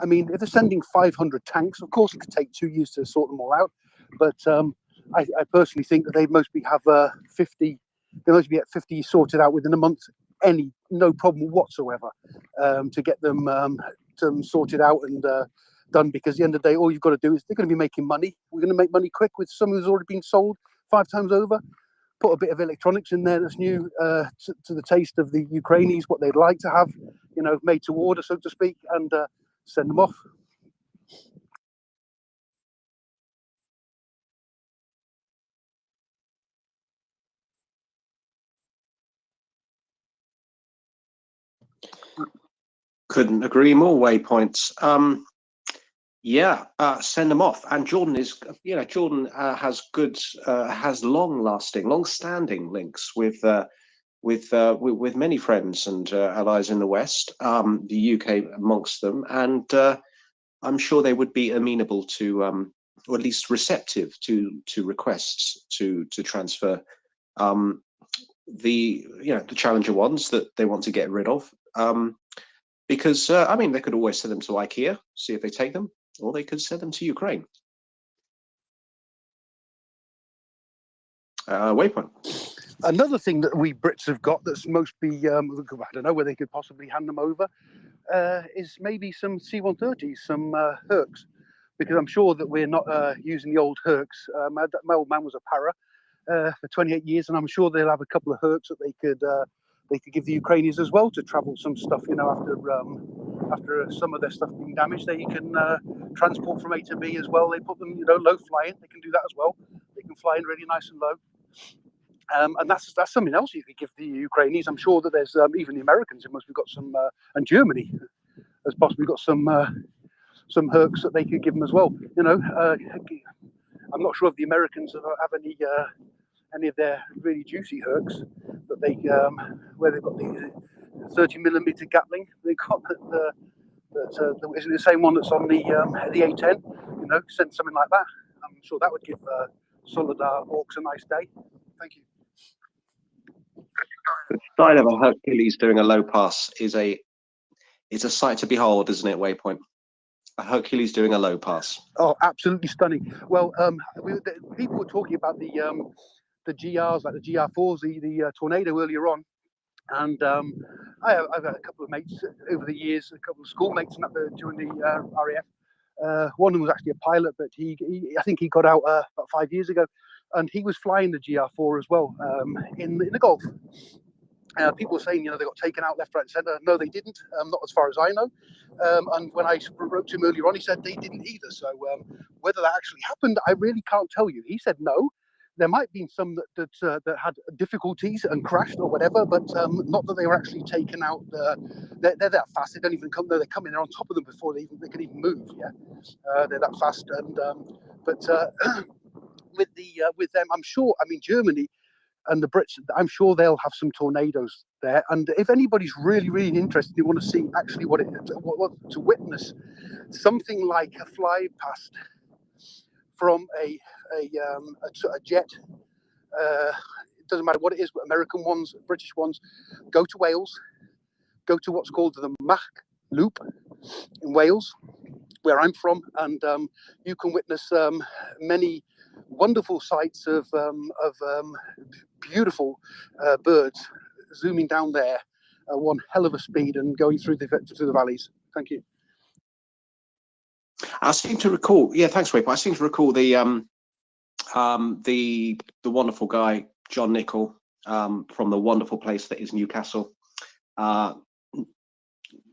I mean, if they're sending 500 tanks, of course it could take 2 years to sort them all out. But I personally think that they must have 50. They must be at 50 sorted out within a month. No problem whatsoever to get them sorted out and done. Because at the end of the day, all you've got to do is they're going to be making money. We're going to make money quick with something that's already been sold 5 times over. Put a bit of electronics in there that's new to the taste of the Ukrainians, what they'd like to have, made to order, so to speak, and send them off. Couldn't agree more. Waypoints. Send them off. And Jordan is, Jordan has good, has long-standing links with many friends and allies in the West, the UK amongst them, and I'm sure they would be amenable to, or at least receptive to requests to transfer the Challenger ones that they want to get rid of. Because I mean, they could always send them to IKEA, see if they take them, or they could send them to Ukraine. Waypoint. Another thing that we Brits have got that's mostly, I don't know where they could possibly hand them over, is maybe some C-130s, some Hercs, because I'm sure that we're not using the old Hercs. My old man was a para for 28 years, and I'm sure they'll have a couple of Hercs that they could give the Ukrainians as well to travel some stuff. After some of their stuff being damaged, they can transport from A to B as well. They put them, low flying. They can do that as well. They can fly in really nice and low. And that's something else you could give the Ukrainians. I'm sure that there's even the Americans. It must have got some, and Germany has possibly got some Hercs that they could give them as well. I'm not sure if the Americans have any of their really juicy Hercs that they where they've got the 30mm Gatling. They got isn't the same one that's on the A10. Send something like that. I'm sure that would give Solidar Orcs a nice day. Thank you. The sight of a Hercules doing a low pass is a sight to behold, isn't it? Waypoint. A Hercules doing a low pass. Oh, absolutely stunning. Well, people were talking about the GRs, like the GR4s, the Tornado earlier on, and I've had a couple of mates over the years, a couple of schoolmates during the RAF. One of them was actually a pilot, but I think he got out about 5 years ago, and he was flying the GR4 as well in the Gulf. People were saying, they got taken out left, right, and centre. No, they didn't, not as far as I know. And when I wrote to him earlier on, he said they didn't either. So whether that actually happened, I really can't tell you. He said no. There might be some that had difficulties and crashed or whatever, but not that they were actually taken out. They're that fast. They don't even come there. They're coming. They're on top of them before they can even move. Yeah, they're that fast. And with them, I'm sure. I mean, Germany and the Brits, I'm sure they'll have some Tornadoes there. And if anybody's really, really interested, they want to see actually what to witness something like a fly past from a jet. It doesn't matter what it is, but American ones, British ones, go to Wales, go to what's called the Mach Loop in Wales, where I'm from, and you can witness many wonderful sights of beautiful birds zooming down there at one hell of a speed and going through the valleys. Thank you. I seem to recall, thanks, Waypoint. I seem to recall the wonderful guy John Nichol from the wonderful place that is Newcastle,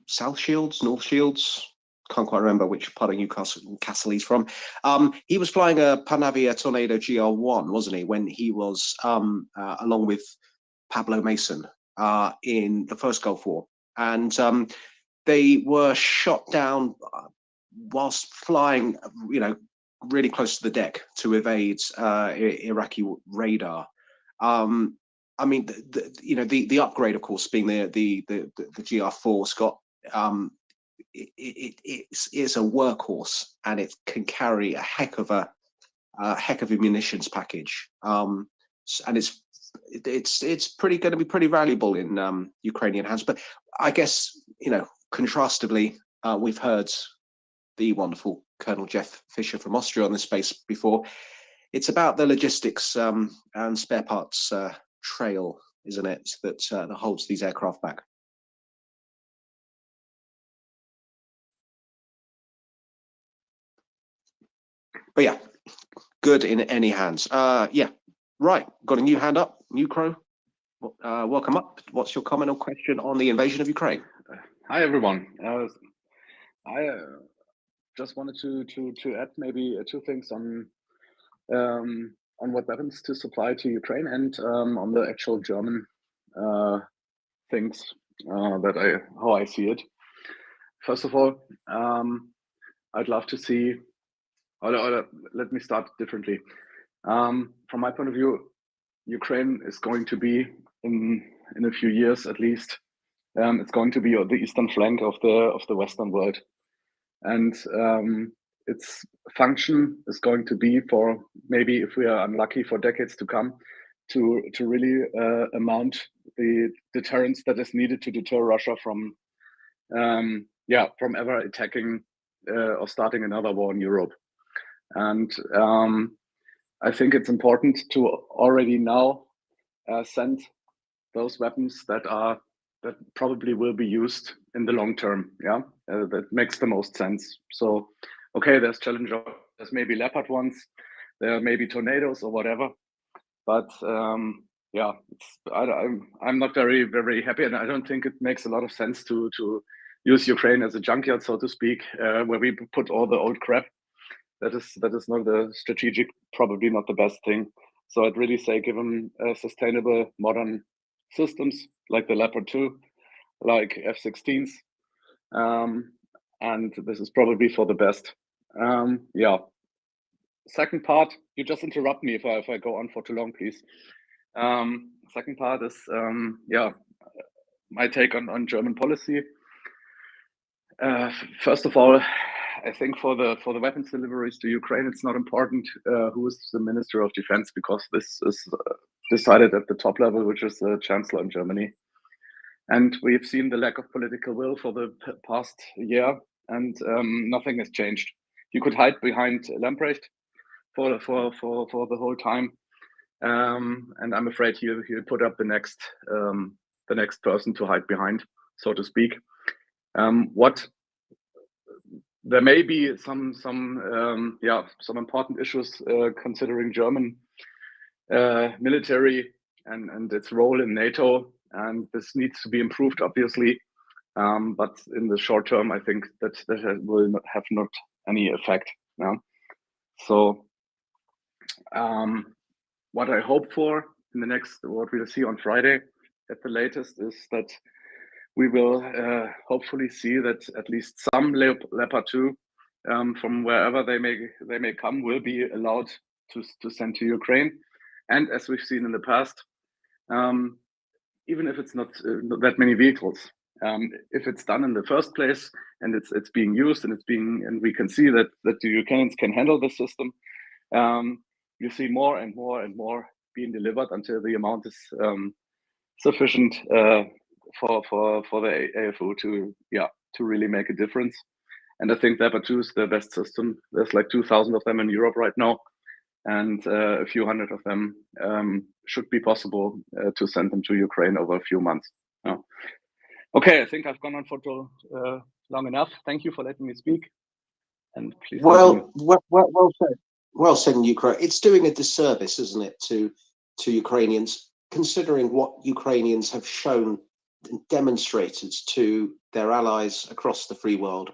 South Shields, North Shields. Can't quite remember which part of Newcastle he's from. He was flying a Panavia Tornado GR1, wasn't he, when he was along with Pablo Mason in the first Gulf War, and they were shot down whilst flying, really close to the deck to evade Iraqi radar. I mean, the upgrade, of course, being the GR4's got. It's a workhorse, and it can carry a heck of a munitions package, and it's pretty going to be pretty valuable in Ukrainian hands. But I guess contrastively, we've heard the wonderful Colonel Jeff Fisher from Austria on this space before. It's about the logistics and spare parts trail, isn't it, that holds these aircraft back. But yeah, good in any hands. Yeah, right. Got a new hand up, New Crow. Welcome up. What's your comment or question on the invasion of Ukraine? Hi everyone. I just wanted to add maybe two things on what weapons to supply to Ukraine and on the actual German things how I see it. First of all, I'd love to see. Or let me start differently. From my point of view, Ukraine is going to be in a few years at least. It's going to be the eastern flank of the Western world, and its function is going to be for maybe, if we are unlucky, for decades to come, to really amount the deterrence that is needed to deter Russia from ever attacking or starting another war in Europe. And I think it's important to already now send those weapons that probably will be used in the long term. That makes the most sense. So, okay, there's Challenger, there's maybe Leopard ones, there may be Tornadoes or whatever, but I'm not very, very happy, and I don't think it makes a lot of sense to use Ukraine as a junkyard, so to speak, where we put all the old crap. That is not the strategic, probably not the best thing. So I'd really say give them sustainable, modern systems like the Leopard 2, like F-16s, and this is probably for the best. Second part, you just interrupt me if I go on for too long, please. Second part is my take on German policy. First of all, I think for the weapons deliveries to Ukraine, it's not important who is the Minister of Defense, because this is decided at the top level, which is the Chancellor in Germany. And we've seen the lack of political will for the past year, and nothing has changed. You could hide behind Lamprecht for the whole time, and I'm afraid he'll put up the next person to hide behind, so to speak. There may be some important issues considering German military and its role in NATO, and this needs to be improved, obviously. But in the short term, I think that will not have any effect. So what I hope for in the next, what we'll see on Friday at the latest, is that we will hopefully see that at least some Leopard 2 from wherever they may come will be allowed to send to Ukraine. And as we've seen in the past, even if it's not that many vehicles, if it's done in the first place and it's being used and we can see that the Ukrainians can handle the system, you see more and more and more being delivered until the amount is sufficient for the AFO to really make a difference. And I think Leopard 2 is the best system. There's like 2,000 of them in Europe right now, and a few hundred of them should be possible to send them to Ukraine over a few months. Okay, I think I've gone on for long enough. Thank you for letting me speak. And please. Well said. Well said, in Ukraine. It's doing a disservice, isn't it, to Ukrainians, considering what Ukrainians have shown and demonstrated to their allies across the free world,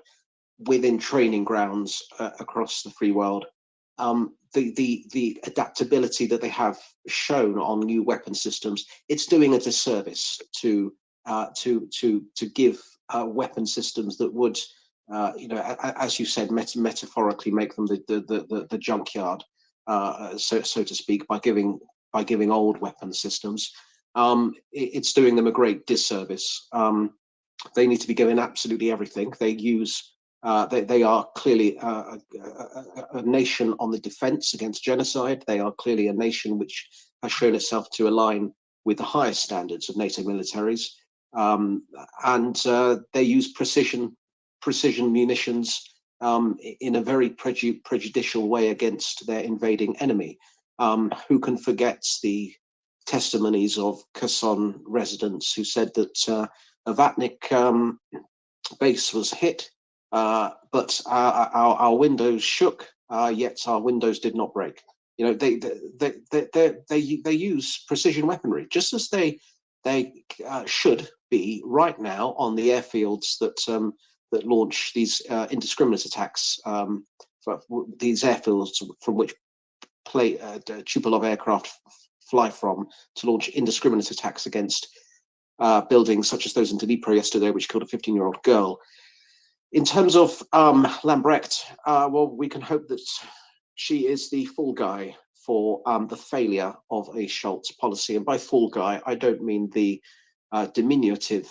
within training grounds across the free world. The adaptability that they have shown on new weapon systems, it's doing a disservice to give weapon systems that would, as you said, metaphorically make them the junkyard, so to speak, by giving old weapon systems. It's doing them a great disservice. They need to be given absolutely everything. They are clearly a nation on the defense against genocide. They are clearly a nation which has shown itself to align with the highest standards of NATO militaries, and they use precision munitions in a very prejudicial way against their invading enemy. Who can forget the testimonies of Kherson residents who said that a Vatnik base was hit, but our windows shook, yet our windows did not break. You know, they use precision weaponry, just as they should be right now on the airfields that launch these indiscriminate attacks. These airfields from which Tupolev aircraft fly from to launch indiscriminate attacks against buildings such as those in Dnipro yesterday, which killed a 15-year-old girl. In terms of Lambrecht, well, we can hope that she is the fall guy for the failure of a Scholz policy. And by fall guy, I don't mean the diminutive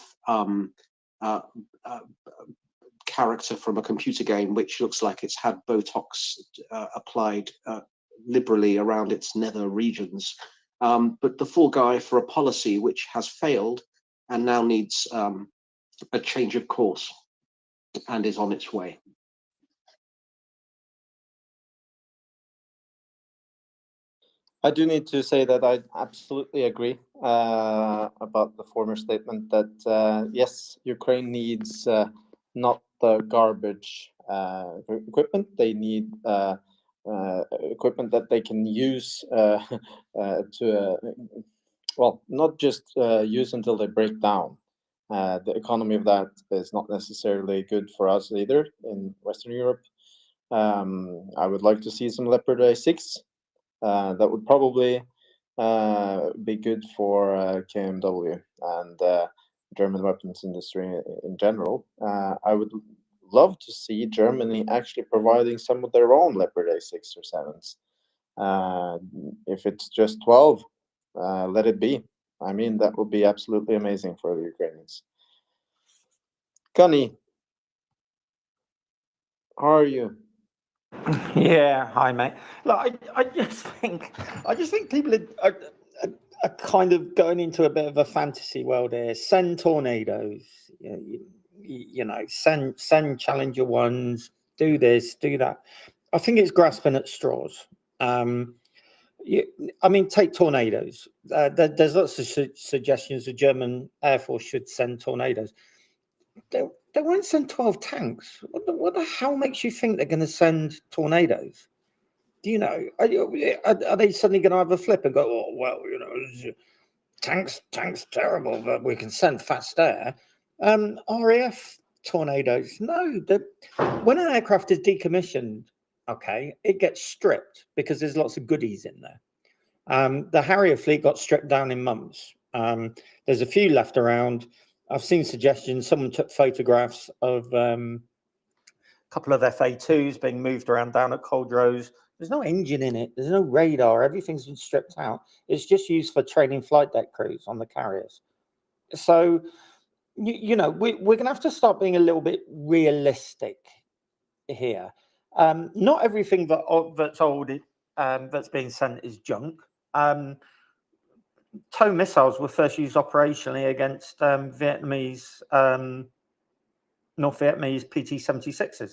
character from a computer game, which looks like it's had Botox applied liberally around its nether regions, but the fall guy for a policy which has failed and now needs a change of course and is on its way. I do need to say that I absolutely agree about the former statement that yes, Ukraine needs not the garbage equipment. They need equipment that they can use to, well, not just use until they break down. The economy of that is not necessarily good for us either in Western Europe. I would like to see some Leopard A6. That would probably be good for KMW and German weapons industry in general. I would love to see Germany actually providing some of their own Leopard A6 or 7s. If it's just 12, let it be. I mean, that would be absolutely amazing for the Ukrainians. Gunny, how are you? Yeah, hi mate. Look, I just think people are kind of going into a bit of a fantasy world here. Send tornadoes, you know, send Challenger ones. Do this, do that. I think it's grasping at straws. I mean, take tornadoes. There's lots of suggestions the German Air Force should send tornadoes. They won't send 12 tanks. What the hell makes you think they're going to send tornadoes? Do you know? Are they suddenly going to have a flip and go, oh, well, you know, tanks terrible, but we can send fast air? RAF tornadoes? No. When an aircraft is decommissioned, okay, it gets stripped because there's lots of goodies in there. The Harrier fleet got stripped down in months. There's a few left around. I've seen suggestions. Someone took photographs of a couple of FA2s being moved around down at Coldrose. There's no engine in it. There's no radar. Everything's been stripped out. It's just used for training flight deck crews on the carriers. So, you know, we're going to have to start being a little bit realistic here. Not everything that's old that's being sent is junk. TOW missiles were first used operationally against Vietnamese, North Vietnamese PT-76s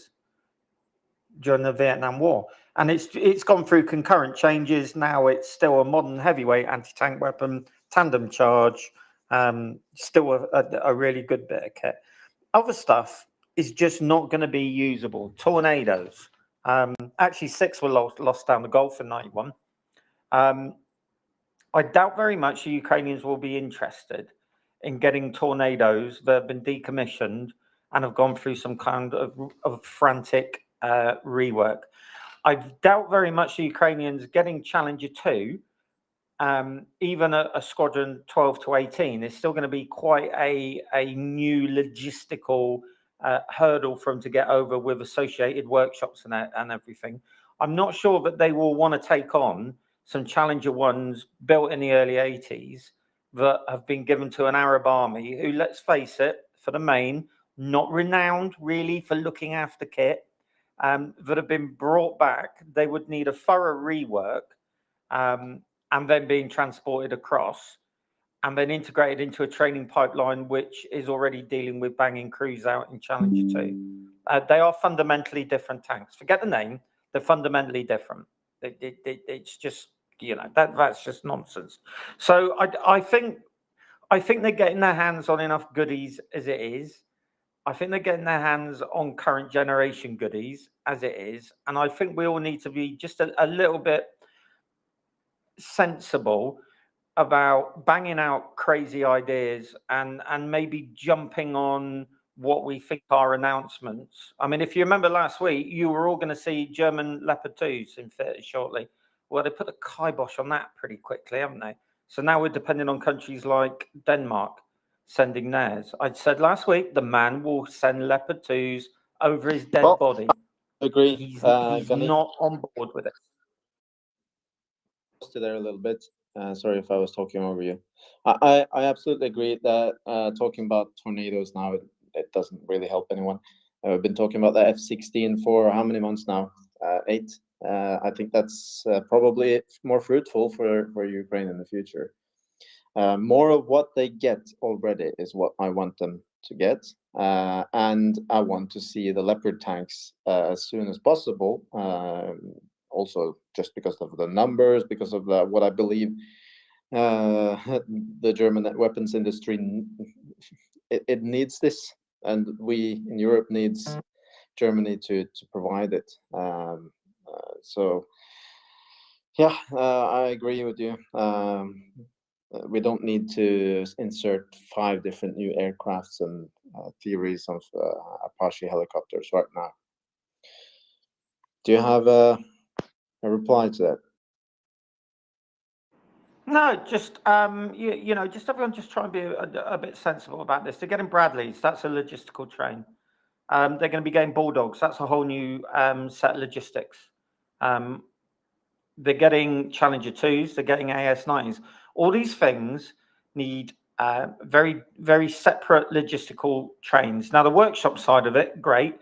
during the Vietnam War, and it's gone through concurrent changes. Now it's still a modern heavyweight anti-tank weapon, tandem charge, still a really good bit of kit. Other stuff is just not going to be usable. Tornadoes, actually 6 were lost down the Gulf in '91. I doubt very much the Ukrainians will be interested in getting tornadoes that have been decommissioned and have gone through some kind of frantic rework. I doubt very much the Ukrainians getting Challenger 2, even a squadron 12 to 18, is still going to be quite a new logistical hurdle for them to get over with associated workshops and everything. I'm not sure that they will want to take on some Challenger ones built in the early 80s that have been given to an Arab army who, let's face it, for the main, not renowned really for looking after kit, that have been brought back. They would need a thorough rework and then being transported across and then integrated into a training pipeline which is already dealing with banging crews out in Challenger 2. They are fundamentally different tanks. Forget the name; they're fundamentally different. It's just, you know, that's just nonsense. So I think they're getting their hands on enough goodies as it is. I think they're getting their hands on current generation goodies as it is, and I think we all need to be just a little bit sensible about banging out crazy ideas and maybe jumping on what we think are announcements. I mean, if you remember last week, you were all going to see German Leopard 2s in theatre shortly. Well, they put the kibosh on that pretty quickly, haven't they? So now we're depending on countries like Denmark sending theirs. I said last week, the man will send Leopard 2s over his dead body. Agree. He's not on board with it. There a little bit. Sorry if I was talking over you. I absolutely agree that talking about tornadoes now, it doesn't really help anyone. We've been talking about the F-16 for how many months now? 8. I think that's probably more fruitful for Ukraine in the future. More of what they get already is what I want them to get. And I want to see the Leopard tanks as soon as possible. Also, just because of the numbers, because of what I believe the German weapons industry, it needs this, and we in Europe needs Germany to provide it. So, yeah, I agree with you. We don't need to insert 5 different new aircrafts and theories of Apache helicopters right now. Do you have a reply to that? No, just you know, just everyone just try and be a bit sensible about this. They're getting Bradleys. That's a logistical train. They're going to be getting Bulldogs. That's a whole new set of logistics. They're getting Challenger 2s. They're getting AS-9s. All these things need very, very separate logistical trains. Now, the workshop side of it, great,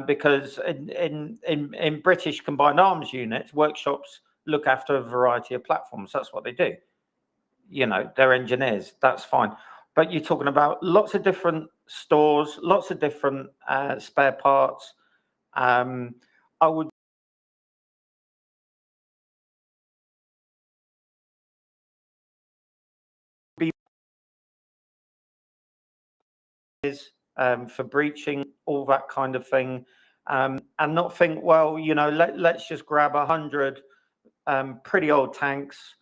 because in British combined arms units, workshops look after a variety of platforms. That's what they do. You know, they're engineers. That's fine. But you're talking about lots of different stores, lots of different spare parts. I would be for breaching, all that kind of thing, and not think, well, you know, let's just grab 100 pretty old tanks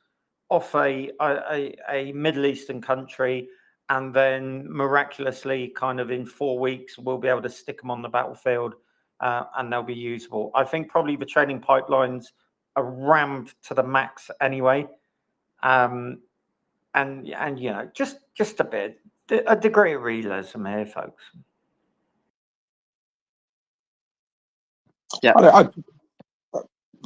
off a Middle Eastern country, and then miraculously, kind of in 4 weeks, we'll be able to stick them on the battlefield, and they'll be usable. I think probably the training pipelines are rammed to the max anyway, and you know, just a degree of realism here, folks. Yeah.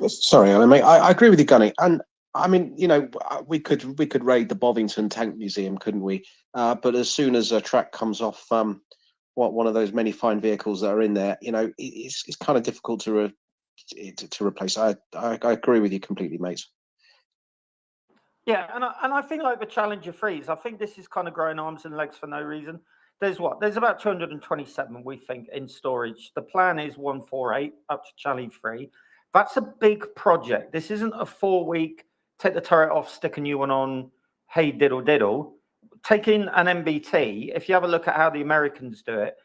Sorry, Alan, mate. I agree with you, Gunny. And I mean, you know, we could raid the Bovington Tank Museum, couldn't we? But as soon as a track comes off, one of those many fine vehicles that are in there, you know, it's kind of difficult to replace. I agree with you completely, mate. Yeah, and I think like the Challenger 3s, I think this is kind of growing arms and legs for no reason. There's about 227, we think, in storage. The plan is 148 up to Challenge 3. That's a big project. This isn't a 4-week, take the turret off, stick a new one on, hey, diddle diddle. Taking an MBT, if you have a look at how the Americans do it,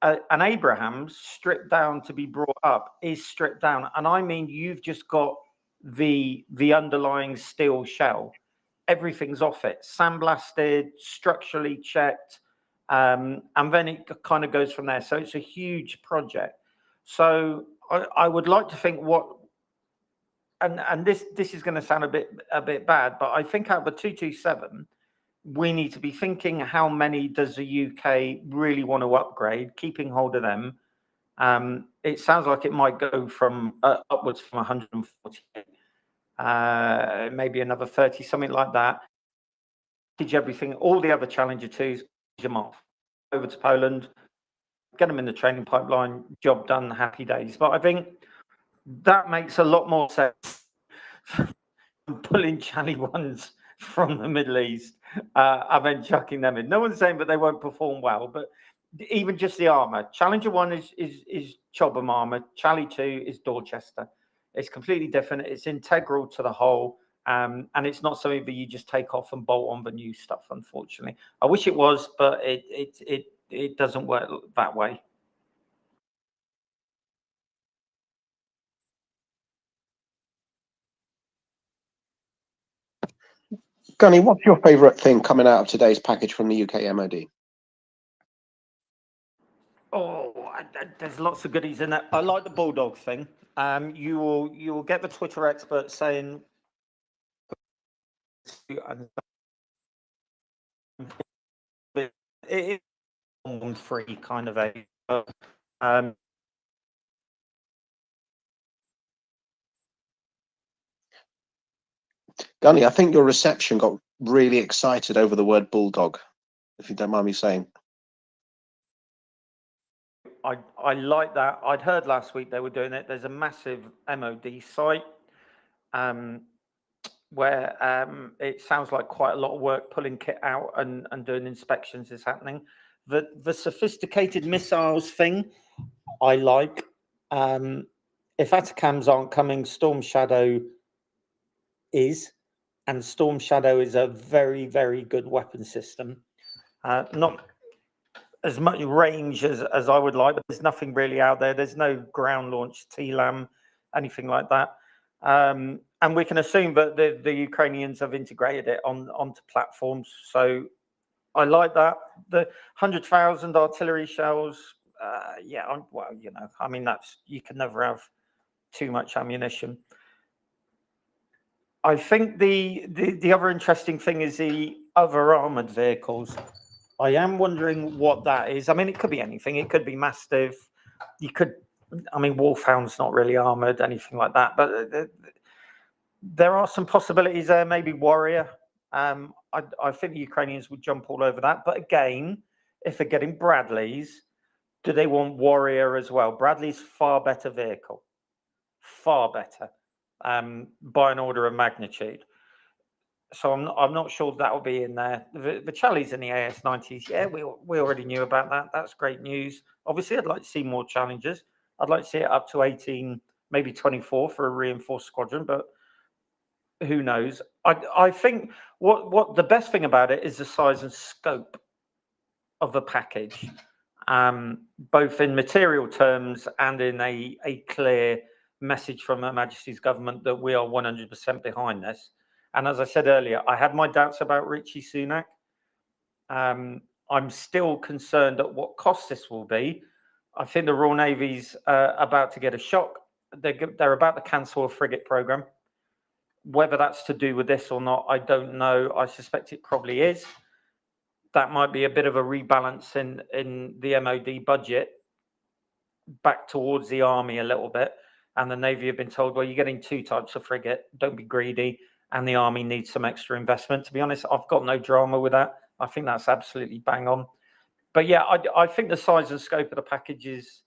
an Abrams stripped down to be brought up is stripped down. And I mean, you've just got the underlying steel shell. Everything's off it, sandblasted, structurally checked, and then it kind of goes from there. So it's a huge project. So I would like to think and this is going to sound a bit bad, but I think out of the 227, we need to be thinking how many does the UK really want to upgrade, keeping hold of them. It sounds like it might go from upwards from 148. Maybe another 30, something like that. Package everything, all the other Challenger 2s, them off over to Poland, get them in the training pipeline, job done, happy days. But I think that makes a lot more sense than pulling Charlie 1s from the Middle East and then chucking them in. No one's saying that they won't perform well, but even just the armor. Challenger 1 is Chobham armor. Charlie 2 is Dorchester. It's completely different. It's integral to the whole. And it's not something that you just take off and bolt on the new stuff, unfortunately. I wish it was, but it doesn't work that way. Gunny, what's your favourite thing coming out of today's package from the UK MOD? Oh, there's lots of goodies in there. I like the Bulldog thing. You will get the Twitter experts saying it is free kind of a. Gunny, I think your reception got really excited over the word bulldog, if you don't mind me saying. I like that. I'd heard last week they were doing it. There's a massive MOD site where it sounds like quite a lot of work pulling kit out and doing inspections is happening. The sophisticated missiles thing, I like. If Atacams aren't coming, Storm Shadow is. And Storm Shadow is a very, very good weapon system. Not as much range as I would like, but there's nothing really out there. There's no ground launched TLAM, anything like that. And we can assume that the Ukrainians have integrated it onto platforms. So I like that. The 100,000 artillery shells, well, you know, I mean, you can never have too much ammunition. I think the other interesting thing is the other armored vehicles. I am wondering what that is. I mean, it could be anything. It could be Mastiff. Wolfhound's not really armored, anything like that. But there are some possibilities there. Maybe Warrior. I think the Ukrainians would jump all over that. But again, if they're getting Bradleys, do they want Warrior as well? Bradley's far better vehicle. Far better. By an order of magnitude. So I'm not sure that will be in there. The Charlies in the AS90s, yeah, we already knew about that. That's great news. Obviously, I'd like to see more challenges. I'd like to see it up to 18, maybe 24 for a reinforced squadron, but who knows? I think what the best thing about it is the size and scope of the package, both in material terms and in a clear message from Her Majesty's government that we are 100% behind this. And as I said earlier, I had my doubts about Richie Sunak. I'm still concerned at what cost this will be. I think the Royal Navy's about to get a shock. They're about to cancel a frigate program. Whether that's to do with this or not, I don't know. I suspect it probably is. That might be a bit of a rebalance in the MOD budget back towards the army a little bit. And the Navy have been told, well, you're getting 2 types of frigate. Don't be greedy. And the army needs some extra investment. To be honest, I've got no drama with that. I think that's absolutely bang on. But yeah, I think the size and scope of the package is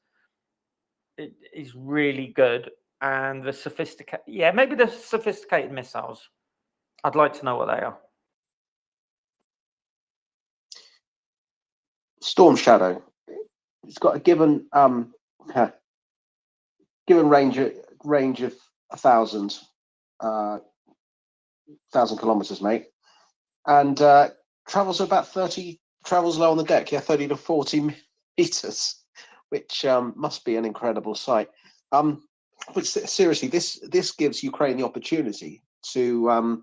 really good. And the maybe the sophisticated missiles. I'd like to know what they are. Storm Shadow. It's got a given range of 1,000 kilometers, mate, and travels about 30. Travels low on the deck, 30 to 40 meters, which must be an incredible sight. But seriously, this gives Ukraine the opportunity to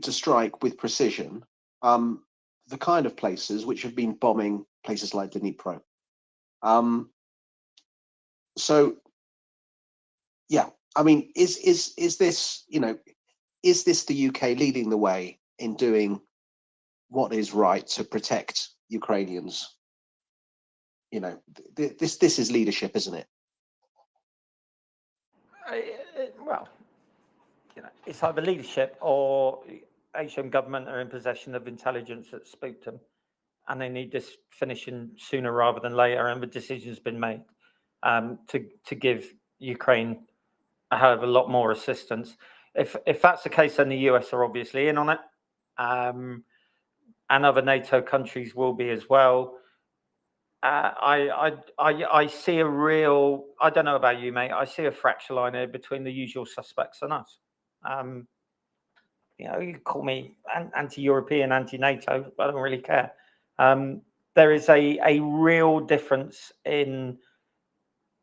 strike with precision the kind of places which have been bombing places like Dnipro. So, yeah, I mean, is this, you know, is this the UK leading the way in doing what is right to protect Ukrainians? You know, this is leadership, isn't it? Well, you know, it's either leadership or HM government are in possession of intelligence that spooked them, and they need this finishing sooner rather than later. And the decision's been made to give Ukraine a hell of a lot more assistance. If that's the case, then the US are obviously in on it, and other NATO countries will be as well. I see a real. I don't know about you, mate. I see a fracture line here between the usual suspects and us. You can call me anti-European, anti-NATO. I don't really care. There is a real difference in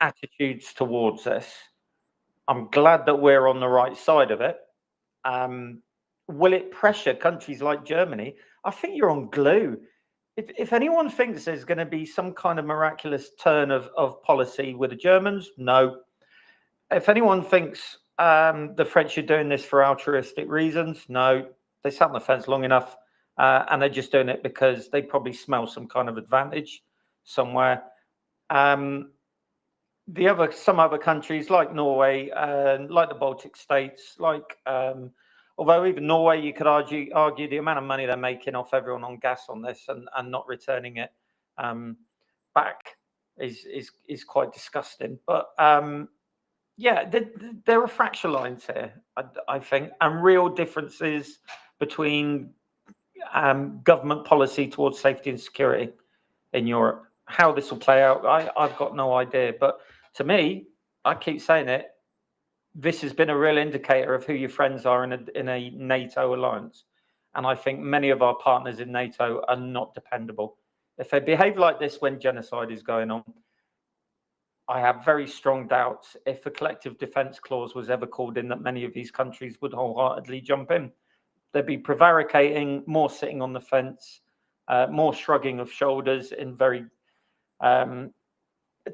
attitudes towards this. I'm glad that we're on the right side of it. Will it pressure countries like Germany? I think you're on glue. If anyone thinks there's going to be some kind of miraculous turn of policy with the Germans, no. If anyone thinks the French are doing this for altruistic reasons, no. They sat on the fence long enough, and they're just doing it because they probably smell some kind of advantage somewhere. Some other countries like Norway, like the Baltic states, like although even Norway, you could argue the amount of money they're making off everyone on gas on this and not returning it back is quite disgusting. But yeah, there are fracture lines here, I think, and real differences between government policy towards safety and security in Europe. How this will play out, I've got no idea. But to me, I keep saying it, this has been a real indicator of who your friends are in a NATO alliance. And I think many of our partners in NATO are not dependable. If they behave like this when genocide is going on, I have very strong doubts if a collective defense clause was ever called in that many of these countries would wholeheartedly jump in. There'd be prevaricating, more sitting on the fence, more shrugging of shoulders in very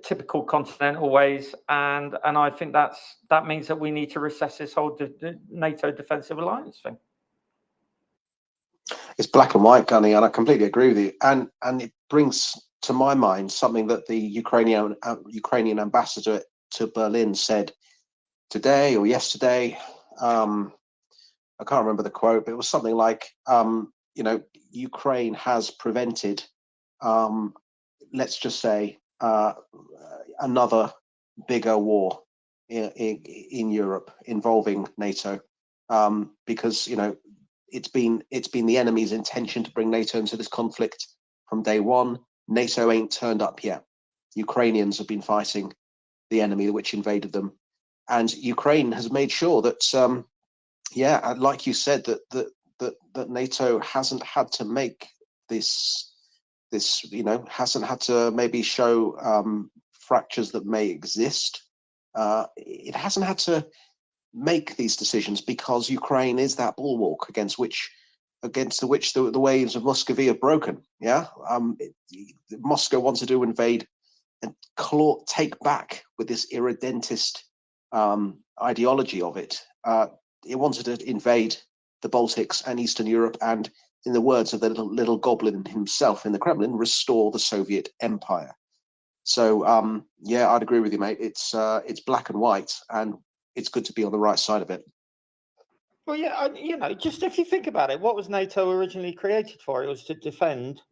typical continental ways, and I think that means that we need to recess this whole NATO defensive alliance thing. It's black and white, Gunny, and I completely agree with you. And it brings to my mind something that the Ukrainian ambassador to Berlin said today or yesterday. I can't remember the quote, but it was something like, Ukraine has prevented, let's just say, another bigger war in Europe involving NATO, because it's been the enemy's intention to bring NATO into this conflict from day one. NATO ain't turned up yet. Ukrainians have been fighting the enemy which invaded them, and Ukraine has made sure that, like you said, that NATO hasn't had to make this hasn't had to maybe show fractures that may exist. It hasn't had to make these decisions because Ukraine is that bulwark against which the waves of Muscovy have broken. Moscow wanted to invade and take back with this irredentist ideology of it. It wanted to invade the Baltics and Eastern Europe, and in the words of the little goblin himself in the Kremlin, restore the Soviet Empire. So I'd agree with you, mate. It's black and white, and it's good to be on the right side of it. Well, yeah, just if you think about it, what was NATO originally created for? It was to defend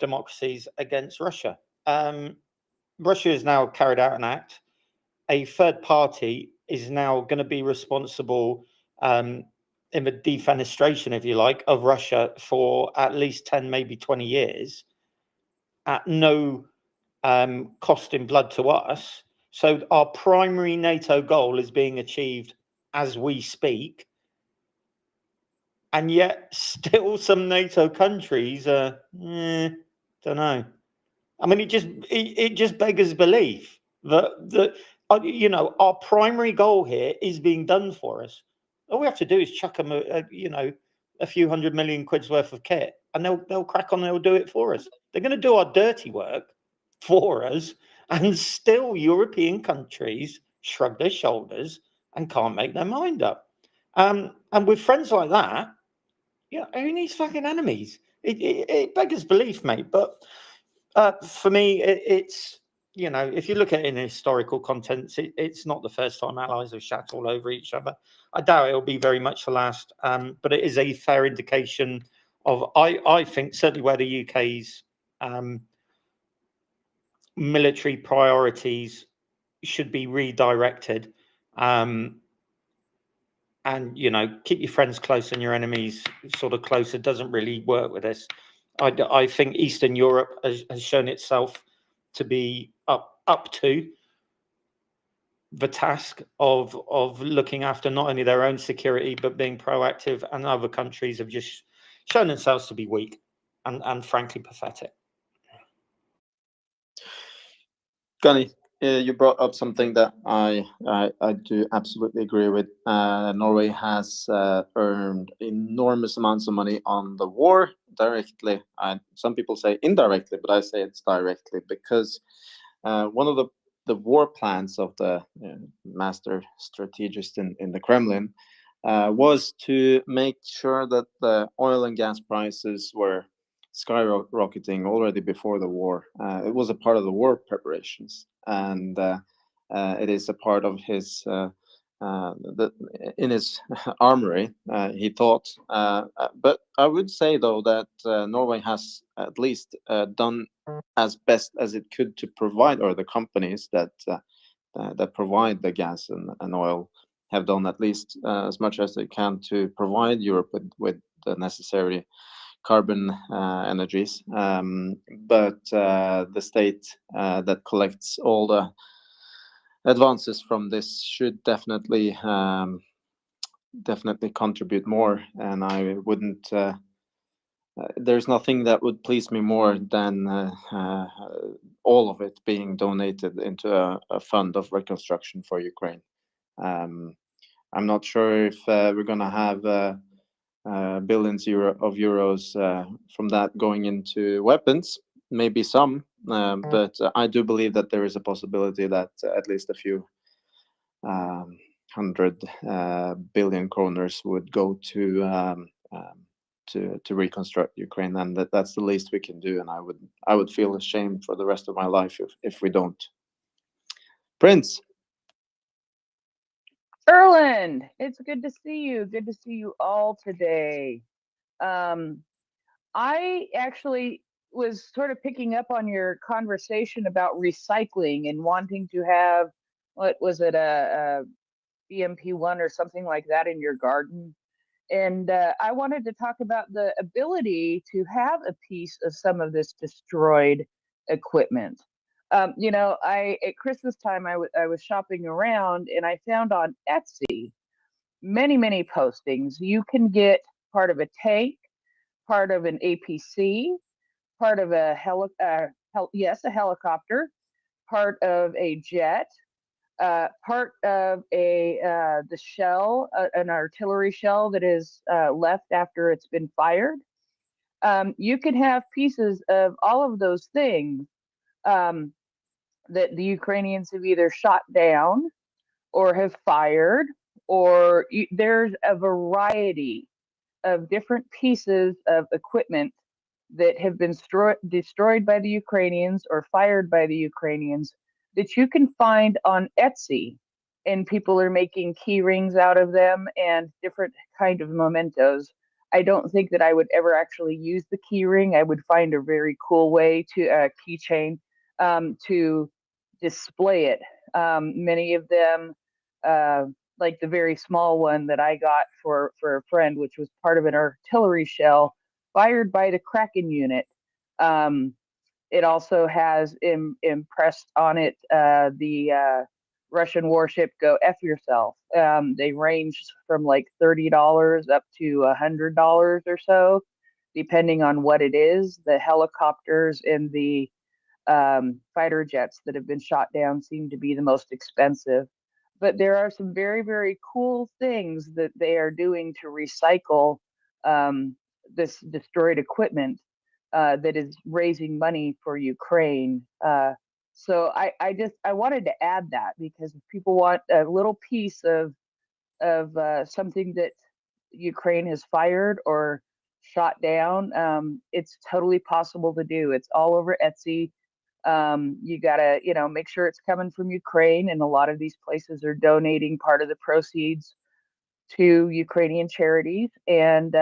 democracies against Russia. Russia has now carried out an act. A third party is now going to be responsible in the defenestration, if you like, of Russia for at least 10, maybe 20 years at no cost in blood to us. So our primary NATO goal is being achieved as we speak. And yet still some NATO countries don't know. I mean, it just beggars belief that our primary goal here is being done for us. All we have to do is chuck them a few $100 million worth of kit, and they'll crack on. They'll do it for us. They're going to do our dirty work for us, and still European countries shrug their shoulders and can't make their mind up. And with friends like that, who needs fucking enemies? It beggars belief, mate. But for me, it's if you look at it in historical context, it's not the first time allies have shat all over each other. I doubt it'll be very much the last, but it is a fair indication of, I think, certainly where the UK's military priorities should be redirected. And keep your friends close and your enemies sort of closer doesn't really work with this. I think Eastern Europe has shown itself to be up to the task of looking after not only their own security but being proactive, and other countries have just shown themselves to be weak and frankly pathetic. Gunny, you brought up something that I do absolutely agree with. Norway has earned enormous amounts of money on the war directly. Some people say indirectly, but I say it's directly, because one of the war plans of the master strategist in the Kremlin was to make sure that the oil and gas prices were skyrocketing already before the war. It was a part of the war preparations, and it is a part of his in his armory, he thought. But I would say, though, that Norway has at least done as best as it could to provide, or the companies that provide the gas and oil have done at least as much as they can to provide Europe with the necessary carbon energies. But the state that collects all the advances from this should definitely contribute more. And I wouldn't. There's nothing that would please me more than all of it being donated into a fund of reconstruction for Ukraine. I'm not sure if we're going to have billions of euros from that going into weapons. Maybe some, but I do believe that there is a possibility that at least a few 100 billion kroners would go to reconstruct Ukraine, and that's the least we can do. And I would feel ashamed for the rest of my life if we don't. Prince. Erland, it's good to see you. Good to see you all today. I actually was sort of picking up on your conversation about recycling and wanting to have, what was it, a BMP1 or something like that in your garden. And I wanted to talk about the ability to have a piece of some of this destroyed equipment. At Christmas time, I was shopping around, and I found on Etsy many postings. You can get part of a tank, part of an APC, part of a helicopter, part of a jet, part of the shell, an artillery shell that is left after it's been fired. You can have pieces of all of those things that the Ukrainians have either shot down or have fired, or there's a variety of different pieces of equipment that have been destroyed by the Ukrainians or fired by the Ukrainians that you can find on Etsy. And people are making key rings out of them and different kind of mementos. I don't think that I would ever actually use the key ring. I would find a very cool way to keychain to display it. Many of them, like the very small one that I got for a friend, which was part of an artillery shell fired by the Kraken unit. It also has impressed on it the Russian warship "Go F Yourself." They range from like $30 up to $100 or so, depending on what it is. The helicopters and the fighter jets that have been shot down seem to be the most expensive. But there are some very cool things that they are doing to recycle this destroyed equipment that is raising money for Ukraine. So I wanted to add that, because if people want a little piece of something that Ukraine has fired or shot down, it's totally possible to do. It's all over Etsy. You gotta, make sure it's coming from Ukraine, and a lot of these places are donating part of the proceeds to Ukrainian charities. And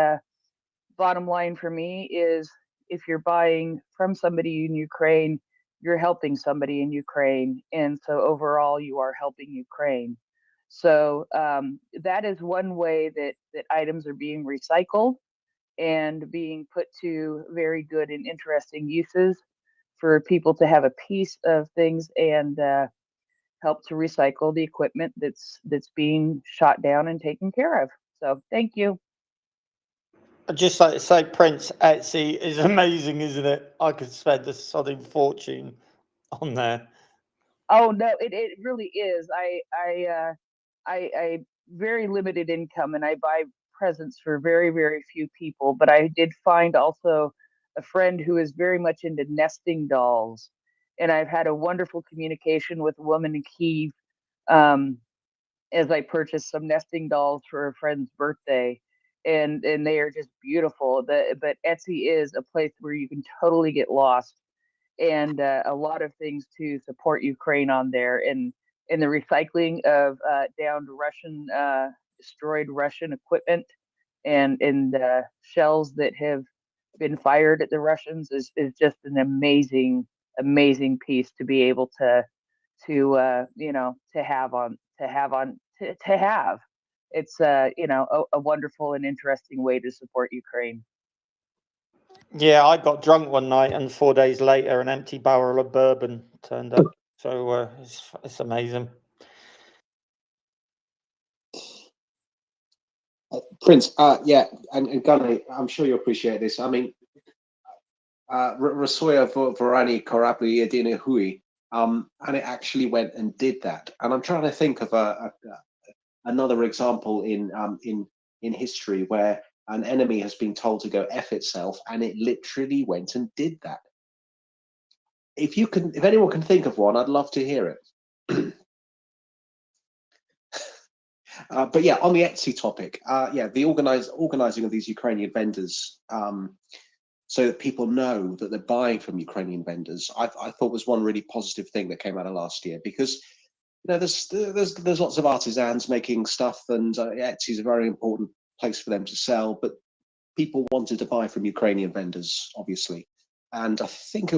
bottom line for me is, if you're buying from somebody in Ukraine, you're helping somebody in Ukraine, and so overall you are helping Ukraine. So that is one way that items are being recycled and being put to very good and interesting uses. for people to have a piece of things and help to recycle the equipment that's being shot down and taken care of. So thank you. I'd just like to say, Prince, Etsy is amazing, isn't it? I could spend a sodding fortune on there. Oh no, it really is. I very limited income, and I buy presents for very, very few people. But I did find also a friend who is very much into nesting dolls, and I've had a wonderful communication with a woman in Kyiv as I purchased some nesting dolls for a friend's birthday, and they are just beautiful. But Etsy is a place where you can totally get lost, and a lot of things to support Ukraine on there, and in the recycling of downed Russian destroyed Russian equipment and shells that have been fired at the Russians is just an amazing piece to be able to you know to have. It's you know a wonderful and interesting way to support Ukraine. Yeah, I got drunk one night, and 4 days later, an empty barrel of bourbon turned up. So it's amazing. Prince, yeah, and Gunnar, I'm sure you appreciate this. I mean, Rasoya Vorani Korabli Yedina Hui, and it actually went and did that. And I'm trying to think of another example in history where an enemy has been told to go F itself, and it literally went and did that. If anyone can think of one, I'd love to hear it. But yeah, on the Etsy topic, yeah, the organizing of these Ukrainian vendors, so that people know that they're buying from Ukrainian vendors, I thought was one really positive thing that came out of last year, because you know there's lots of artisans making stuff, and Etsy is a very important place for them to sell, but people wanted to buy from Ukrainian vendors, obviously, and I think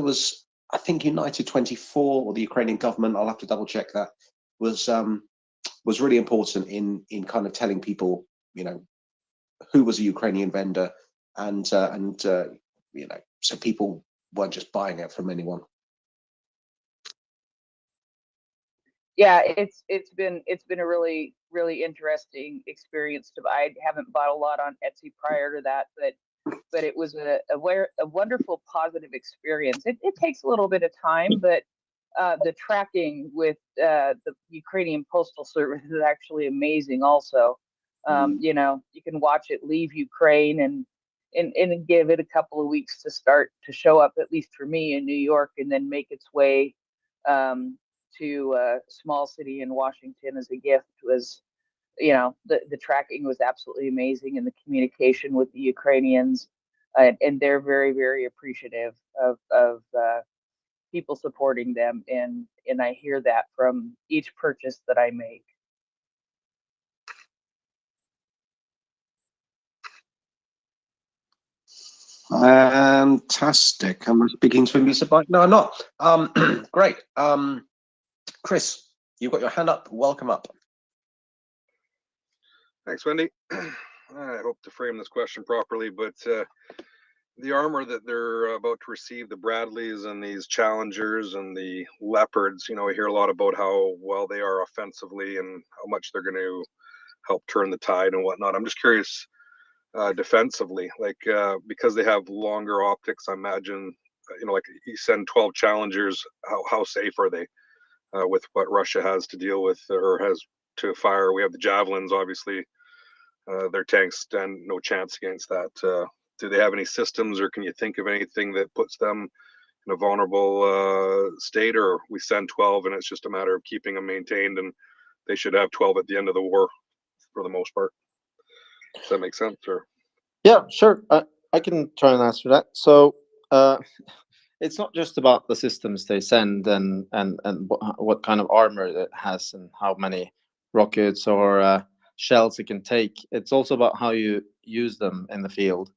United 24 or the Ukrainian government, I'll have to double check that, was really important in kind of telling people, you know, who was a Ukrainian vendor, and you know, so people weren't just buying it from anyone. Yeah, it's been a really interesting experience. I haven't bought a lot on Etsy prior to that, but it was a wonderful positive experience. It takes a little bit of time, but the tracking with the Ukrainian Postal Service is actually amazing. Also, you know, you can watch it leave Ukraine and give it a couple of weeks to start to show up, at least for me in New York, and then make its way to a small city in Washington as a gift. Was, you know, the tracking was absolutely amazing, and the communication with the Ukrainians, and they're very appreciative of people supporting them, and I hear that from each purchase that I make. Fantastic. Am I speaking to Lisa Bike? No, I'm not. Great. Chris, you've got your hand up. Welcome up. Thanks, Wendy. I hope to frame this question properly, but the armor that they're about to receive, the Bradleys and these Challengers and the Leopards, you know, we hear a lot about how well they are offensively and how much they're going to help turn the tide and whatnot. I'm just curious, defensively, like because they have longer optics, I imagine, you know, like you send 12 Challengers, how safe are they with what Russia has to deal with or has to fire? We have the Javelins, obviously. Their tanks stand no chance against that. Do they have any systems, or can you think of anything that puts them in a vulnerable state, or we send 12 and it's just a matter of keeping them maintained, and they should have 12 at the end of the war for the most part? Does that make sense? Or Yeah, sure. I can try and answer that. So it's not just about the systems they send and what kind of armor it has and how many rockets or shells it can take. It's also about how you use them in the field.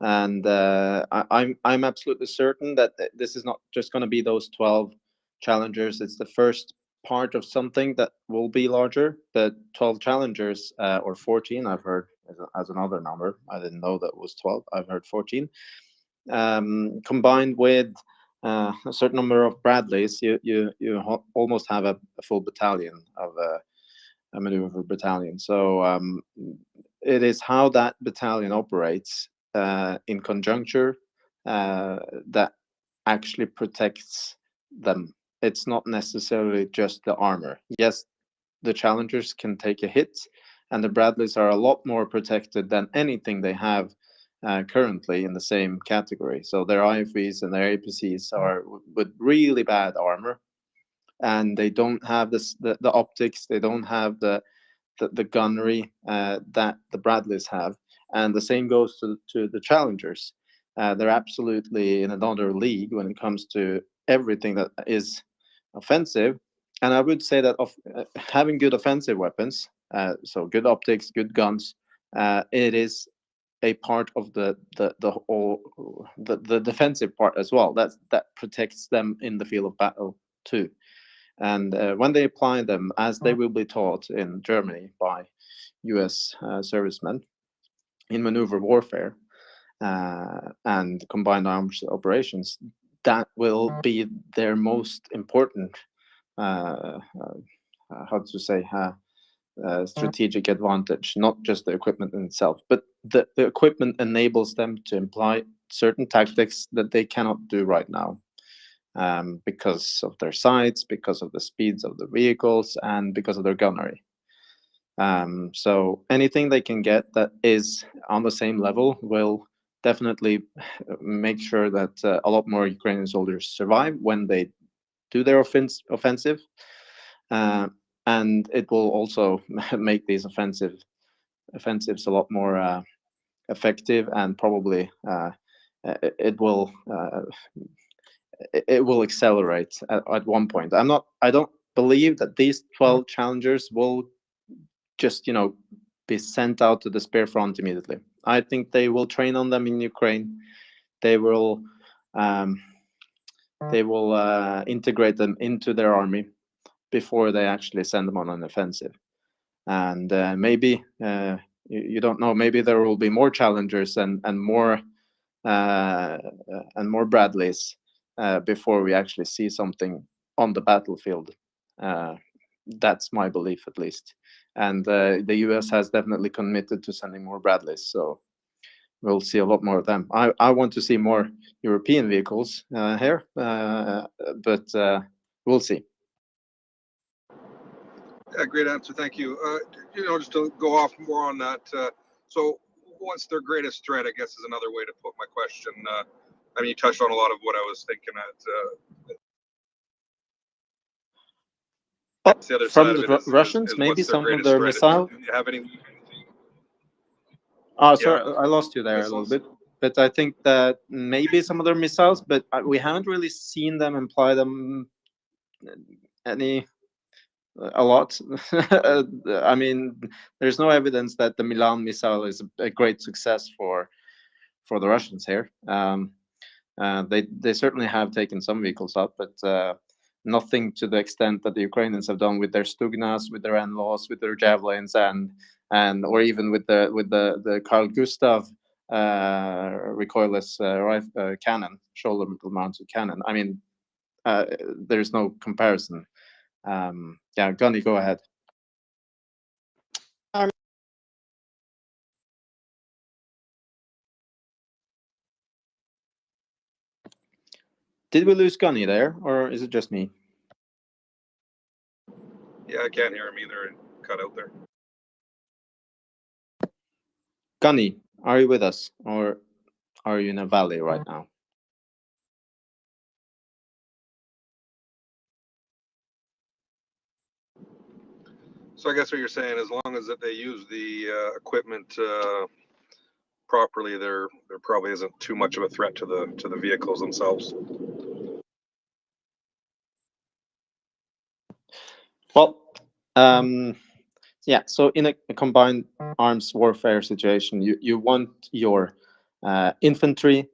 And I'm absolutely certain that this is not just going to be those 12 Challengers. It's the first part of something that will be larger. But 12 Challengers or 14, I've heard as another number. I didn't know that was 12. I've heard 14. Combined with a certain number of Bradleys, you almost have a full battalion of a maneuver battalion. So it is how that battalion operates in conjuncture that actually protects them. It's not necessarily just the armor. Yes, the Challengers can take a hit, and the Bradleys are a lot more protected than anything they have currently in the same category. So their IFVs and their APCs are with really bad armor, and they don't have the optics, they don't have the gunnery that the Bradleys have, and the same goes to the Challengers. They're absolutely in another league when it comes to everything that is offensive. And I would say that having good offensive weapons, so good optics, good guns, it is a part of the whole the defensive part as well. That protects them in the field of battle too. And when they apply them, as they will be taught in Germany by U.S. Servicemen in maneuver warfare and combined arms operations, that will be their most important, how to say, strategic advantage. Not just the equipment in itself, but the equipment enables them to imply certain tactics that they cannot do right now. Because of their sights, because of the speeds of the vehicles, and because of their gunnery. So anything they can get that is on the same level will definitely make sure that a lot more Ukrainian soldiers survive when they do their offensive. And it will also make these offensives a lot more effective, and probably it will accelerate at one point. I don't believe that these 12 challengers will just be sent out to the spear front immediately. I think they will train on them in Ukraine. They will integrate them into their army before they actually send them on an offensive. And maybe you don't know, maybe there will be more challengers and more Bradleys before we actually see something on the battlefield. That's my belief, at least. And the US has definitely committed to sending more Bradleys, so we'll see a lot more of them. I want to see more European vehicles here, but we'll see. Yeah, great answer. Thank you. Just to go off more on that. So what's their greatest threat, I guess, is another way to put my question. I mean, you touched on a lot of what I was thinking at. The other From side the of it Russians, is maybe what's their some of greatest their threat? missile. Do you have any? Oh, sorry, Yeah, I lost you there missiles. a little bit. But I think that maybe some of their missiles, but we haven't really seen them employ them a lot. I mean, there's no evidence that the Milan missile is a great success for the Russians here. They certainly have taken some vehicles out, but nothing to the extent that the Ukrainians have done with their Stugnas, with their NLAWs, with their javelins, and or even with the Carl Gustav recoilless cannon, shoulder-mounted cannon. I mean, there's no comparison. Yeah, Gunny, go ahead. Did we lose Gunny there, or is it just me? Yeah, I can't hear him either. It cut out there. Gunny, are you with us, or are you in a valley right now? So I guess what you're saying, as long as that they use the equipment properly, there probably isn't too much of a threat to the vehicles themselves. Well, yeah. So in a combined arms warfare situation, you want your infantry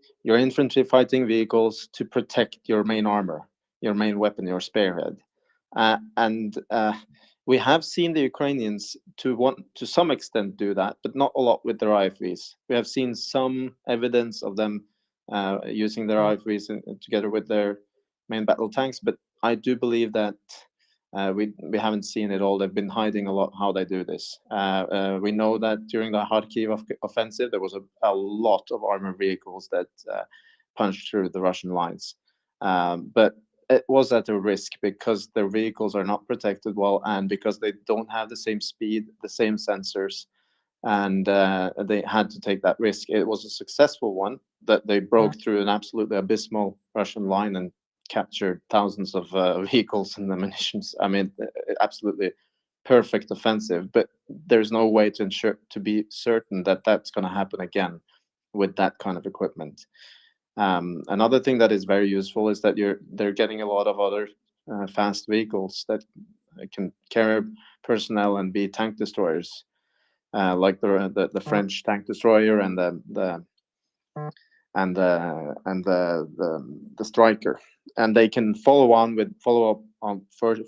fighting vehicles to protect your main armor, your main weapon, your spearhead, and we have seen the Ukrainians to some extent do that, but not a lot with their IFVs. We have seen some evidence of them using their IFVs together with their main battle tanks. But I do believe that we haven't seen it all. They've been hiding a lot how they do this. We know that during the Kharkiv offensive, there was a lot of armored vehicles that punched through the Russian lines. But it was at a risk because their vehicles are not protected well, and because they don't have the same speed, the same sensors, and they had to take that risk. It was a successful one that they broke through an absolutely abysmal Russian line and captured thousands of vehicles and ammunitions. I mean, absolutely perfect offensive. But there's no way to be certain that that's going to happen again with that kind of equipment. Another thing that is very useful is that they're getting a lot of other fast vehicles that can carry personnel and be tank destroyers, like the French tank destroyer and the Striker, and they can follow up on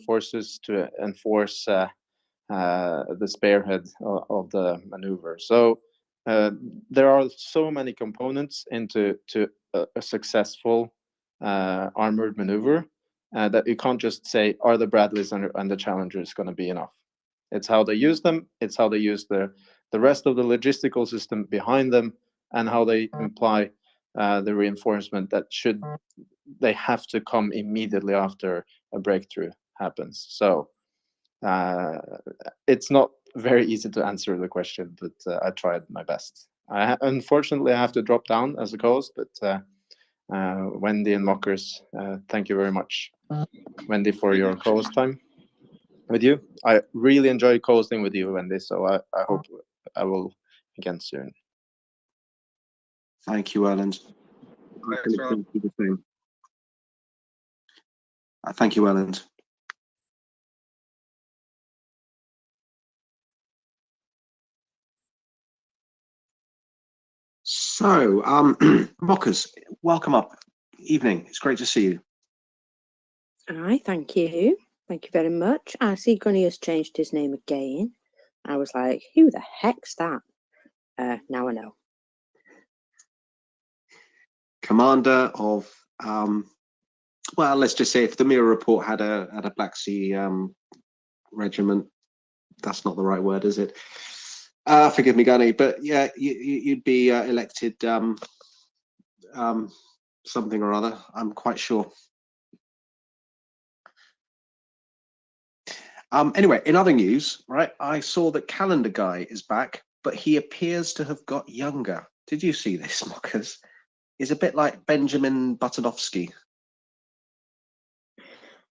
forces to enforce the spearhead of the maneuver. So there are so many components into a successful armored maneuver that you can't just say, are the Bradleys and the Challengers going to be enough? It's how they use them, it's how they use the rest of the logistical system behind them, and how they imply the reinforcement that they have to come immediately after a breakthrough happens. So it's not very easy to answer the question, but I tried my best. Unfortunately, I have to drop down as a co-host, but Wendy and Mockers, thank you very much, Wendy, for your co-host time with you. I really enjoy co-hosting with you, Wendy, so I hope I will again soon. Thank you, Erland. Thanks, Ron. Thank you, Erland. So, Mockers, welcome up. Evening. It's great to see you. Hi, thank you. Thank you very much. I see Gunny has changed his name again. I was like, who the heck's that? Now I know. Commander of, well, let's just say if the MriyaReport had a Black Sea regiment, that's not the right word, is it? Forgive me, Gunny, but yeah, you'd be elected something or other, I'm quite sure. Anyway, in other news, right, I saw that Calendar Guy is back, but he appears to have got younger. Did you see this, Mockers? He's a bit like Benjamin Butanovsky.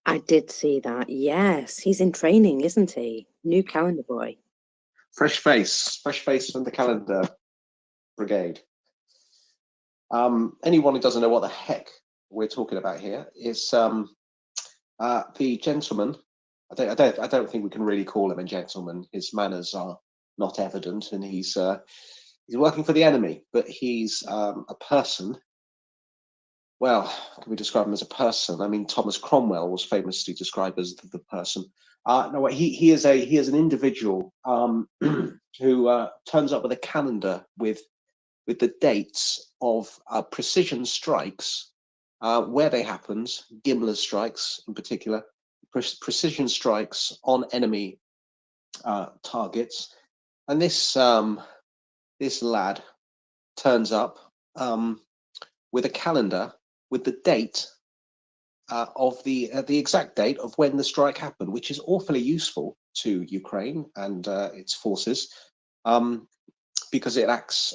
I did see that. Yes, he's in training, isn't he? New calendar boy. Fresh face from the Calendar Brigade. Anyone who doesn't know what the heck we're talking about here is the gentleman. I don't think we can really call him a gentleman. His manners are not evident, and he's working for the enemy. But he's a person. Well, can we describe him as a person? I mean, Thomas Cromwell was famously described as the person. No, he is an individual who turns up with a calendar with the dates of precision strikes, where they happened, Gimler strikes in particular, precision strikes on enemy targets, and this lad turns up with a calendar with the date of the exact date of when the strike happened, which is awfully useful to Ukraine and its forces, because it acts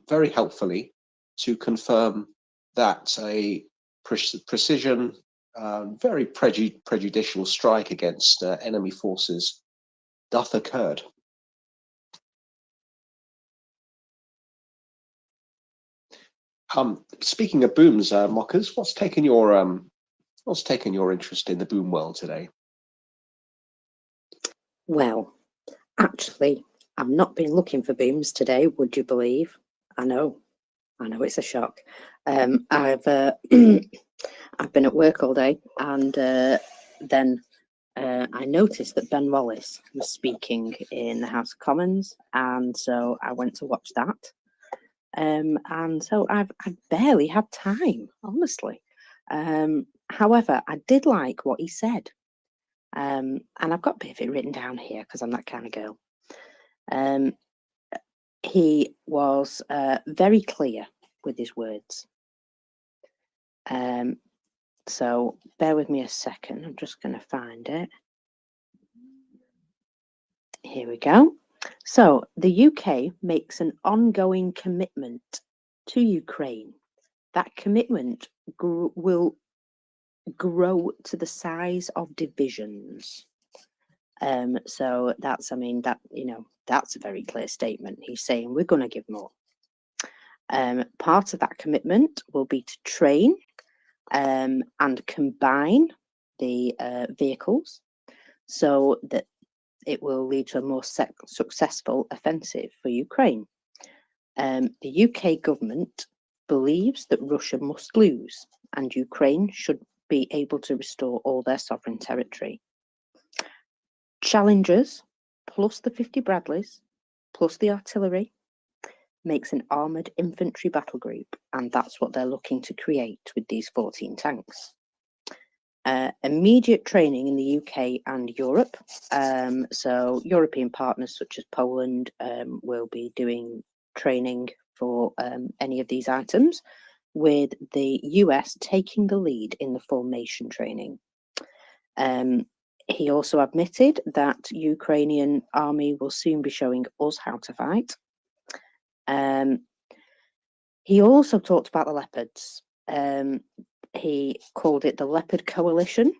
very helpfully to confirm that a precision, very prejudicial strike against enemy forces doth occurred. Speaking of booms, Mockers, what's taken your interest in the boom world today? Well, actually, I've not been looking for booms today, would you believe? I know it's a shock. I've I've been at work all day, and then I noticed that Ben Wallace was speaking in the House of Commons, and so I went to watch that. And so I've barely had time, honestly. However, I did like what he said. And I've got a bit of it written down here because I'm that kind of girl. He was very clear with his words. So bear with me a second. I'm just going to find it. Here we go. So the UK makes an ongoing commitment to Ukraine. That commitment will grow to the size of divisions. So that's, I mean, that, you know, that's a very clear statement. He's saying we're going to give more. Part of that commitment will be to train and combine the vehicles so that it will lead to a more successful offensive for Ukraine. The UK government believes that Russia must lose and Ukraine should be able to restore all their sovereign territory. Challengers, plus the 50 Bradleys, plus the artillery, makes an armoured infantry battle group, and that's what they're looking to create with these 14 tanks. Immediate training in the UK and Europe. So European partners such as Poland will be doing training for any of these items, with the US taking the lead in the formation training. He also admitted that Ukrainian army will soon be showing us how to fight. He also talked about the Leopards. He called it the Leopard Coalition.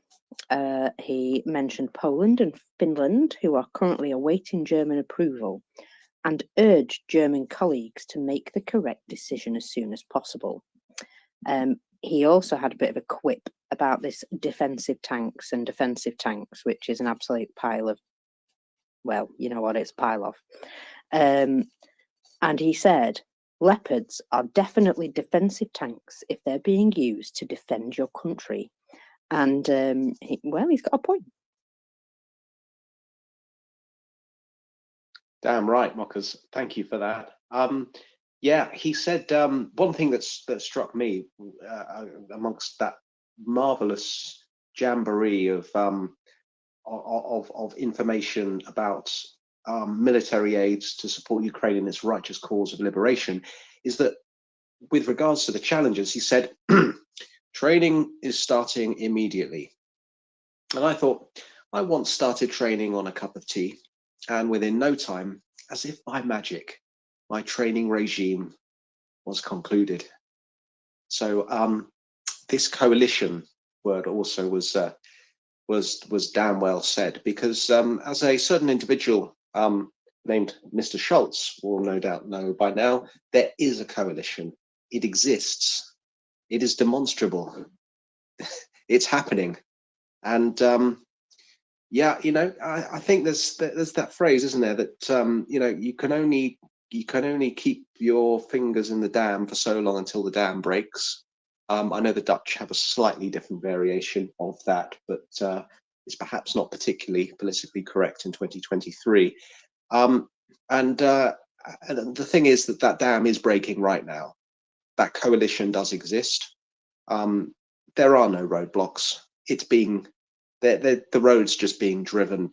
He mentioned Poland and Finland, who are currently awaiting German approval, and urged German colleagues to make the correct decision as soon as possible. He also had a bit of a quip about this defensive tanks, which is an absolute pile of, well, you know what it's a pile of. And he said, Leopards are definitely defensive tanks if they're being used to defend your country. And, he's got a point. Damn right, Mockers. Thank you for that. Yeah, he said one thing that struck me amongst that marvelous jamboree of information about military aids to support Ukraine in its righteous cause of liberation is that with regards to the challenges, he said, training is starting immediately. And I thought, I once started training on a cup of tea, and within no time, as if by magic, my training regime was concluded. So this coalition word also was damn well said, because as a certain individual named Mr. Schultz will no doubt know by now, there is a coalition. It exists. It is demonstrable. It's happening. And yeah, you know, I think there's that phrase, isn't there, that you know, you can only keep your fingers in the dam for so long until the dam breaks. I know the Dutch have a slightly different variation of that, but it's perhaps not particularly politically correct in 2023. And the thing is that dam is breaking right now. That coalition does exist. There are no roadblocks. It's being the road's just being driven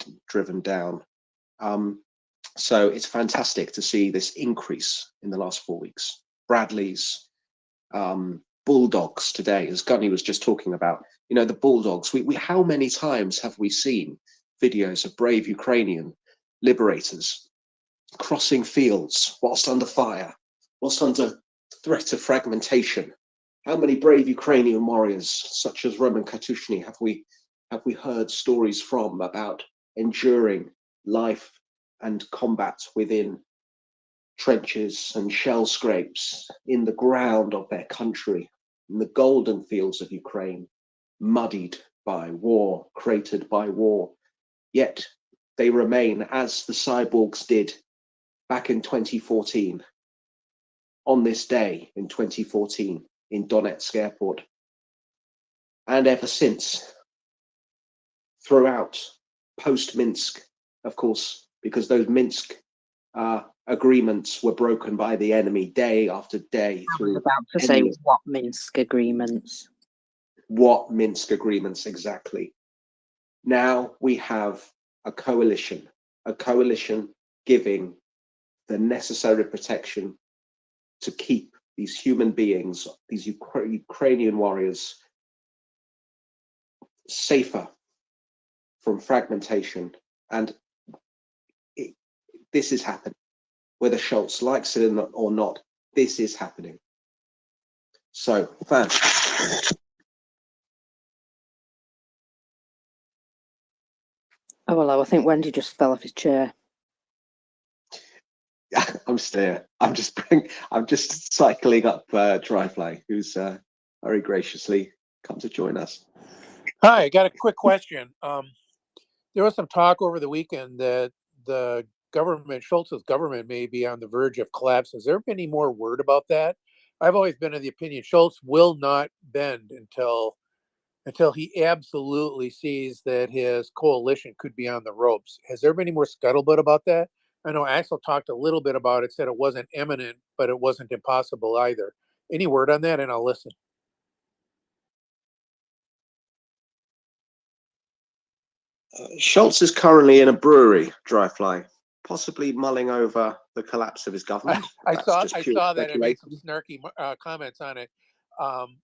down. So it's fantastic to see this increase in the last 4 weeks. Bradleys, bulldogs today, as Gunny was just talking about. You know, the bulldogs. We how many times have we seen videos of brave Ukrainian liberators crossing fields whilst under fire, whilst under threat of fragmentation? How many brave Ukrainian warriors, such as Roman Katushny, have we heard stories from about enduring life and combat within trenches and shell scrapes in the ground of their country, in the golden fields of Ukraine, muddied by war, cratered by war. Yet they remain, as the cyborgs did back in 2014, on this day in 2014 in Donetsk airport. And ever since, throughout, post-Minsk, of course, because those Minsk agreements were broken by the enemy day after day I was through about to say endless- what Minsk agreements. what Minsk agreements exactly. Now we have a coalition giving the necessary protection to keep these human beings, these Ukrainian warriors, safer from fragmentation. And this is happening. Whether Scholz likes it or not, this is happening. So, thanks. Oh, hello. I think Wendy just fell off his chair. I'm still here. I'm just cycling up Dryfly, who's very graciously come to join us. Hi, I got a quick question. There was some talk over the weekend that the government, Scholz's government, may be on the verge of collapse. Has there been any more word about that? I've always been of the opinion Scholz will not bend until he absolutely sees that his coalition could be on the ropes. Has there been any more scuttlebutt about that? I know Axel talked a little bit about it, said it wasn't imminent, but it wasn't impossible either. Any word on that? And I'll listen. Scholz is currently in a brewery, Dryfly, possibly mulling over the collapse of his government. I saw that and made some speculation. snarky comments on it.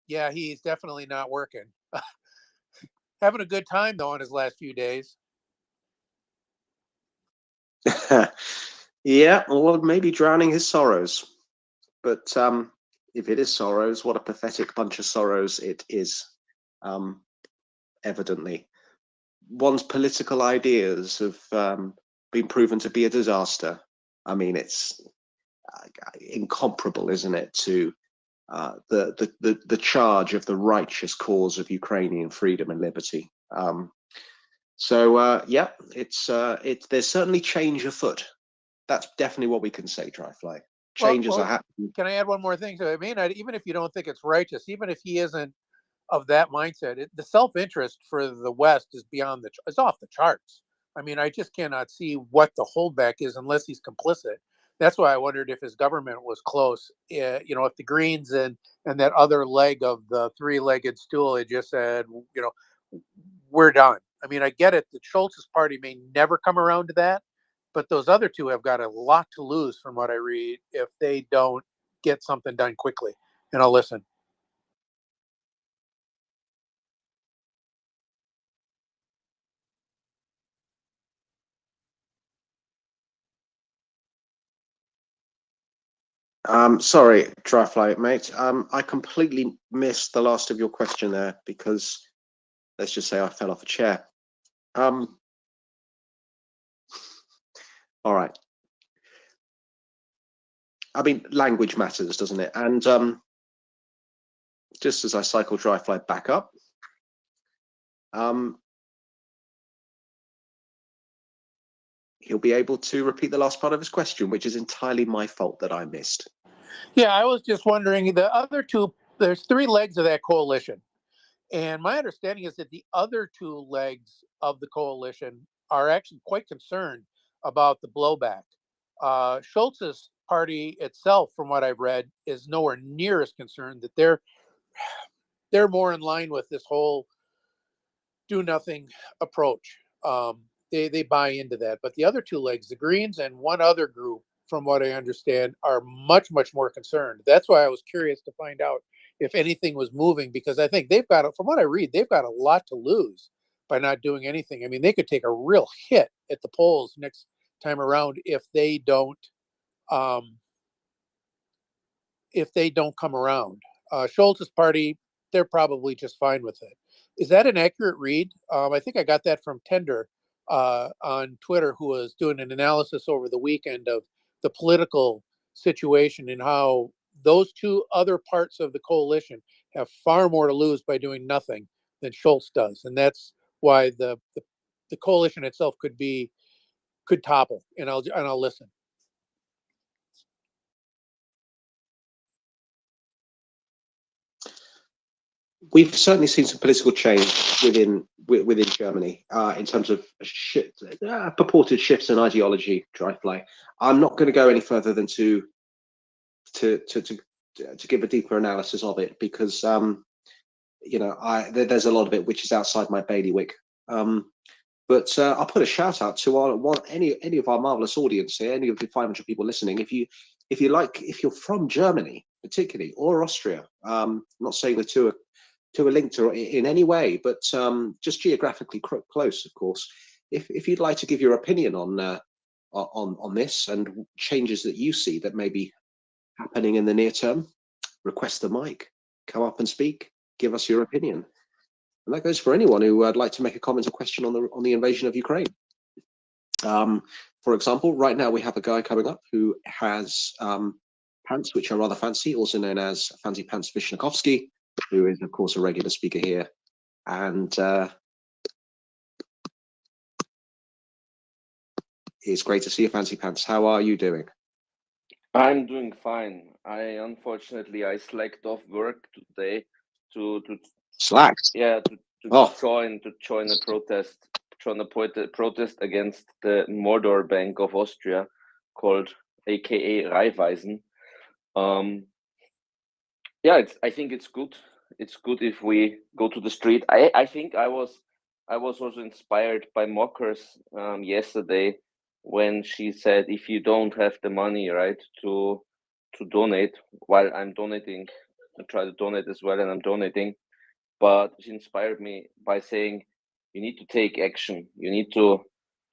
Yeah, he's definitely not working. Having a good time though in his last few days. Yeah, or maybe drowning his sorrows. But if it is sorrows, what a pathetic bunch of sorrows it is. Evidently, one's political ideas have been proven to be a disaster. I mean, it's incomparable, isn't it, to the charge of the righteous cause of Ukrainian freedom and liberty. Yeah, there's certainly change afoot. That's definitely what we can say, Dryfly. Changes are happening. Can I add one more thing? So I mean, even if you don't think it's righteous, even if he isn't of that mindset, the self-interest for the West is it's off the charts. I mean, I just cannot see what the holdback is unless he's complicit. That's why I wondered if his government was close. If the Greens and that other leg of the three-legged stool had just said, we're done. I mean, I get it that Scholz's party may never come around to that, but those other two have got a lot to lose from what I read if they don't get something done quickly. And I'll listen. Sorry, Dryfly, mate. I completely missed the last of your question there because, let's just say, I fell off a chair. All right. I mean, language matters, doesn't it? And just as I cycle Dryfly back up, he'll be able to repeat the last part of his question, which is entirely my fault that I missed. Yeah, I was just wondering, the other two, there's three legs of that coalition. And my understanding is that the other two legs of the coalition are actually quite concerned about the blowback. Scholz's party itself, from what I've read, is nowhere near as concerned, that they're more in line with this whole do nothing approach. They buy into that. But the other two legs, the Greens and one other group, from what I understand, are much more concerned. That's why I was curious to find out if anything was moving, because I think they've got, from what I read, they've got a lot to lose by not doing anything. I mean, they could take a real hit at the polls next time around if they don't come around. Scholz's party, they're probably just fine with it. Is that an accurate read? I think I got that from Tender on Twitter, who was doing an analysis over the weekend of the political situation and how those two other parts of the coalition have far more to lose by doing nothing than Scholz does, and that's why the coalition itself could topple. And I'll listen. we've certainly seen some political change within Germany in terms of purported shifts in ideology. Dryfly. I'm not going to go any further than to give a deeper analysis of it, because there's a lot of it which is outside my bailiwick. But I'll put a shout out to any of our marvelous audience here, any of the 500 people listening. If you're from Germany, particularly, or Austria, I'm not saying the two are linked in any way, but just geographically close, of course. If you'd like to give your opinion on this and changes that you see that may be happening in the near term, request the mic, come up and speak, give us your opinion. And that goes for anyone who would like to make a comment or question on the invasion of Ukraine. For example, right now we have a guy coming up who has pants which are rather fancy, also known as Fancy Pants Vishnakovsky, who is, of course, a regular speaker here. And it's great to see you, Fancy Pants. How are you doing? I'm doing fine. Unfortunately I slacked off work today to slacked. Yeah, to join a protest against the Mordor Bank of Austria, called AKA Raiffeisen. I think it's good. It's good if we go to the street. I think I was also inspired by Mockers yesterday, when she said, if you don't have the money, right, to donate, while I'm donating, I try to donate as well, and I'm donating, but she inspired me by saying, you need to take action, you need to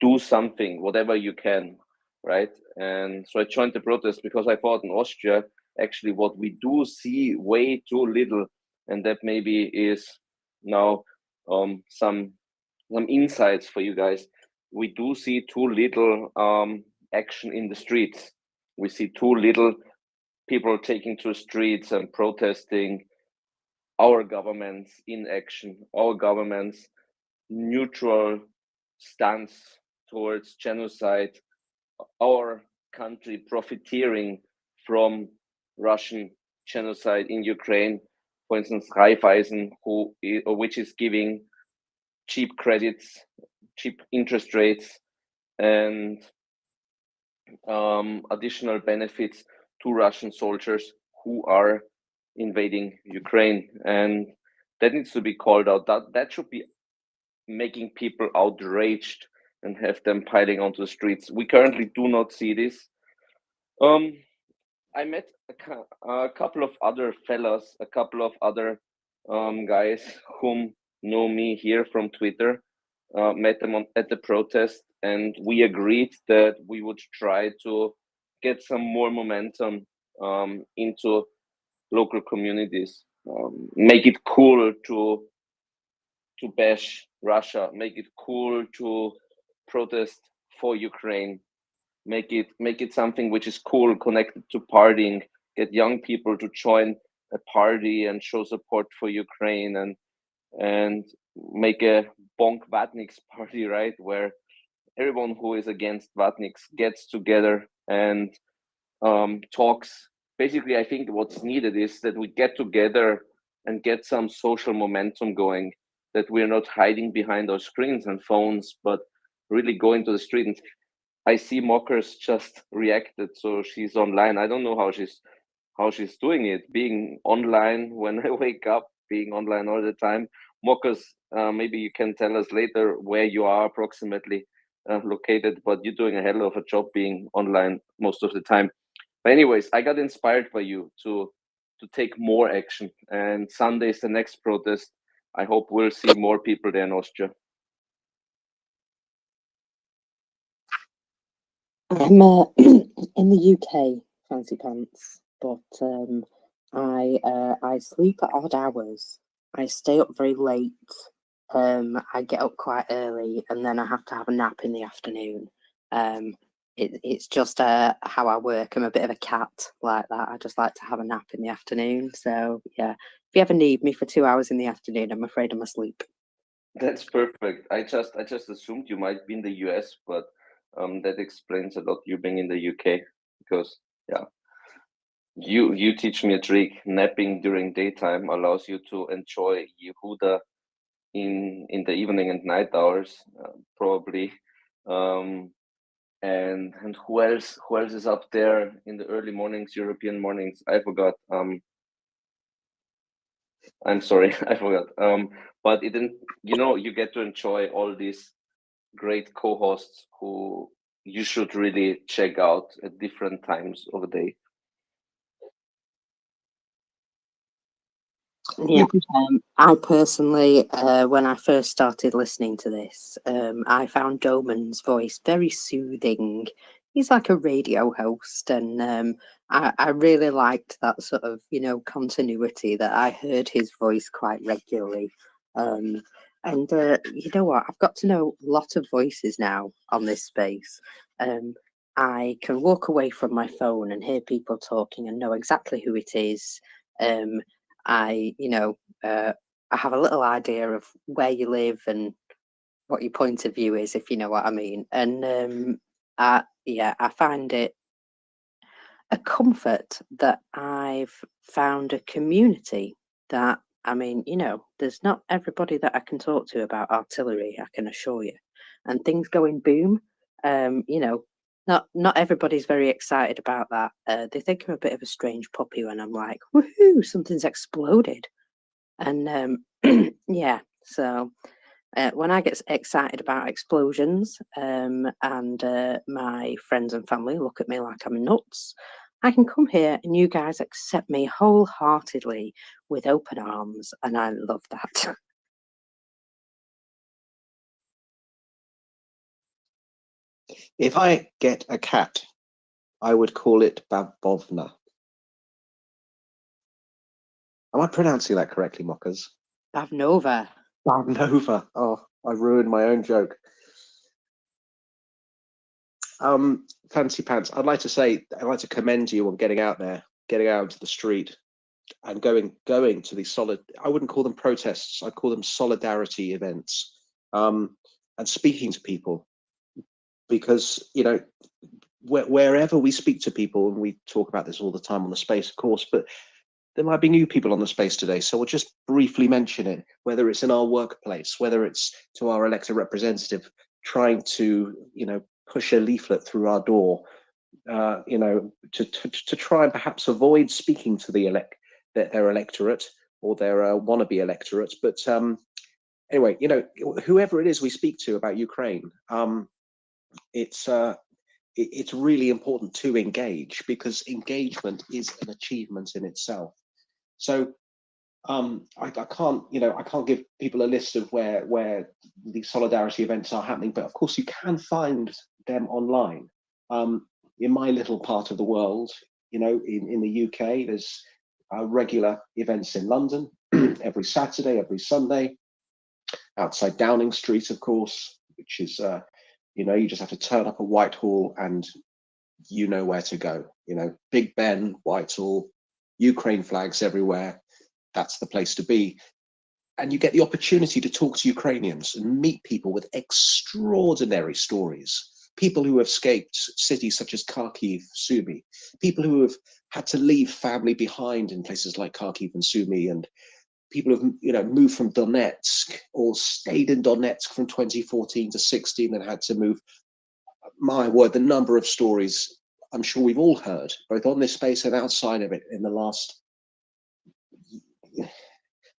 do something, whatever you can, right? And so I joined the protest because I thought in Austria, actually what we do see way too little, and that maybe is now some insights for you guys. We do see too little action in the streets. We see too little people taking to the streets and protesting our government's inaction, our government's neutral stance towards genocide, our country profiteering from Russian genocide in Ukraine. For instance, Raiffeisen, which is giving cheap credits, cheap interest rates, and additional benefits to Russian soldiers who are invading Ukraine. And that needs to be called out. That should be making people outraged and have them piling onto the streets. We currently do not see this. I met a couple of other fellas, a couple of other guys whom know me here from Twitter, met them at the protest, and we agreed that we would try to get some more momentum into local communities, make it cool to bash Russia, make it cool to protest for Ukraine, make it something which is cool, connected to partying, get young people to join a party and show support for Ukraine, and make a bonk Vatniks party, right, where everyone who is against Vatniks gets together and talks. Basically, I think what's needed is that we get together and get some social momentum going, that we're not hiding behind our screens and phones, but really go into the street. And I see Mockers just reacted, so she's online. I don't know how she's doing it, being online when I wake up, being online all the time. Mockers, maybe you can tell us later where you are approximately located, but you're doing a hell of a job being online most of the time. But anyways, I got inspired by you to take more action. And Sunday is the next protest. I hope we'll see more people there in Austria. I'm in the UK, Fancy Pants, but I sleep at odd hours. I stay up very late. I get up quite early, and then I have to have a nap in the afternoon. It's just how I work. I'm a bit of a cat like that. I just like to have a nap in the afternoon. So yeah, if you ever need me for 2 hours in the afternoon, I'm afraid I'm asleep. That's perfect. I just assumed you might be in the US, but that explains a lot, you being in the UK, because You teach me a trick. Napping during daytime allows you to enjoy Yehuda in the evening and night hours, probably. And who else? Who else is up there in the early mornings, European mornings? I forgot. I'm sorry, I forgot. But it didn't. You get to enjoy all these great co-hosts who you should really check out at different times of the day. Yeah, I personally, when I first started listening to this, I found Doman's voice very soothing. He's like a radio host, and I really liked that sort of, continuity that I heard his voice quite regularly. And you know what? I've got to know a lot of voices now on this space. I can walk away from my phone and hear people talking and know exactly who it is. I have a little idea of where you live and what your point of view is, if you know what I mean. And I find it a comfort that I've found a community that, there's not everybody that I can talk to about artillery, I can assure you. And things going boom, not everybody's very excited about that. They think I'm a bit of a strange puppy when I'm like, woohoo, something's exploded. And yeah, so when I get excited about explosions, and my friends and family look at me like I'm nuts, I can come here and you guys accept me wholeheartedly with open arms, and I love that. If I get a cat, I would call it Babovna. Am I pronouncing that correctly, Mockers? Bavnova. Babnova. Oh, I ruined my own joke. Fancy Pants, I'd like to commend you on getting out there, getting out into the street and going to these I wouldn't call them protests, I'd call them solidarity events, and speaking to people, because wherever we speak to people, and we talk about this all the time on the space, of course, but there might be new people on the space today, so we'll just briefly mention it, whether it's in our workplace, whether it's to our elected representative trying to push a leaflet through our door, to try and perhaps avoid speaking to their electorate or their wannabe electorate. But anyway, whoever it is we speak to about Ukraine, it's really important to engage, because engagement is an achievement in itself. So I can't give people a list of where these solidarity events are happening, but of course you can find them online. In my little part of the world, in the UK, there's regular events in London every Saturday, every Sunday, outside Downing Street, of course, which is you just have to turn up at Whitehall and you know where to go. Big Ben, Whitehall, Ukraine flags everywhere. That's the place to be. And you get the opportunity to talk to Ukrainians and meet people with extraordinary stories. People who have escaped cities such as Kharkiv, Sumy, people who have had to leave family behind in places like Kharkiv and Sumy, and people who've moved from Donetsk or stayed in Donetsk from 2014 to 16 and had to move. My word, the number of stories I'm sure we've all heard, both on this space and outside of it, in the last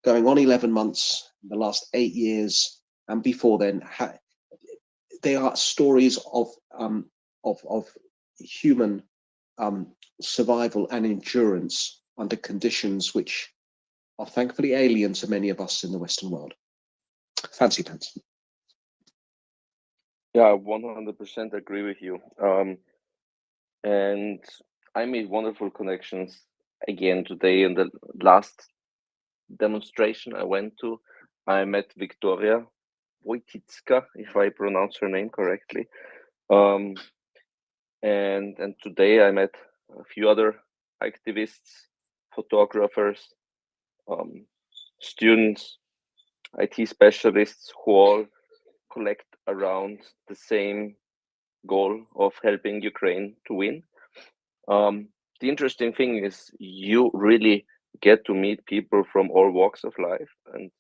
going on 11 months, the last 8 years, and before then, they are stories of human survival and endurance under conditions which are thankfully alien to many of us in the Western world. Fancy Pants. Yeah, 100% agree with you. And I made wonderful connections again today in the last demonstration I went to. I met Victoria Wojcicka, if I pronounce her name correctly. And today I met a few other activists, photographers, students, IT specialists, who all collect around the same goal of helping Ukraine to win. the interesting thing is you really get to meet people from all walks of life and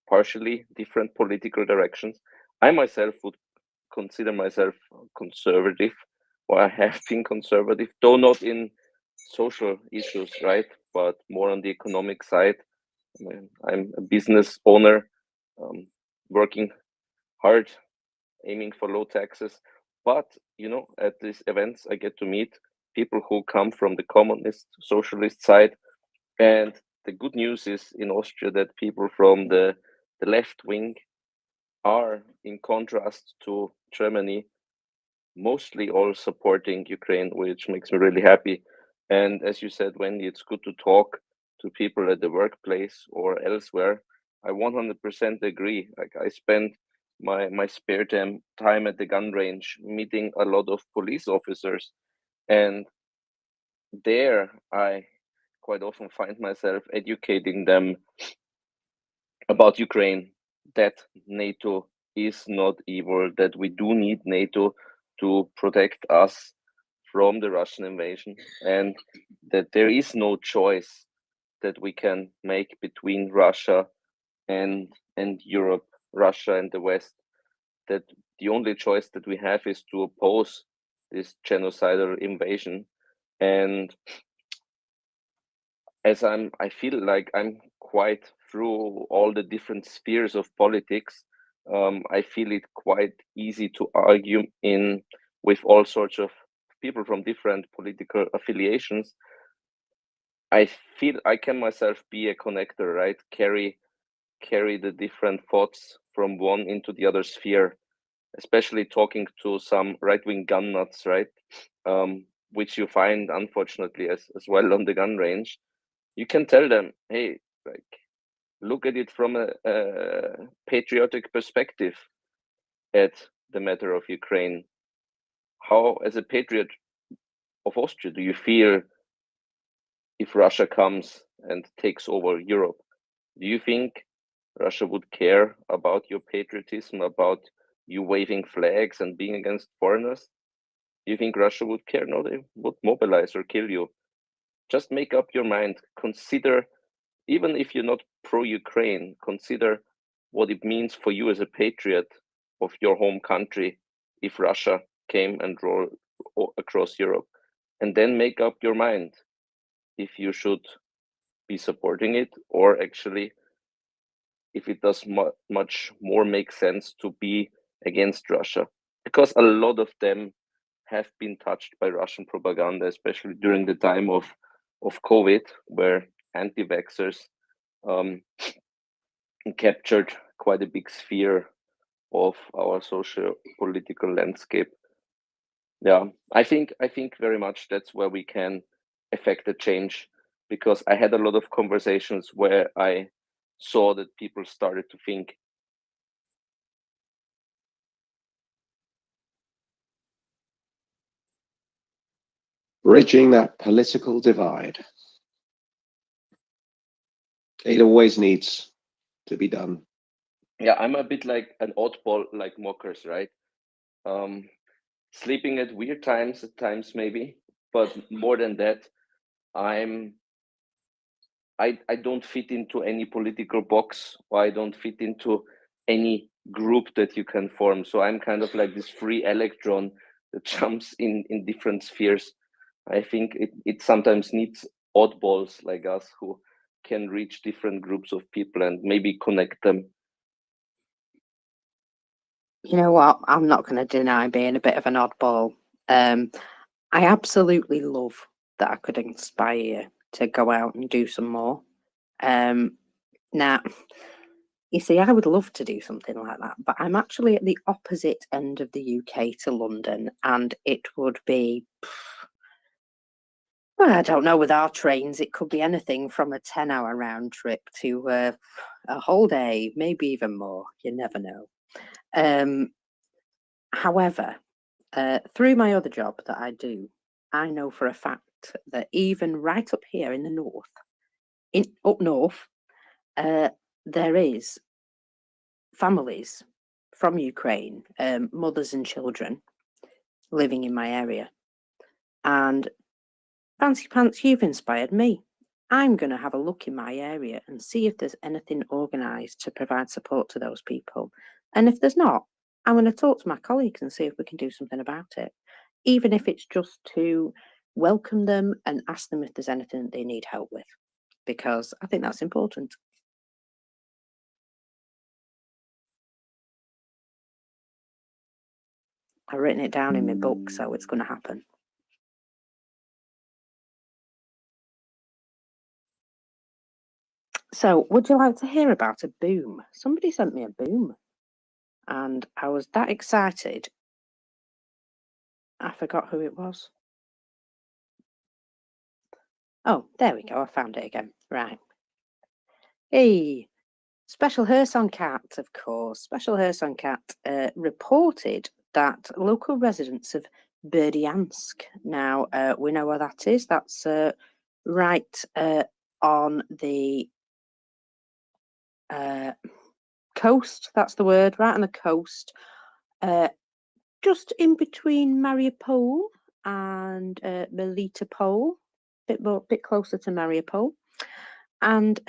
partially different political directions. I myself would consider myself conservative, or I have been conservative, though not in social issues, right? But more on the economic side. I mean, I'm a business owner, working hard, aiming for low taxes. But at these events, I get to meet people who come from the communist, socialist side. And the good news is in Austria that people from the left wing are, in contrast to Germany, mostly all supporting Ukraine, which makes me really happy. And as you said, Wendy, it's good to talk to people at the workplace or elsewhere. I 100% agree. Like I spend my spare time at the gun range meeting a lot of police officers, and there I quite often find myself educating them about Ukraine, that NATO is not evil, that we do need NATO to protect us from the Russian invasion, and that there is no choice that we can make between Russia and Europe, Russia and the West, that the only choice that we have is to oppose this genocidal invasion. And as I feel like I'm quite through all the different spheres of politics. I feel it quite easy to argue in with all sorts of people from different political affiliations. I feel I can myself be a connector, right? Carry the different thoughts from one into the other sphere, especially talking to some right-wing gun nuts, right? Which you find unfortunately as well on the gun range. You can tell them, hey, like, look at it from a patriotic perspective at the matter of Ukraine. How, as a patriot of Austria, do you feel if Russia comes and takes over Europe? Do you think Russia would care about your patriotism, about you waving flags and being against foreigners? Do you think Russia would care? No, they would mobilize or kill you. Just make up your mind. Consider, even if you're not pro-Ukraine, consider what it means for you as a patriot of your home country if Russia came and rolled across Europe. And then make up your mind if you should be supporting it, or actually if it does much more make sense to be against Russia. Because a lot of them have been touched by Russian propaganda, especially during the time of COVID, where anti-vaxxers captured quite a big sphere of our social political landscape. Yeah, I think very much that's where we can affect a change, because I had a lot of conversations where I saw that people started to think. Bridging that political divide. It always needs to be done. Yeah, I'm a bit like an oddball, like mockers, right? Sleeping at weird times at times maybe, but more than that, I don't fit into any political box, or I don't fit into any group that you can form. So I'm kind of like this free electron that jumps in different spheres. I think it sometimes needs oddballs like us who can reach different groups of people and maybe connect them. You know what? I'm not going to deny being a bit of an oddball. I absolutely love that I could inspire you to go out and do some more. Now, you see, I would love to do something like that, but I'm actually at the opposite end of the UK to London, and it would be, well, I don't know, with our trains, it could be anything from a 10-hour round trip to a whole day, maybe even more. You never know. However, through my other job that I do, I know for a fact that even right up here in the north, up north, there is families from Ukraine, mothers and children living in my area. And Fancy Pants, you've inspired me. I'm going to have a look in my area and see if there's anything organised to provide support to those people. And if there's not, I'm going to talk to my colleagues and see if we can do something about it, even if it's just to welcome them and ask them if there's anything that they need help with, because I think that's important. I've written it down in my book, so it's going to happen. So, would you like to hear about a boom? Somebody sent me a boom, and I was that excited, I forgot who it was. Oh, there we go, I found it again. Right. Hey, Special Herson Cat, of course. Special Herson Cat reported that local residents of Berdyansk, now we know where that is, that's right on the coast, that's the word, right on the coast, just in between MriyaReport and Melitopol, bit closer to MriyaReport. And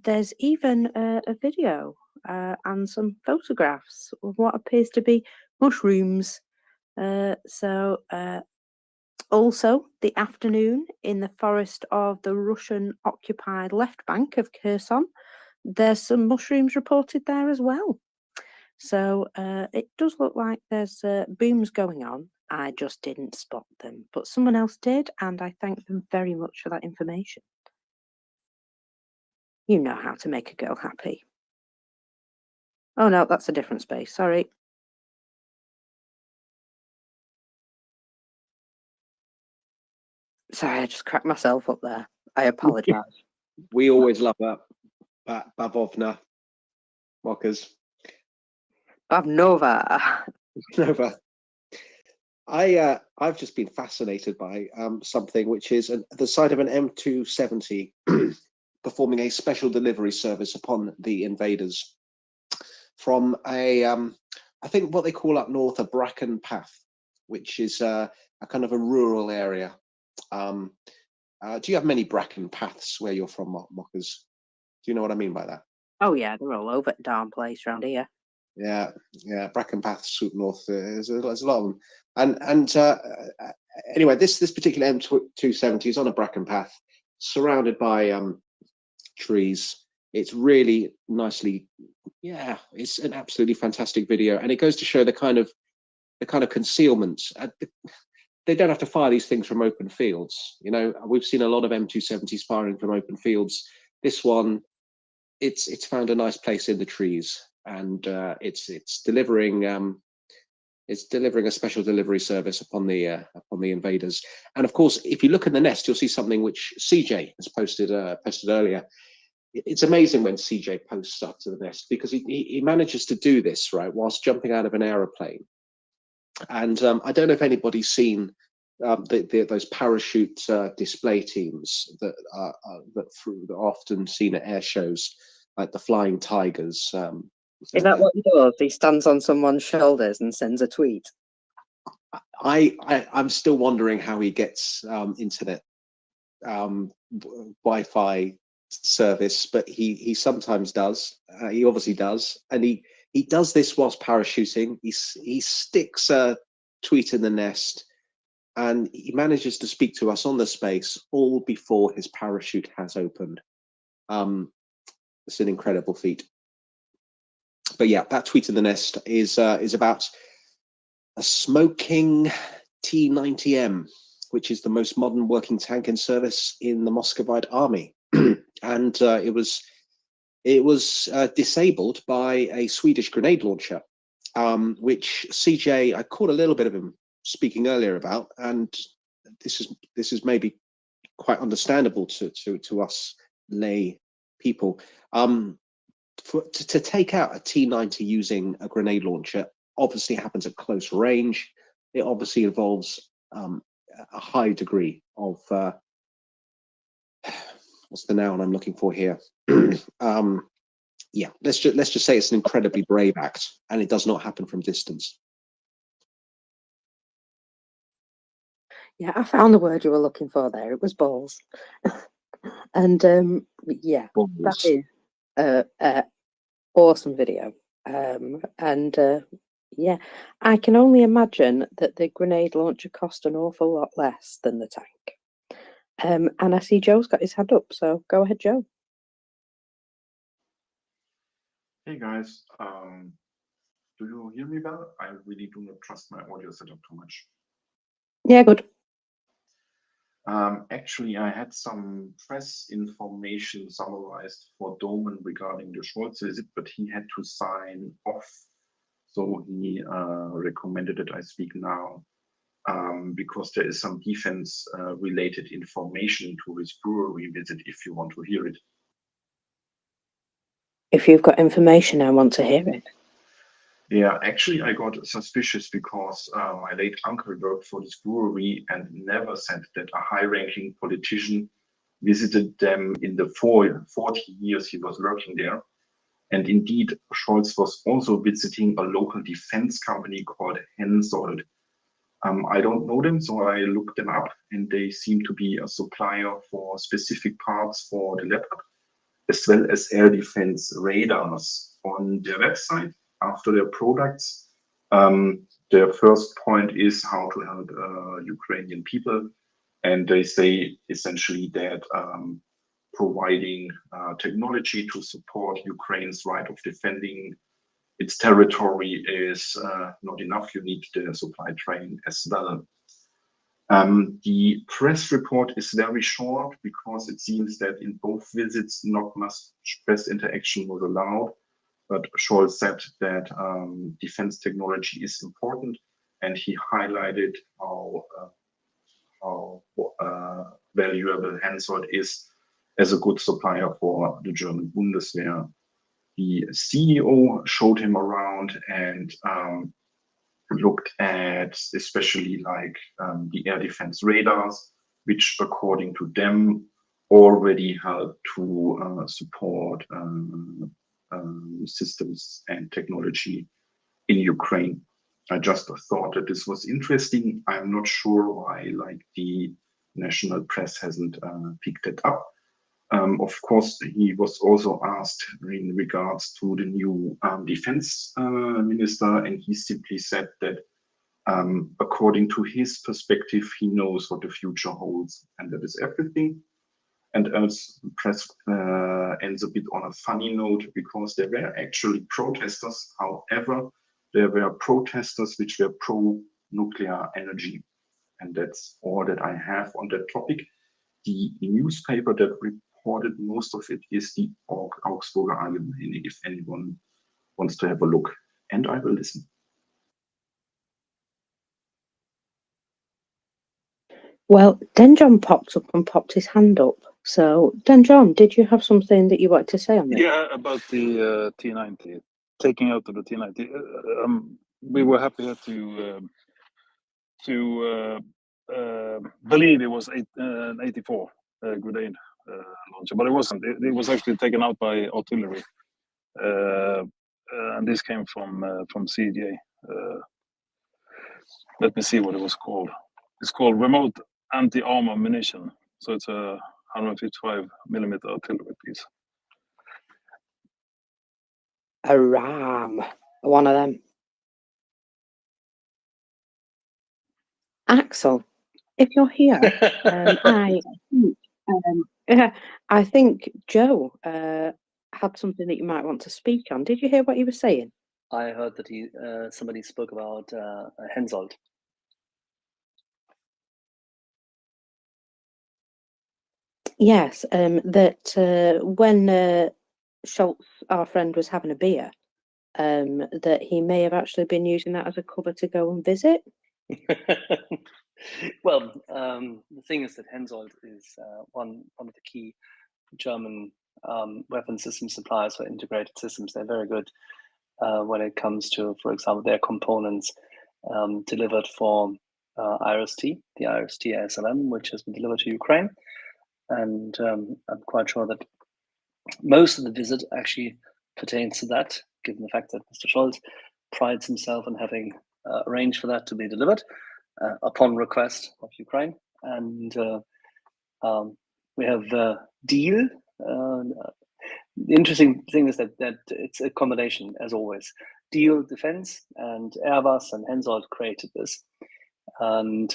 there's even a video and some photographs of what appears to be mushrooms. Also, the afternoon in the forest of the Russian-occupied left bank of Kherson, there's some mushrooms reported there as well. So it does look like there's booms going on. I just didn't spot them, but someone else did, and I thank them very much for that information. You know how to make a girl happy. Oh no, that's a different space, sorry. Sorry, I just cracked myself up there. I apologise. We always love that. Bavovna. Mockers. Bavnova. Nova. I've just been fascinated by something which is the side of an M270 performing a special delivery service upon the invaders from a I think what they call up north a bracken path, which is a kind of a rural area. Do you have many bracken paths where you're from, Mockers? Do you know what I mean by that? Oh yeah, they're all over at Darn Place round here. Yeah, bracken paths up north. There's a lot of them. And anyway, this particular M270 is on a bracken path, surrounded by trees. It's really nicely, yeah. It's an absolutely fantastic video, and it goes to show the kind of concealment. They don't have to fire these things from open fields. You know, we've seen a lot of M270s firing from open fields. This one, it's found a nice place in the trees, and it's delivering a special delivery service upon the invaders. And of course, if you look in the nest, you'll see something which CJ has posted earlier. It's amazing when CJ posts stuff to the nest, because he manages to do this right whilst jumping out of an aeroplane. And I don't know if anybody's seen those parachute display teams that are often seen at air shows, like the Flying Tigers. Is that what he does? He stands on someone's shoulders and sends a tweet. I'm still wondering how he gets internet Wi-Fi service, but he sometimes does. He obviously does, and he does this whilst parachuting. He sticks a tweet in the nest, and he manages to speak to us on the space all before his parachute has opened. It's an incredible feat. But yeah, that tweet in the nest is about a smoking T-90M, which is the most modern working tank in service in the Muscovite army, and it was disabled by a Swedish grenade launcher, which CJ, I caught a little bit of him speaking earlier about, and this is maybe quite understandable to us lay people. To take out a T-90 using a grenade launcher obviously happens at close range. It obviously involves a high degree of what's the noun I'm looking for here? Yeah, let's just say it's an incredibly brave act, and it does not happen from distance. Yeah, I found the word you were looking for there. It was balls. And yeah, that is awesome video. And yeah, I can only imagine that the grenade launcher cost an awful lot less than the tank. And I see Joe's got his hand up, so go ahead, Joe. Hey guys, do you hear me well? I really do not trust my audio setup too much. Yeah, good. Actually, I had some press information summarized for Doman regarding the Scholz visit, but he had to sign off. So he recommended that I speak now because there is some defense related information to his brewery visit if you want to hear it. If you've got information, I want to hear it. Yeah, actually, I got suspicious because my late uncle worked for this brewery and never said that a high-ranking politician visited them in the 40 years he was working there. And indeed, Scholz was also visiting a local defense company called Hensoldt. I don't know them, so I looked them up, and they seem to be a supplier for specific parts for the Leopard, as well as air defense radars. On their website, after their products, their first point is how to help Ukrainian people. And they say essentially that providing technology to support Ukraine's right of defending its territory is not enough. You need the supply chain as well. The press report is very short because it seems that in both visits not much press interaction was allowed, but Scholz said that defense technology is important, and he highlighted how valuable Hensoldt is as a good supplier for the German Bundeswehr. The CEO showed him around and looked at especially like the air defense radars, which according to them already help to support systems and technology in Ukraine. I just thought that this was interesting. I'm not sure why like the national press hasn't picked it up. Of course, he was also asked in regards to the new defense minister, and he simply said that according to his perspective, he knows what the future holds, and that is everything. And else, the press ends a bit on a funny note because there were actually protesters. However, there were protesters which were pro-nuclear energy, and that's all that I have on that topic. The newspaper that reported most of it is the Augsburger Allgemeine, if anyone wants to have a look, and I will listen. Well, Denjon popped up and popped his hand up. So, Denjon, did you have something that you wanted to say on this? Yeah, about the T90, taking out of the T90. We were happy to believe it was an 84 grenade launcher, but it wasn't. It was actually taken out by artillery, and this came from CJ. Let me see what it was called. It's called remote anti-armor munition. So it's a 155 millimeter artillery piece. A ram, one of them. Axel, if you're here, I think Joe had something that you might want to speak on. Did you hear what he was saying? I heard that somebody spoke about Hensoldt. Yes, that when Scholz, our friend, was having a beer, that he may have actually been using that as a cover to go and visit. Well, the thing is that Hensoldt is one of the key German weapon system suppliers for integrated systems. They're very good when it comes to, for example, their components delivered for IRST, the IRST SLM, which has been delivered to Ukraine. And I'm quite sure that most of the visit actually pertains to that, given the fact that Mr. Scholz prides himself on having arranged for that to be delivered. upon request of Ukraine. And we have deal. The interesting thing is that it's a combination, as always. Deal Defense and Airbus and Hensoldt created this. And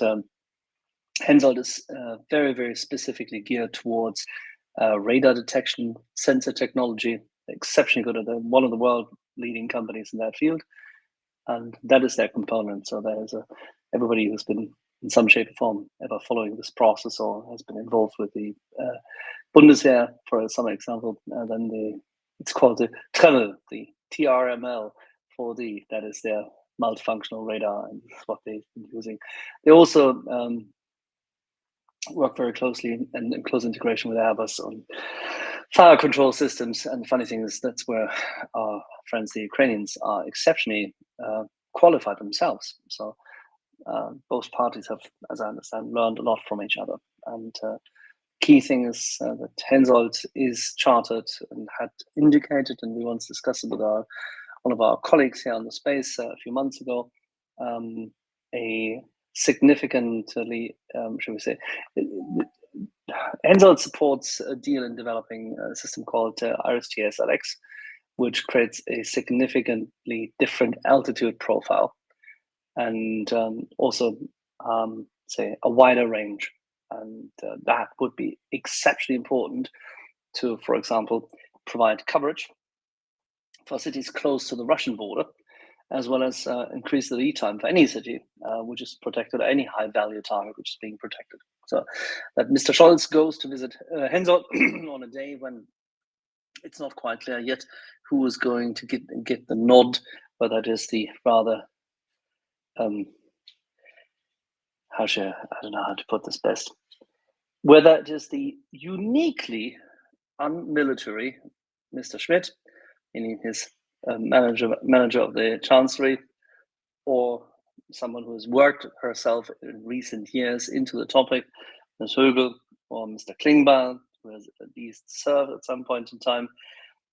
Hensoldt is very, very specifically geared towards radar detection, sensor technology, exceptionally good at one of the world leading companies in that field. And that is their component. So there's everybody who's been in some shape or form ever following this process or has been involved with the Bundeswehr, for some example, then it's called the tunnel, the TRML 4D. That is their multifunctional radar, and that's what they've been using. They also work very closely and in close integration with Airbus on fire control systems. And the funny thing is that's where our friends, the Ukrainians, are exceptionally qualified themselves. So both parties have, as I understand, learned a lot from each other. And key thing is that Hensoldt is chartered and had indicated, and we once discussed it with one of our colleagues here on the space a few months ago, a significantly, should we say, Hensoldt supports a deal in developing a system called IRIS-TSLX, which creates a significantly different altitude profile and also, say, a wider range. And that would be exceptionally important to, for example, provide coverage for cities close to the Russian border, as well as increase the lead time for any city which is protected, or any high value target which is being protected. So that Mr. Scholz goes to visit Hensoldt on a day when it's not quite clear yet who is going to get the nod, but that is the rather, I don't know how to put this best, whether it is the uniquely unmilitary Mr. Schmidt, meaning his manager of the Chancellery, or someone who has worked herself in recent years into the topic, Ms. Högel or Mr. Klingbeil, who has at least served at some point in time.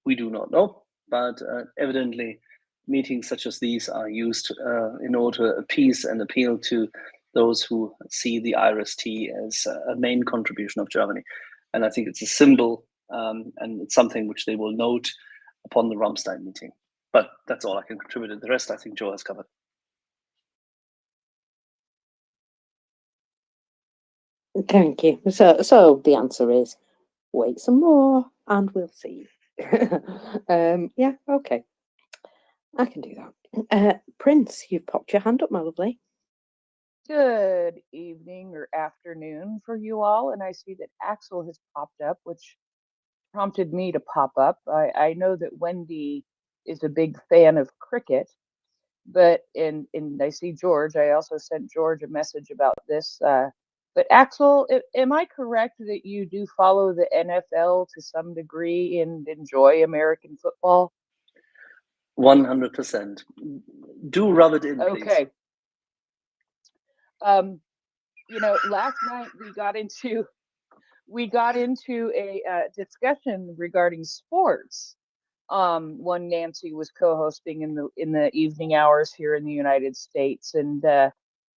We do not know, but evidently meetings such as these are used in order to appease and appeal to those who see the IRIS-T as a main contribution of Germany. And I think it's a symbol, and it's something which they will note upon the Ramstein meeting. But that's all I can contribute. The rest I think Joe has covered. Thank you. So the answer is wait some more and we'll see. Yeah, okay. I can do that. Prince, you've popped your hand up, my lovely. Good evening or afternoon for you all. And I see that Axel has popped up, which prompted me to pop up. I know that Wendy is a big fan of cricket, but and I see George. I also sent George a message about this. But Axel, am I correct that you do follow the NFL to some degree and enjoy American football? 100%. Do rub it in, please. Okay. Last night we got into a discussion regarding sports. One Nancy was co-hosting in the evening hours here in the United States, and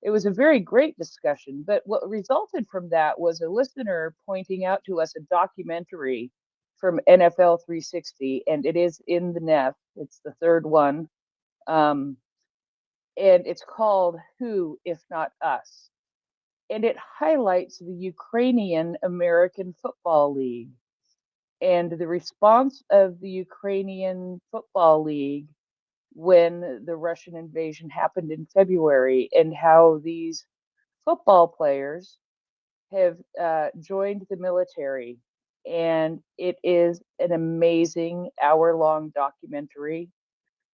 it was a very great discussion. But what resulted from that was a listener pointing out to us a documentary from NFL 360, and it is in the NEF. It's the third one, and it's called "Who If Not Us," and it highlights the Ukrainian American Football League and the response of the Ukrainian Football League when the Russian invasion happened in February, and how these football players have joined the military. And it is an amazing hour-long documentary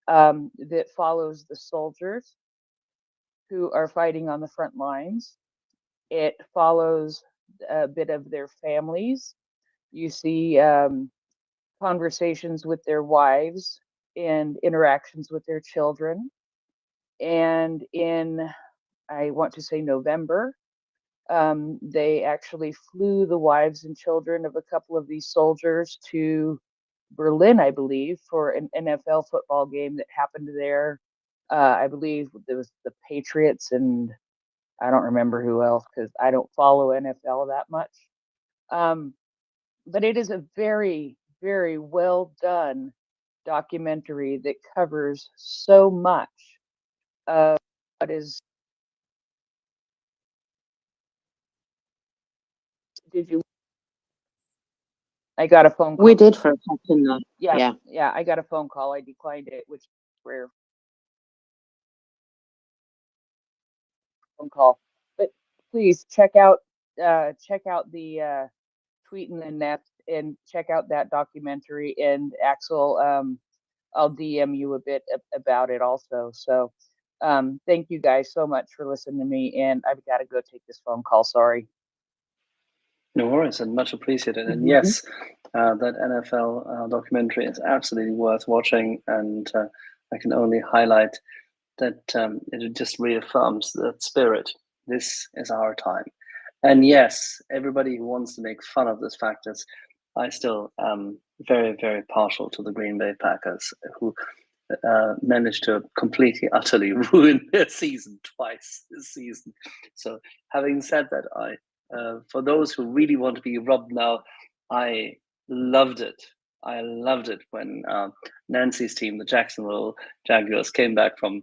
that follows the soldiers who are fighting on the front lines. It follows a bit of their families. You see conversations with their wives and interactions with their children. And in, I want to say November, they actually flew the wives and children of a couple of these soldiers to Berlin, I believe, for an NFL football game that happened there. I believe there was the Patriots and I don't remember who else because I don't follow NFL that much. But it is a very, very well done documentary that covers so much of what is. Did you? I got a phone call. We did for a second though. Yeah, yeah, I got a phone call. I declined it, which is rare phone call. But please check out the tweet in the net and check out that documentary. And Axel, I'll DM you a bit about it also. So thank you guys so much for listening to me. And I've got to go take this phone call. Sorry. No worries, and much appreciated. And yes, that NFL documentary is absolutely worth watching. And I can only highlight that it just reaffirms that spirit. This is our time. And yes, everybody who wants to make fun of this fact is, I still am very, very partial to the Green Bay Packers, who managed to completely, utterly ruin their season twice this season. So having said that, for those who really want to be robbed now, I loved it. I loved it when Nancy's team, the Jacksonville Jaguars, came back from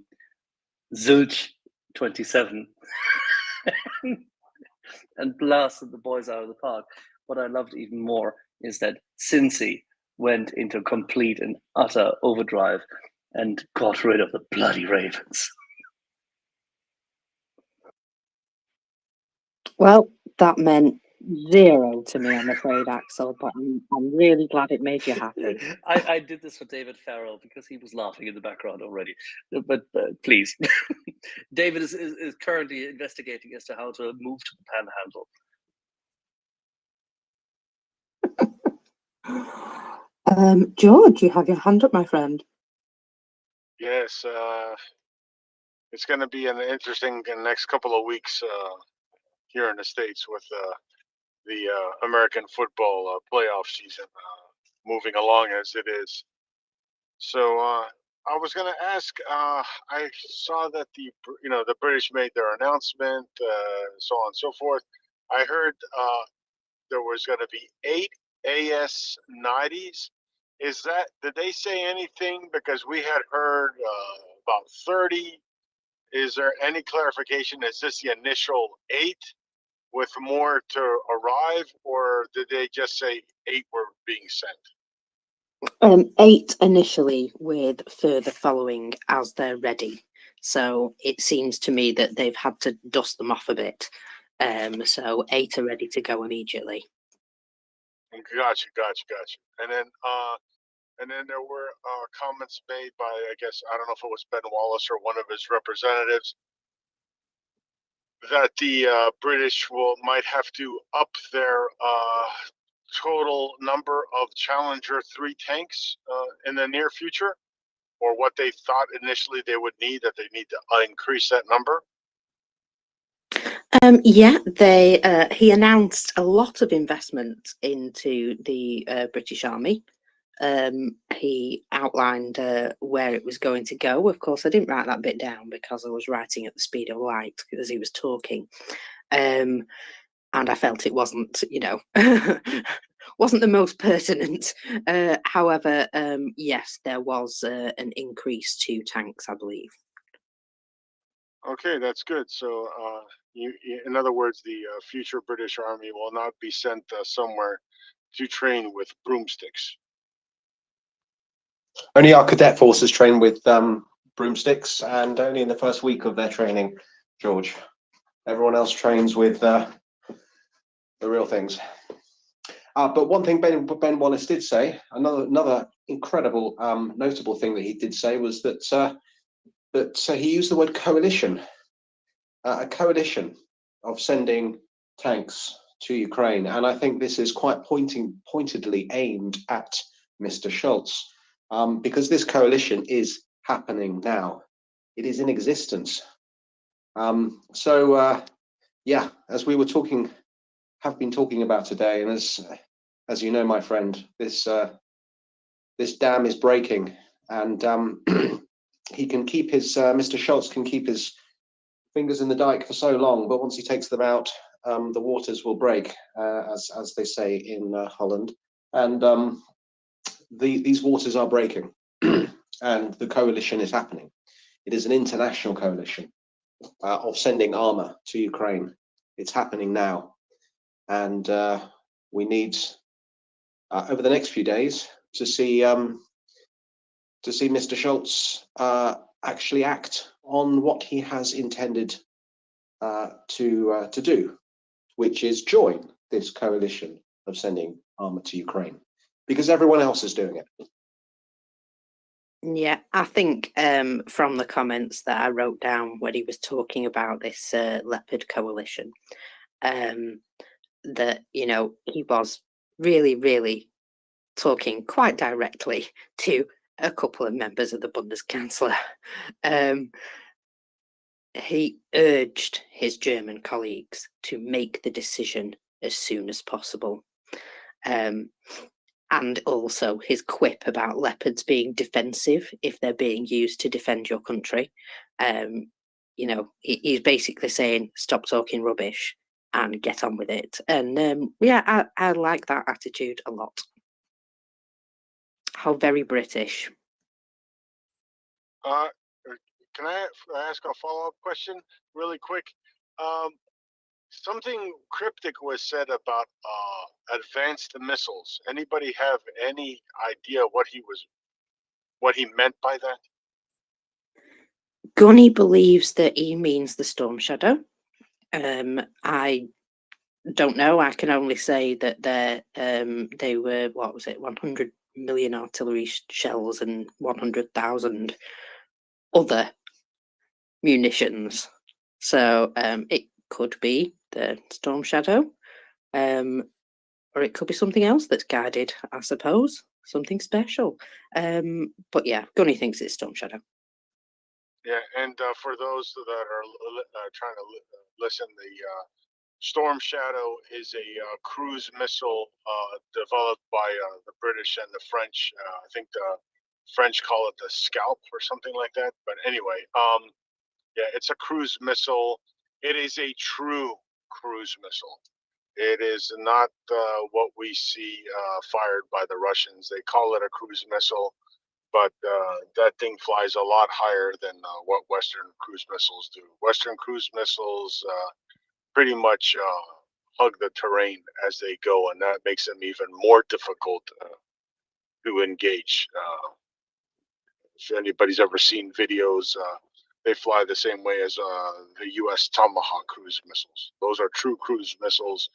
Zilch 27 and blasted the boys out of the park. What I loved even more is that Cincy went into complete and utter overdrive and got rid of the bloody Ravens. Well, that meant zero to me, I'm afraid, Axel, but I'm really glad it made you happy. I did this for David Farrell because he was laughing in the background already. But please, David is currently investigating as to how to move to the panhandle. George, you have your hand up, my friend. Yes, it's going to be an interesting next couple of weeks here in the States with the American football playoff season moving along as it is. So I was going to ask. I saw that the British made their announcement, so on and so forth. I heard there was going to be 8 AS-90s. Did they say anything? Because we had heard about 30. Is there any clarification? Is this the initial 8 with more to arrive, or did they just say 8 were being sent? 8 initially, with further following as they're ready. So it seems to me that they've had to dust them off a bit. So 8 are ready to go immediately. Gotcha. And then there were comments made by, I guess, I don't know if it was Ben Wallace or one of his representatives, that the British might have to up their total number of Challenger 3 tanks in the near future, or what they thought initially they would need, that they need to increase that number. He announced a lot of investment into the British Army. He outlined where it was going to go. Of course, I didn't write that bit down because I was writing at the speed of light as he was talking. And I felt it wasn't, wasn't the most pertinent. However, yes, there was an increase to tanks, I believe. Okay, that's good. So, in other words, the future British Army will not be sent somewhere to train with broomsticks. Only our cadet forces train with broomsticks, and only in the first week of their training, George. Everyone else trains with the real things. But one thing Ben Wallace did say, another incredible, notable thing that he did say, was that he used the word coalition, a coalition of sending tanks to Ukraine, and I think this is quite pointedly aimed at Mr. Schultz, because this coalition is happening now. It is in existence. Yeah, as we were have been talking about today, and as you know, my friend, this dam is breaking, and he can keep his Mr. Schultz can keep his fingers in the dike for so long, but once he takes them out, the waters will break, as they say in Holland. And these waters are breaking, and the coalition is happening. It is an international coalition of sending armor to Ukraine. It's happening now, and we need over the next few days to see Mr. Schultz actually act on what he has intended to do, which is join this coalition of sending armor to Ukraine, because everyone else is doing it. Yeah, I think from the comments that I wrote down when he was talking about this Leopard coalition, that, you know, he was really, really talking quite directly to a couple of members of the Bundeskanzler. He urged his German colleagues to make the decision as soon as possible. And also his quip about leopards being defensive if they're being used to defend your country. You know, he's basically saying, stop talking rubbish and get on with it. And yeah, I like that attitude a lot. How very British. Can I ask a follow-up question really quick? Something cryptic was said about advanced missiles. Anybody have any idea what he meant by that? Gunny believes that he means the Storm Shadow. I don't know. I can only say that they were, what was it, 100 million artillery shells and 100,000 other munitions. So it could be the Storm Shadow, or it could be something else that's guided, I suppose, something special. But yeah, Gunny thinks it's Storm Shadow. Yeah, and for those that are trying to listen, the Storm Shadow is a cruise missile developed by the British and the French. I think the French call it the Scalp or something like that. But anyway, yeah, it's a cruise missile. It is a true cruise missile. It is not what we see fired by the Russians. They call it a cruise missile, but that thing flies a lot higher than what Western cruise missiles do. Western cruise missiles pretty much hug the terrain as they go, and that makes them even more difficult to engage. If anybody's ever seen videos, they fly the same way as the U.S. Tomahawk cruise missiles. Those are true cruise missiles.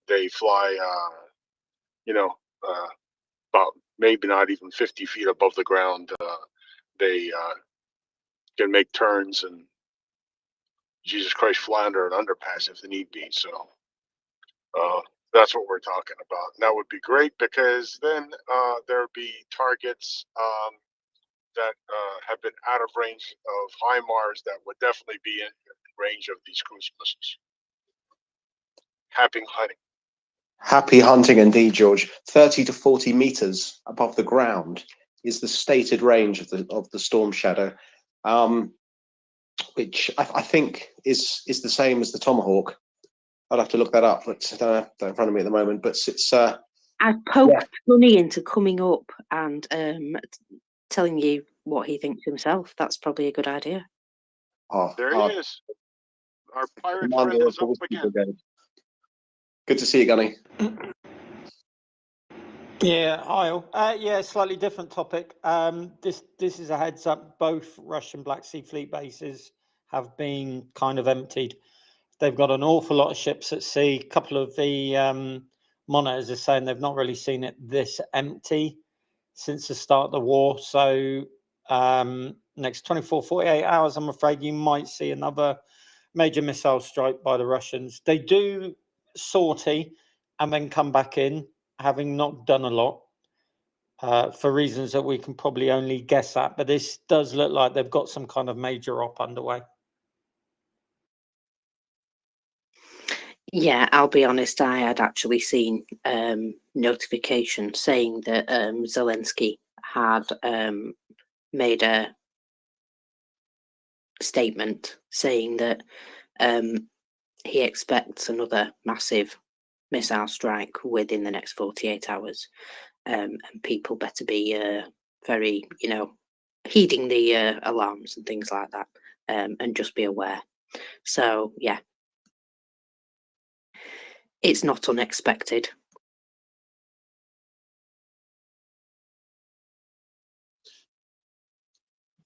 They fly, about maybe not even 50 feet above the ground. They can make turns and, Jesus Christ, fly under an underpass if the need be. So that's what we're talking about. And that would be great, because then there would be targets that have been out of range of HIMARS that would definitely be in range of these cruise missiles. Happy hunting. Happy hunting indeed, George. 30 to 40 meters above the ground is the stated range of the Storm Shadow, which I think is the same as the Tomahawk. I'd have to look that up, but I don't have that in front of me at the moment. But it's I poked Gunny into coming up and telling you what he thinks himself. That's probably a good idea. There he is. Our pirate friend is up again. Good to see you, Gunny. Yeah, hi all. Yeah, slightly different topic. This is a heads up. Both Russian Black Sea Fleet bases have been kind of emptied. They've got an awful lot of ships at sea. A couple of the monitors are saying they've not really seen it this empty since the start of the war. So next 24, 48 hours, I'm afraid you might see another major missile strike by the Russians. They do sortie and then come back in, having not done a lot for reasons that we can probably only guess at. But this does look like they've got some kind of major op underway. Yeah, I'll be honest, I had actually seen notification saying that Zelensky had made a statement saying that he expects another massive missile strike within the next 48 hours. And people better be very, heeding the alarms and things like that, and just be aware. So, yeah, it's not unexpected.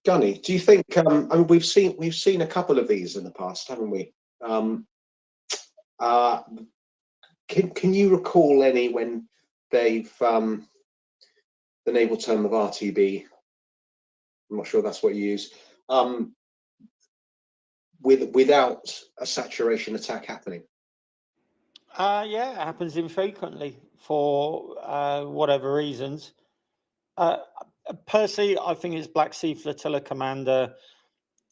Gunny, do you think? I mean, we've seen a couple of these in the past, haven't we? Can you recall any when they've the naval term of RTB? I'm not sure that's what you use. Without a saturation attack happening. Yeah, it happens infrequently for whatever reasons. Personally, I think it's Black Sea Flotilla commander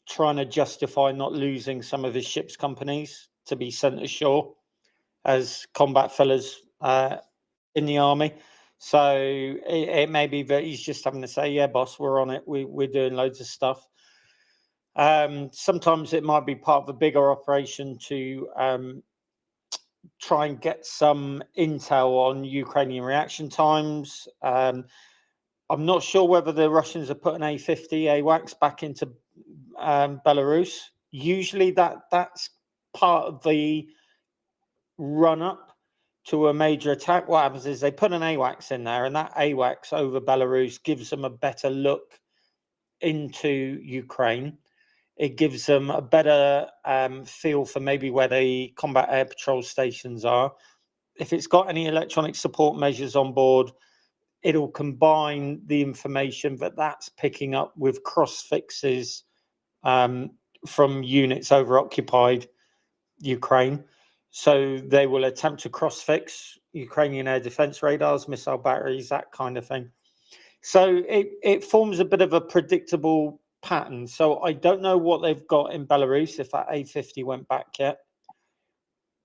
trying to justify not losing some of his ship's companies to be sent ashore as combat fellas in the army. So it may be that he's just having to say, yeah, boss, we're on it. We're doing loads of stuff. Sometimes it might be part of a bigger operation to try and get some intel on Ukrainian reaction times. I'm not sure whether the Russians are putting A-50 AWACS back into Belarus. Usually that's part of the run-up to a major attack. What happens is they put an AWACS in there, and that AWACS over Belarus gives them a better look into Ukraine. It gives them a better feel for maybe where the combat air patrol stations are. If it's got any electronic support measures on board, it'll combine the information that's picking up with cross fixes from units over occupied Ukraine. So they will attempt to cross fix Ukrainian air defense radars, missile batteries, that kind of thing. So it forms a bit of a predictable pattern. So I don't know what they've got in Belarus, if that A-50 went back yet.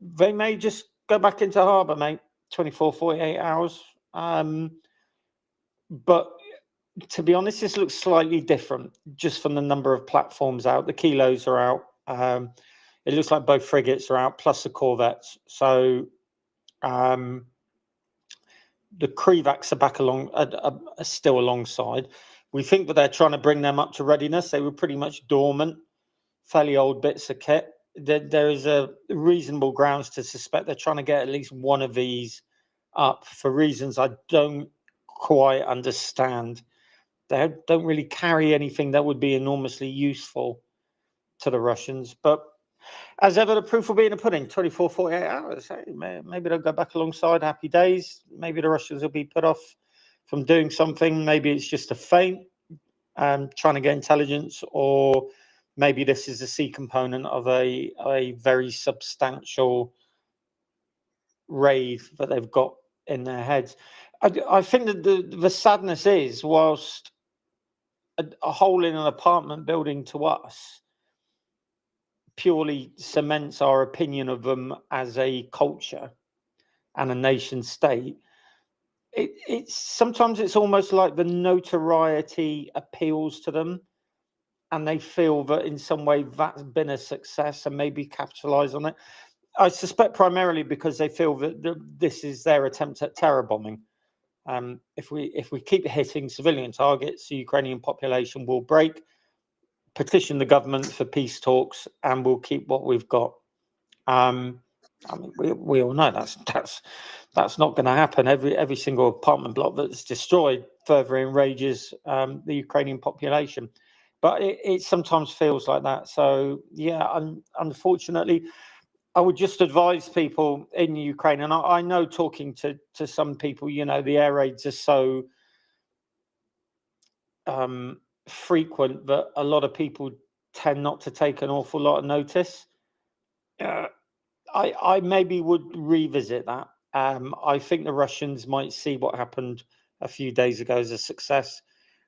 They may just go back into harbour, mate, 24, 48 hours. But to be honest, this looks slightly different just from the number of platforms out. The kilos are out. It looks like both frigates are out, plus the corvettes. So the Krivaks are back along, are still alongside. We think that they're trying to bring them up to readiness. They were pretty much dormant, fairly old bits of kit. There is a reasonable grounds to suspect they're trying to get at least one of these up for reasons I don't quite understand. They don't really carry anything that would be enormously useful to the Russians. But as ever, the proof will be in the pudding, 24, 48 hours. Hey, maybe they'll go back alongside, happy days. Maybe the Russians will be put off from doing something. Maybe it's just a feint, trying to get intelligence, or maybe this is a C component of a very substantial raid that they've got in their heads. I think that the sadness is, whilst a hole in an apartment building to us purely cements our opinion of them as a culture and a nation state, it's sometimes it's almost like the notoriety appeals to them, and they feel that in some way that's been a success and maybe capitalize on it. I suspect primarily because they feel that this is their attempt at terror bombing. If we keep hitting civilian targets, the Ukrainian population will break, petition the government for peace talks, and we'll keep what we've got. I mean, we all know that's not going to happen. Every single apartment block that's destroyed further enrages the Ukrainian population. But it sometimes feels like that. So yeah, unfortunately, I would just advise people in Ukraine, and I know talking to some people, the air raids are so frequent that a lot of people tend not to take an awful lot of notice. I maybe would revisit that. I think the Russians might see what happened a few days ago as a success,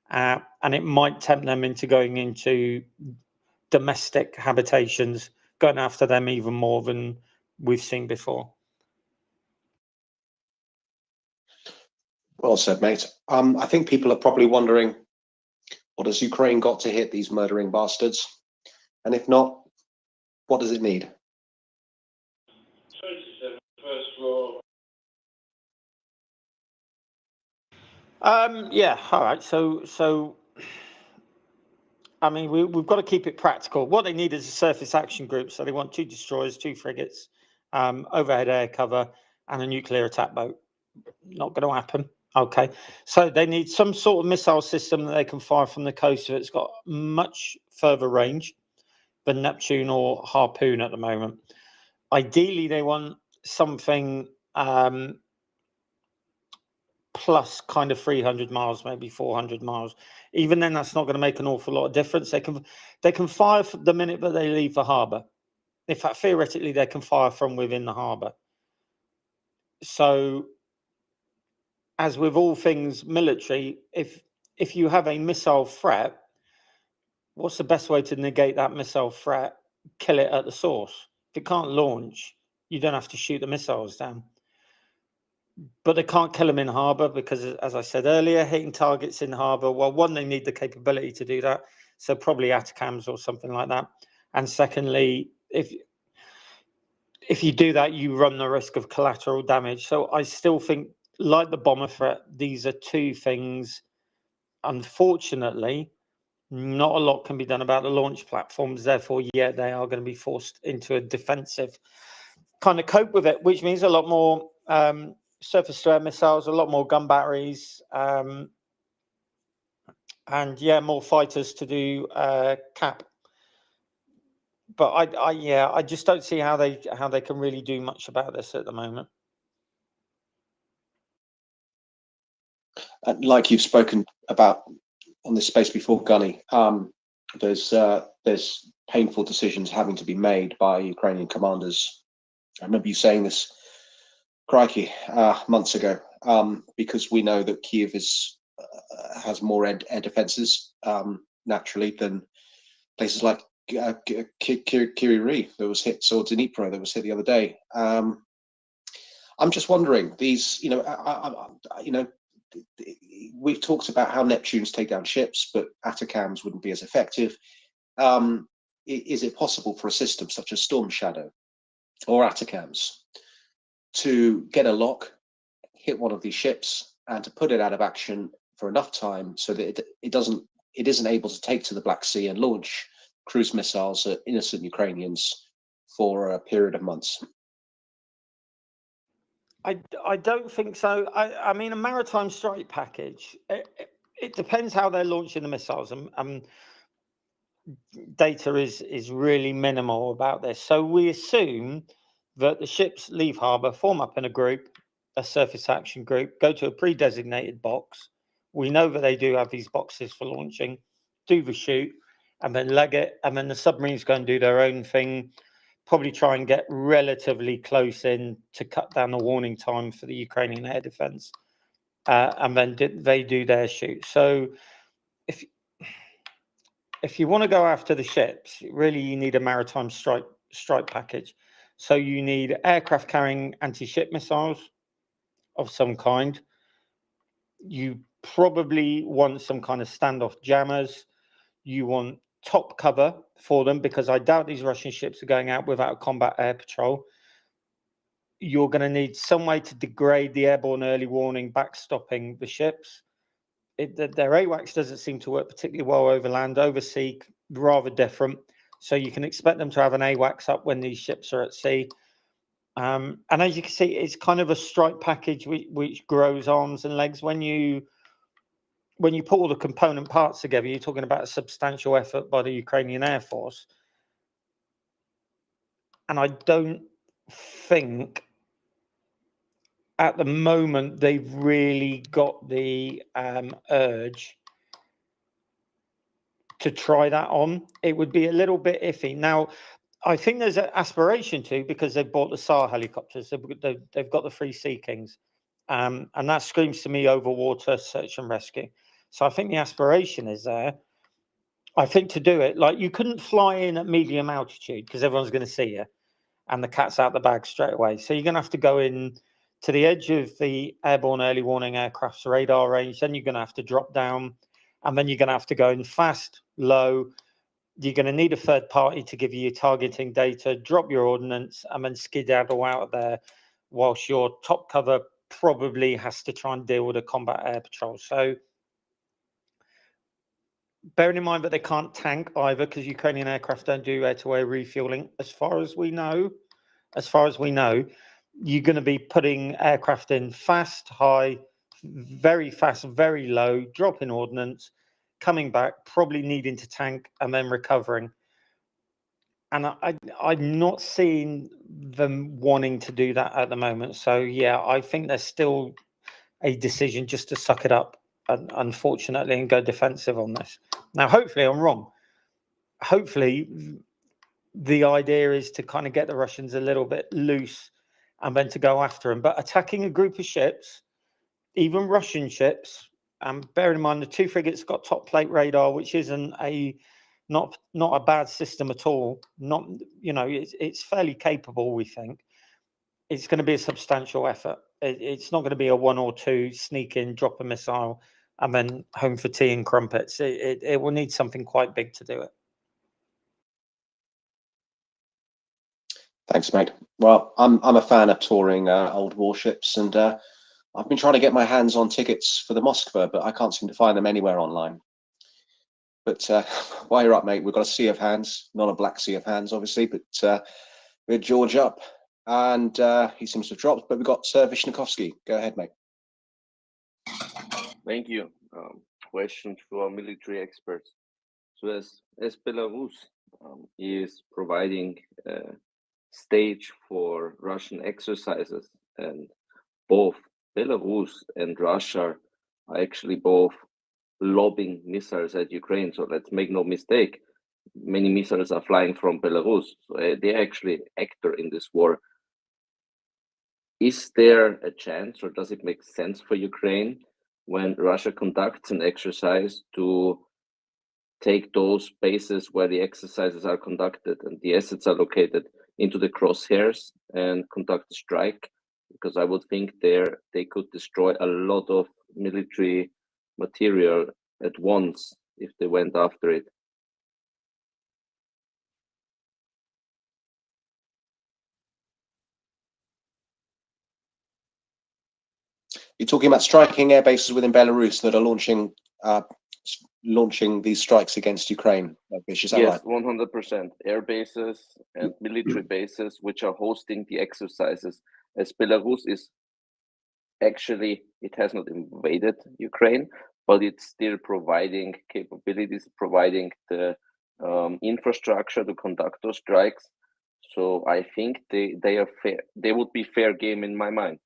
and it might tempt them into going into domestic habitations, going after them even more than we've seen before. Well said, mate. I think people are probably wondering, what has Ukraine got to hit these murdering bastards? And if not, What does it need? Yeah, all right. So I mean, we've got to keep it practical. What they need is a surface action group. So they want 2 destroyers, 2 frigates, overhead air cover, and a nuclear attack boat. Not going to happen. Okay. So they need some sort of missile system that they can fire from the coast that's got much further range than Neptune or Harpoon at the moment. Ideally, they want something plus kind of 300 miles, maybe 400 miles. Even then, that's not going to make an awful lot of difference. They can fire the minute that they leave the harbour. In fact, theoretically, they can fire from within the harbour. So, as with all things military, if you have a missile threat, what's the best way to negate that missile threat? Kill it at the source. If it can't launch, you don't have to shoot the missiles down. But they can't kill them in harbour because, as I said earlier, hitting targets in harbour, well, one, they need the capability to do that. So probably ATACMS or something like that. And secondly, if you do that, you run the risk of collateral damage. So I still think, like the bomber threat, these are 2 things. Unfortunately, not a lot can be done about the launch platforms. Therefore, yeah, they are going to be forced into a defensive kind of cope with it, which means a lot more surface-to-air missiles, a lot more gun batteries, and yeah, more fighters to do cap. But I just don't see how they can really do much about this at the moment. Like you've spoken about on this space before, Gunny, there's painful decisions having to be made by Ukrainian commanders. I remember you saying this, crikey, months ago, because we know that Kiev has more air defenses naturally than places like Kirill that was hit, or Dnipro that was hit the other day. I'm just wondering, these, we've talked about how Neptunes take down ships, but ATACMS wouldn't be as effective. Is it possible for a system such as Storm Shadow or ATACMS to get a lock, hit one of these ships, and to put it out of action for enough time so that it isn't able to take to the Black Sea and launch cruise missiles at innocent Ukrainians for a period of months? I don't think so. I mean, a maritime strike package, it depends how they're launching the missiles. Data is really minimal about this. So we assume that the ships leave harbour, form up in a group, a surface action group, go to a pre-designated box. We know that they do have these boxes for launching, do the shoot, and then leg it, and then the submarines go and do their own thing, probably try and get relatively close in to cut down the warning time for the Ukrainian air defense, and then they do their shoot. So if you want to go after the ships, really you need a maritime strike package. So you need aircraft carrying anti-ship missiles of some kind. You probably want some kind of standoff jammers. You want top cover for them, because I doubt these Russian ships are going out without combat air patrol. You're going to need some way to degrade the airborne early warning, backstopping the ships. Their AWACS doesn't seem to work particularly well over land. Oversea, rather different. So you can expect them to have an AWACS up when these ships are at sea. And as you can see, it's kind of a strike package which grows arms and legs. When you put all the component parts together, you're talking about a substantial effort by the Ukrainian Air Force. And I don't think at the moment they've really got the urge to try that on. It would be a little bit iffy. Now, I think there's an aspiration to, because they've bought the SAR helicopters, they've got the 3 Sea Kings, and that screams to me over water search and rescue. So I think the aspiration is there. I think to do it, like, you couldn't fly in at medium altitude because everyone's going to see you, and the cat's out the bag straight away. So you're going to have to go in to the edge of the airborne early warning aircraft's radar range. Then you're going to have to drop down, and then you're going to have to go in fast, low, You're going to need a third party to give you your targeting data, drop your ordnance, and then skedaddle out of there, whilst your top cover probably has to try and deal with a combat air patrol. So bearing in mind that they can't tank either, because Ukrainian aircraft don't do air-to-air refueling, as far as we know, you're going to be putting aircraft in fast, high, very fast, very low, dropping ordnance, coming back, probably needing to tank, and then recovering. And I'm not seeing them wanting to do that at the moment. So, yeah, I think there's still a decision just to suck it up, unfortunately, and go defensive on this. Now, hopefully I'm wrong. Hopefully the idea is to kind of get the Russians a little bit loose and then to go after them. But attacking a group of ships, even Russian ships, and bearing in mind the 2 frigates got top plate radar, which isn't not a bad system at all. Not, it's fairly capable, we think. It's going to be a substantial effort. It's not going to be a 1 or 2 sneak in, drop a missile, and then home for tea and crumpets. It will need something quite big to do it. Thanks, mate. Well, I'm a fan of touring old warships, and I've been trying to get my hands on tickets for the Moskva, but I can't seem to find them anywhere online. But while you're up, mate, we've got a sea of hands, not a black sea of hands, obviously, but we had George up, and he seems to have dropped, but we've got Vishnikovsky. Go ahead, mate. Thank you. Question for military experts. So as Belarus is providing a stage for Russian exercises, and both Belarus and Russia are actually both lobbing missiles at Ukraine. So let's make no mistake, many missiles are flying from Belarus. So they're actually an actor in this war. Is there a chance, or does it make sense for Ukraine when Russia conducts an exercise to take those bases where the exercises are conducted and the assets are located into the crosshairs and conduct a strike? Because I would think they could destroy a lot of military material at once if they went after it. You're talking about striking air bases within Belarus that are launching these strikes against Ukraine. Is that yes, right? 100%. Air bases and military bases which are hosting the exercises. As Belarus is actually, it has not invaded Ukraine, but it's still providing capabilities, providing the infrastructure to conduct those strikes. So I think they are fair. They would be fair game in my mind.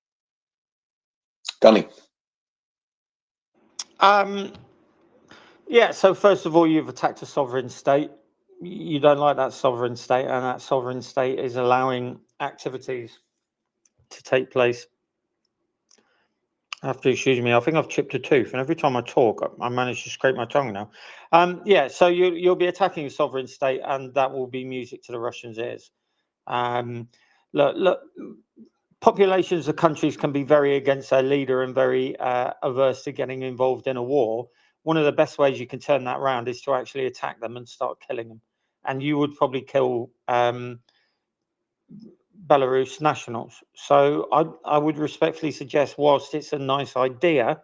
Gunny. Yeah, so first of all, you've attacked a sovereign state. You don't like that sovereign state, and that sovereign state is allowing activities to take place. I have to excuse me. I think I've chipped a tooth, and every time I talk, I manage to scrape my tongue now. Yeah, so you'll be attacking a sovereign state, and that will be music to the Russians' ears. Look, populations of countries can be very against their leader and very averse to getting involved in a war. One of the best ways you can turn that around is to actually attack them and start killing them. And you would probably kill Belarus nationals. So I would respectfully suggest, whilst it's a nice idea,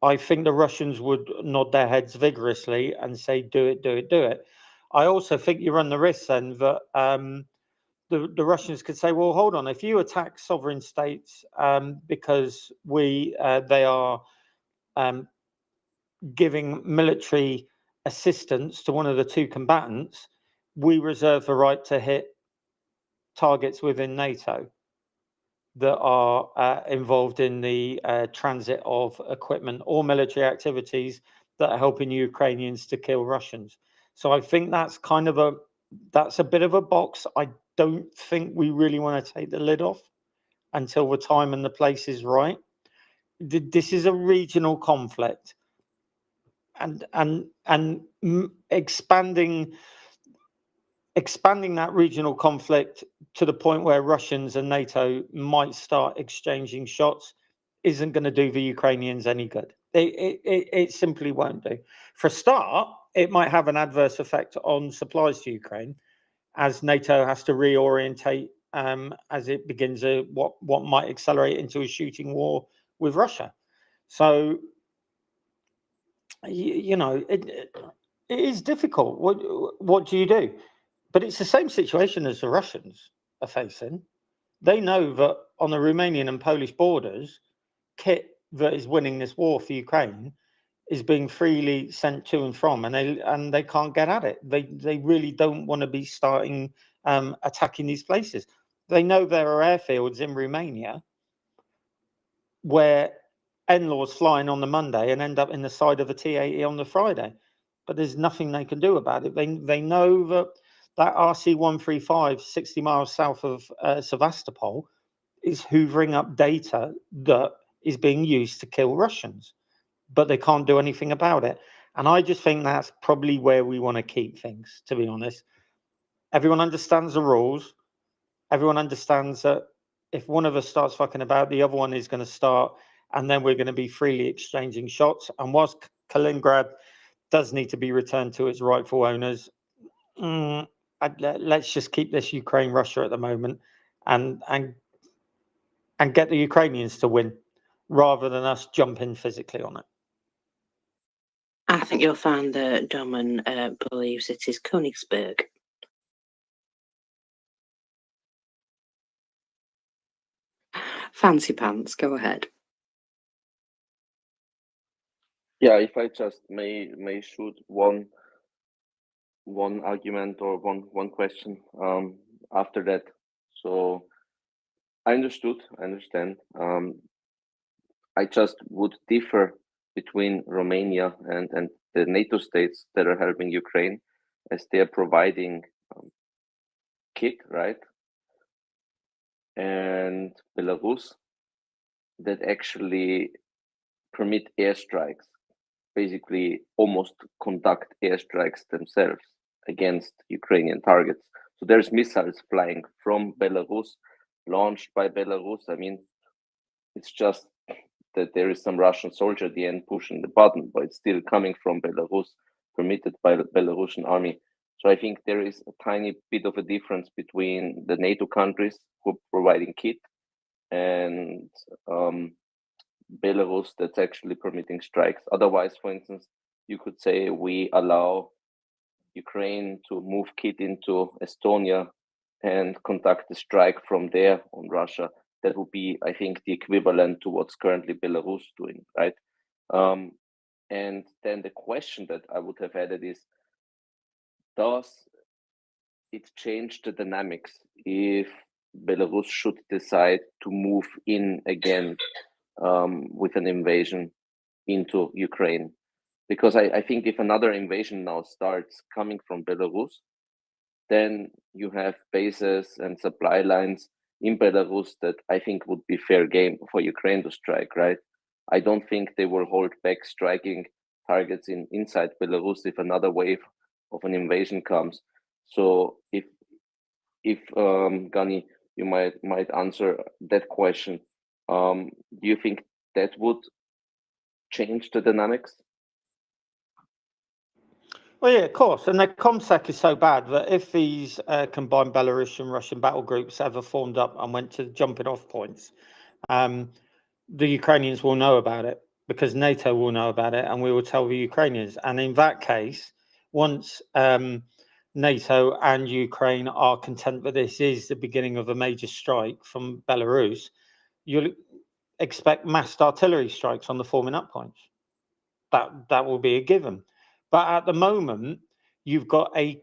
I think the Russians would nod their heads vigorously and say, do it, do it, do it. I also think you run the risk then that the Russians could say, well, hold on, if you attack sovereign states because they are giving military assistance to one of the 2 combatants, we reserve the right to hit targets within NATO that are involved in the transit of equipment or military activities that are helping Ukrainians to kill Russians. So I think that's that's a bit of a box. I don't think we really want to take the lid off until the time and the place is right. This is a regional conflict, and expanding that regional conflict to the point where Russians and NATO might start exchanging shots isn't going to do the Ukrainians any good. It simply won't do. For a start, it might have an adverse effect on supplies to Ukraine, as NATO has to reorientate as it begins what might accelerate into a shooting war with Russia. So, you know, it is difficult. What do you do? But it's the same situation as the Russians are facing. They know that on the Romanian and Polish borders, kit that is winning this war for Ukraine is being freely sent to and from, and they can't get at it. They really don't want to be starting attacking these places. They know there are airfields in Romania where NLAWs flying on the Monday and end up in the side of a T-80 on the Friday, but there's nothing they can do about it. They know that RC-135 60 miles south of Sevastopol is hoovering up data that is being used to kill Russians, but they can't do anything about it. And I just think that's probably where we want to keep things, to be honest. Everyone understands the rules. Everyone understands that if one of us starts fucking about, the other one is going to start, and then we're going to be freely exchanging shots. And whilst Kaliningrad does need to be returned to its rightful owners, let's just keep this Ukraine-Russia at the moment and get the Ukrainians to win rather than us jumping physically on it. I think you'll find that Doman believes it is Königsberg. Fancy pants, go ahead. Yeah, if I just may shoot one argument or one question after that. So I understand. I just would differ between Romania and the NATO states that are helping Ukraine, as they are providing kit, right? And Belarus that actually permit airstrikes, basically almost conduct airstrikes themselves against Ukrainian targets. So there's missiles flying from Belarus, launched by Belarus. I mean, it's just that there is some Russian soldier at the end pushing the button, but it's still coming from Belarus, permitted by the Belarusian army. So I think there is a tiny bit of a difference between the NATO countries who are providing kit and Belarus that's actually permitting strikes. Otherwise, for instance, you could say we allow Ukraine to move kit into Estonia and conduct a strike from there on Russia. That would be, I think, the equivalent to what's currently Belarus doing, right? And then the question that I would have added is, does it change the dynamics if Belarus should decide to move in again with an invasion into Ukraine? Because I think if another invasion now starts coming from Belarus, then you have bases and supply lines in Belarus that I think would be fair game for Ukraine to strike, right? I don't think they will hold back striking targets inside Belarus if another wave of an invasion comes. So if Gani, you might answer that question. Do you think that would change the dynamics? Well, yeah, of course. And the ComSec is so bad that if these combined Belarusian Russian battle groups ever formed up and went to jumping off points, the Ukrainians will know about it, because NATO will know about it, and we will tell the Ukrainians. And in that case, once NATO and Ukraine are content that this is the beginning of a major strike from Belarus, you'll expect massed artillery strikes on the forming up points. That will be a given. But at the moment, you've got a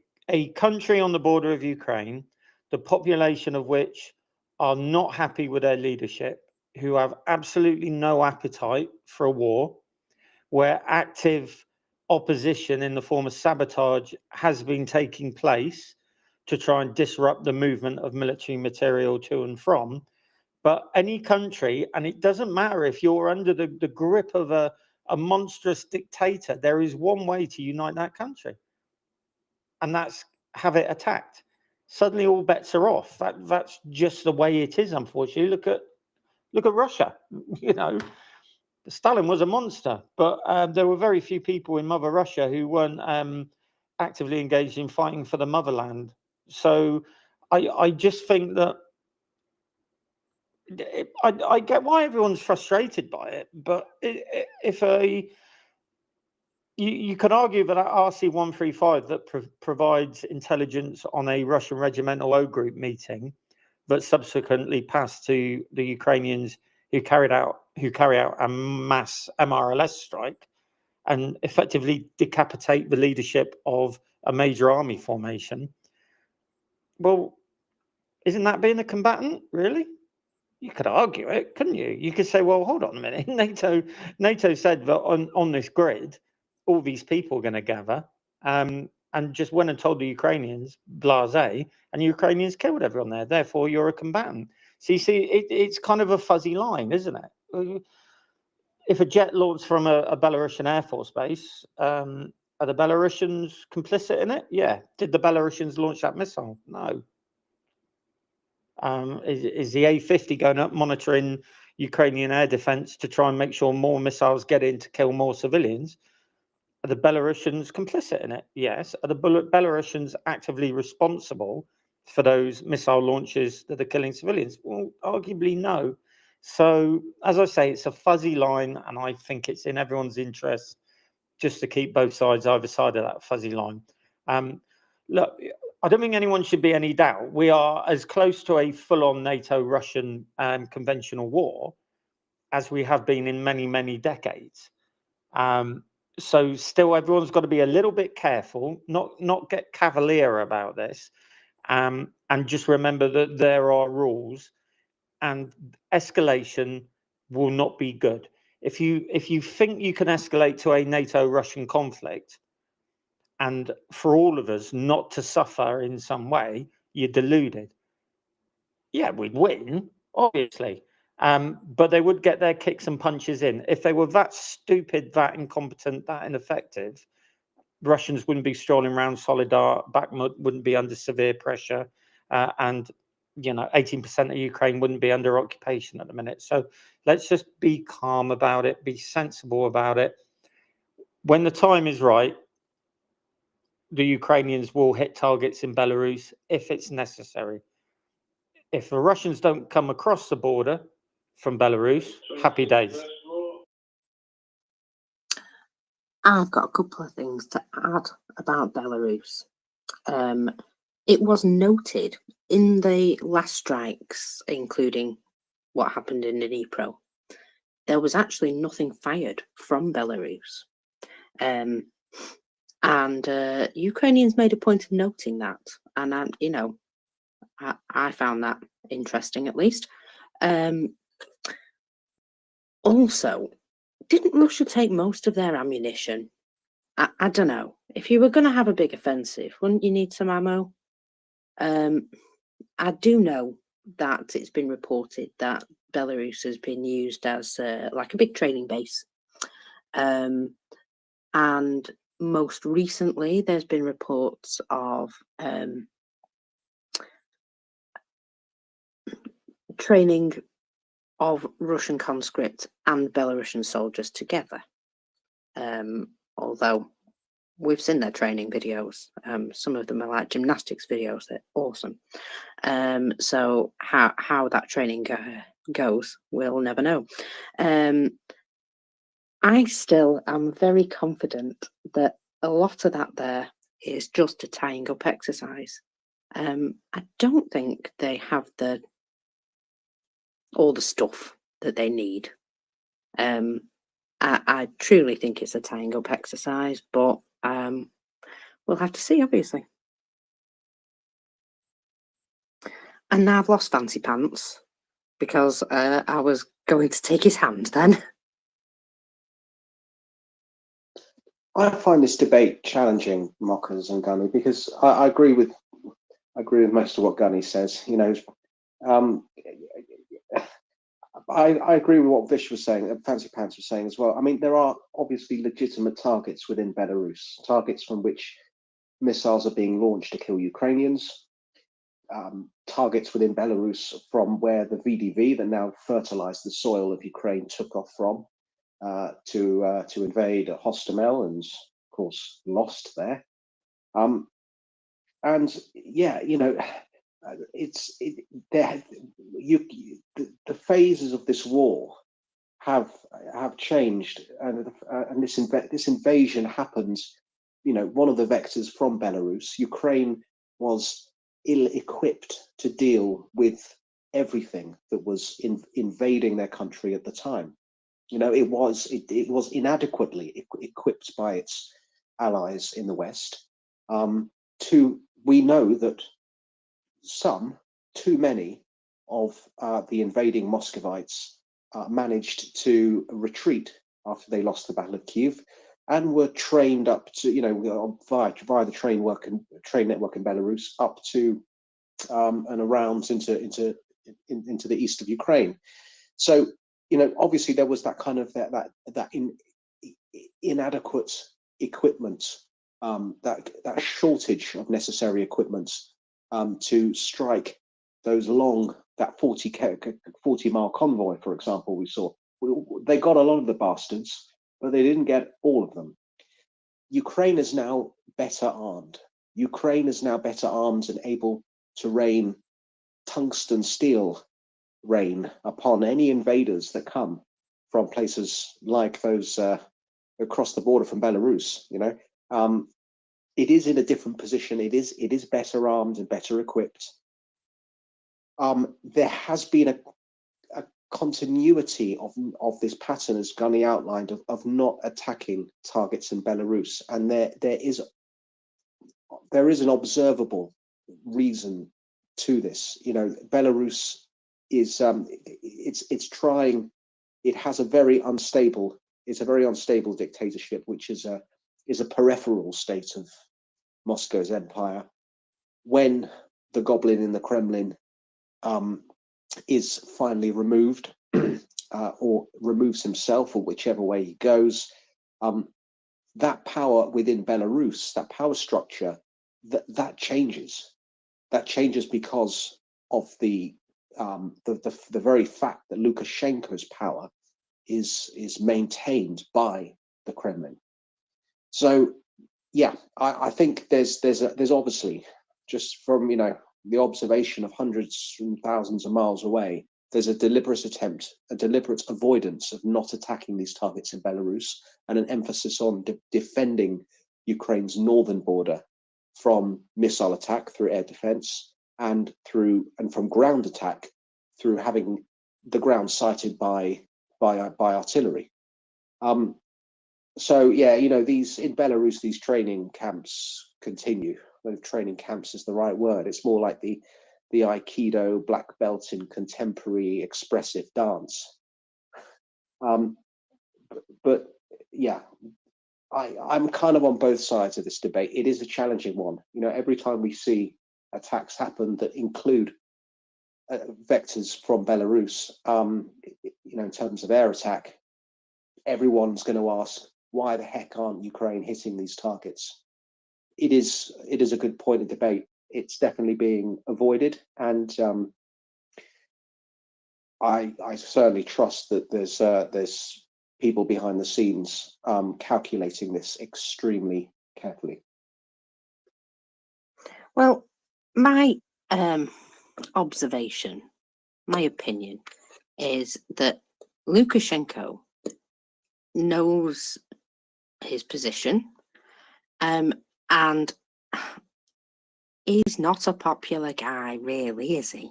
country on the border of Ukraine, the population of which are not happy with their leadership, who have absolutely no appetite for a war, where active opposition in the form of sabotage has been taking place to try and disrupt the movement of military material to and from. But any country, and it doesn't matter if you're under the grip of a monstrous dictator, there is one way to unite that country, and that's have it attacked. Suddenly all bets are off. That's just the way it is, unfortunately. Look at Russia. You know, Stalin was a monster, but there were very few people in Mother Russia who weren't actively engaged in fighting for the motherland. So I just think that I get why everyone's frustrated by it, but if you can argue that RC-135 that provides intelligence on a Russian regimental O group meeting that subsequently passed to the Ukrainians who carry out a mass MRLS strike and effectively decapitate the leadership of a major army formation. Well, isn't that being a combatant, really? You could argue it, couldn't you? You could say, well, hold on a minute. NATO said that on this grid, all these people are going to gather, and just went and told the Ukrainians, blasé, and the Ukrainians killed everyone there. Therefore, you're a combatant. So you see, it's kind of a fuzzy line, isn't it? If a jet launched from a Belarusian Air Force base, are the Belarusians complicit in it? Yeah. Did the Belarusians launch that missile? No. Is the A-50 going up monitoring Ukrainian air defense to try and make sure more missiles get in to kill more civilians? Are the Belarusians complicit in it? Yes. Are the Belarusians actively responsible for those missile launches that are killing civilians? Well, arguably no. So, as I say, it's a fuzzy line, and I think it's in everyone's interest just to keep both sides either side of that fuzzy line. Look, I don't think anyone should be any doubt. We are as close to a full-on NATO-Russian conventional war as we have been in many, many decades. So still, everyone's got to be a little bit careful, not get cavalier about this, and just remember that there are rules, and escalation will not be good. If you think you can escalate to a NATO-Russian conflict, and for all of us not to suffer in some way, you're deluded. Yeah, we'd win, obviously, but they would get their kicks and punches in. If they were that stupid, that incompetent, that ineffective, Russians wouldn't be strolling around Solidar, Bakhmut wouldn't be under severe pressure, and 18% of Ukraine wouldn't be under occupation at the minute. So let's just be calm about it, be sensible about it. When the time is right, the Ukrainians will hit targets in Belarus if it's necessary. If the Russians don't come across the border from Belarus, happy days. I've got a couple of things to add about Belarus. It was noted in the last strikes, including what happened in Dnipro, there was actually nothing fired from Belarus. And Ukrainians made a point of noting that. And, I found that interesting, at least. Also, didn't Russia take most of their ammunition? I don't know. If you were going to have a big offensive, wouldn't you need some ammo? I do know that it's been reported that Belarus has been used as like a big training base. And most recently, there's been reports of training of Russian conscripts and Belarusian soldiers together. Although we've seen their training videos. Some of them are like gymnastics videos. They're awesome. So how that training goes, we'll never know. I still am very confident that a lot of that there is just a tying up exercise. I don't think they have all the stuff that they need. I truly think it's a tying up exercise, but we'll have to see, obviously. And now I've lost Fancy Pants because I was going to take his hand then. I find this debate challenging, Mockers and Gunny, because I agree with most of what Gunny says. I agree with what Vish was saying, and Fancy Pants was saying as well. I mean, there are obviously legitimate targets within Belarus, targets from which missiles are being launched to kill Ukrainians, targets within Belarus from where the VDV that now fertilized the soil of Ukraine took off from. to invade Hostomel, and of course lost there. And yeah, the phases of this war have changed, and this invasion happened. One of the vectors from Belarus. Ukraine was ill-equipped to deal with everything that was invading their country at the time. It was inadequately equipped by its allies in the West. We know that too many of the invading Muscovites managed to retreat after they lost the Battle of Kiev, and were trained up to, via the train network in Belarus up to and around into the east of Ukraine. So, obviously there was that kind of inadequate equipment, that shortage of necessary equipment to strike those that 40-mile convoy, for example. We saw they got a lot of the bastards, but they didn't get all of them. Ukraine is now better armed. Ukraine is now better armed and able to rain tungsten steel rain upon any invaders that come from places like those across the border from Belarus. It is in a different position. It is better armed and better equipped. There has been a continuity of this pattern, as Gunny outlined, of not attacking targets in Belarus, and there is an observable reason to this. Belarus is it's trying. It has a very unstable dictatorship, which is a peripheral state of Moscow's empire. When the goblin in the Kremlin is finally removed, or removes himself, or whichever way he goes, that power within Belarus, that power structure, that changes. That changes because of the very fact that Lukashenko's power is maintained by the Kremlin. So, yeah, I think there's obviously, just from the observation of hundreds and thousands of miles away, there's a deliberate avoidance of not attacking these targets in Belarus, and an emphasis on defending Ukraine's northern border from missile attack through air defense, and from ground attack through having the ground sighted by artillery. So yeah, these in Belarus, these training camps continue. If training camps is the right word, it's more like the Aikido black belt in contemporary expressive dance. But yeah, I'm kind of on both sides of this debate. It is a challenging one. Every time we see attacks happen that include vectors from Belarus, in terms of air attack, everyone's going to ask, why the heck aren't Ukraine hitting these targets? It is a good point of debate. It's definitely being avoided, and I certainly trust that there's people behind the scenes calculating this extremely carefully. Well, my observation, my opinion, is that Lukashenko knows his position, and he's not a popular guy, really, is he?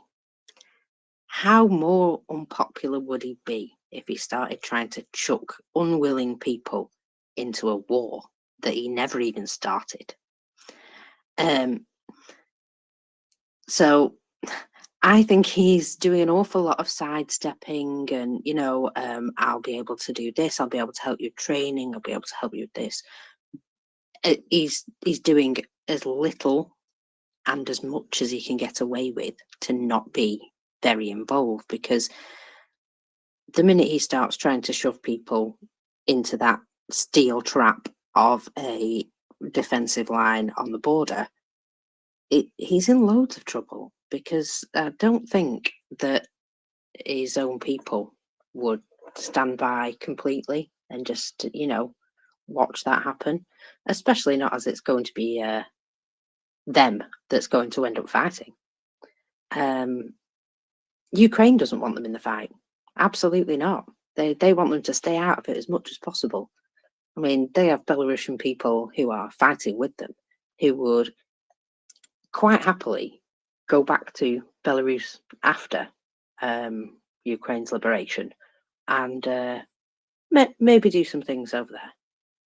How more unpopular would he be if he started trying to chuck unwilling people into a war that he never even started? So I think he's doing an awful lot of sidestepping, and I'll be able to do this, I'll be able to help you training, I'll be able to help you with this. He's doing as little and as much as he can get away with to not be very involved, because the minute he starts trying to shove people into that steel trap of a defensive line on the border, he's in loads of trouble, because I don't think that his own people would stand by completely and just, you know, watch that happen, especially not as it's going to be them that's going to end up fighting. Ukraine doesn't want them in the fight. Absolutely not. They want them to stay out of it as much as possible. I mean, they have Belarusian people who are fighting with them, who would quite happily go back to Belarus after Ukraine's liberation and maybe do some things over there.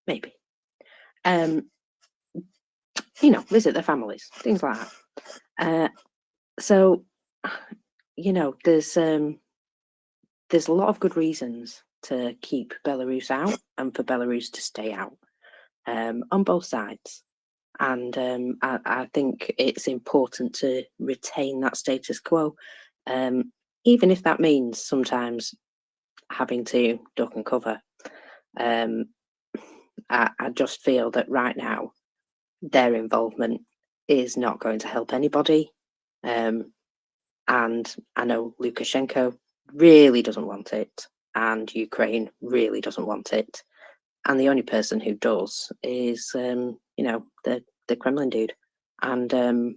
Maybe. You know, visit their families, things like that. So, you know, there's a lot of good reasons to keep Belarus out and for Belarus to stay out on both sides. And I think it's important to retain that status quo, even if that means sometimes having to duck and cover. I just feel that right now their involvement is not going to help anybody. And I know Lukashenko really doesn't want it, and Ukraine really doesn't want it. And the only person who does is, you know, the Kremlin dude. And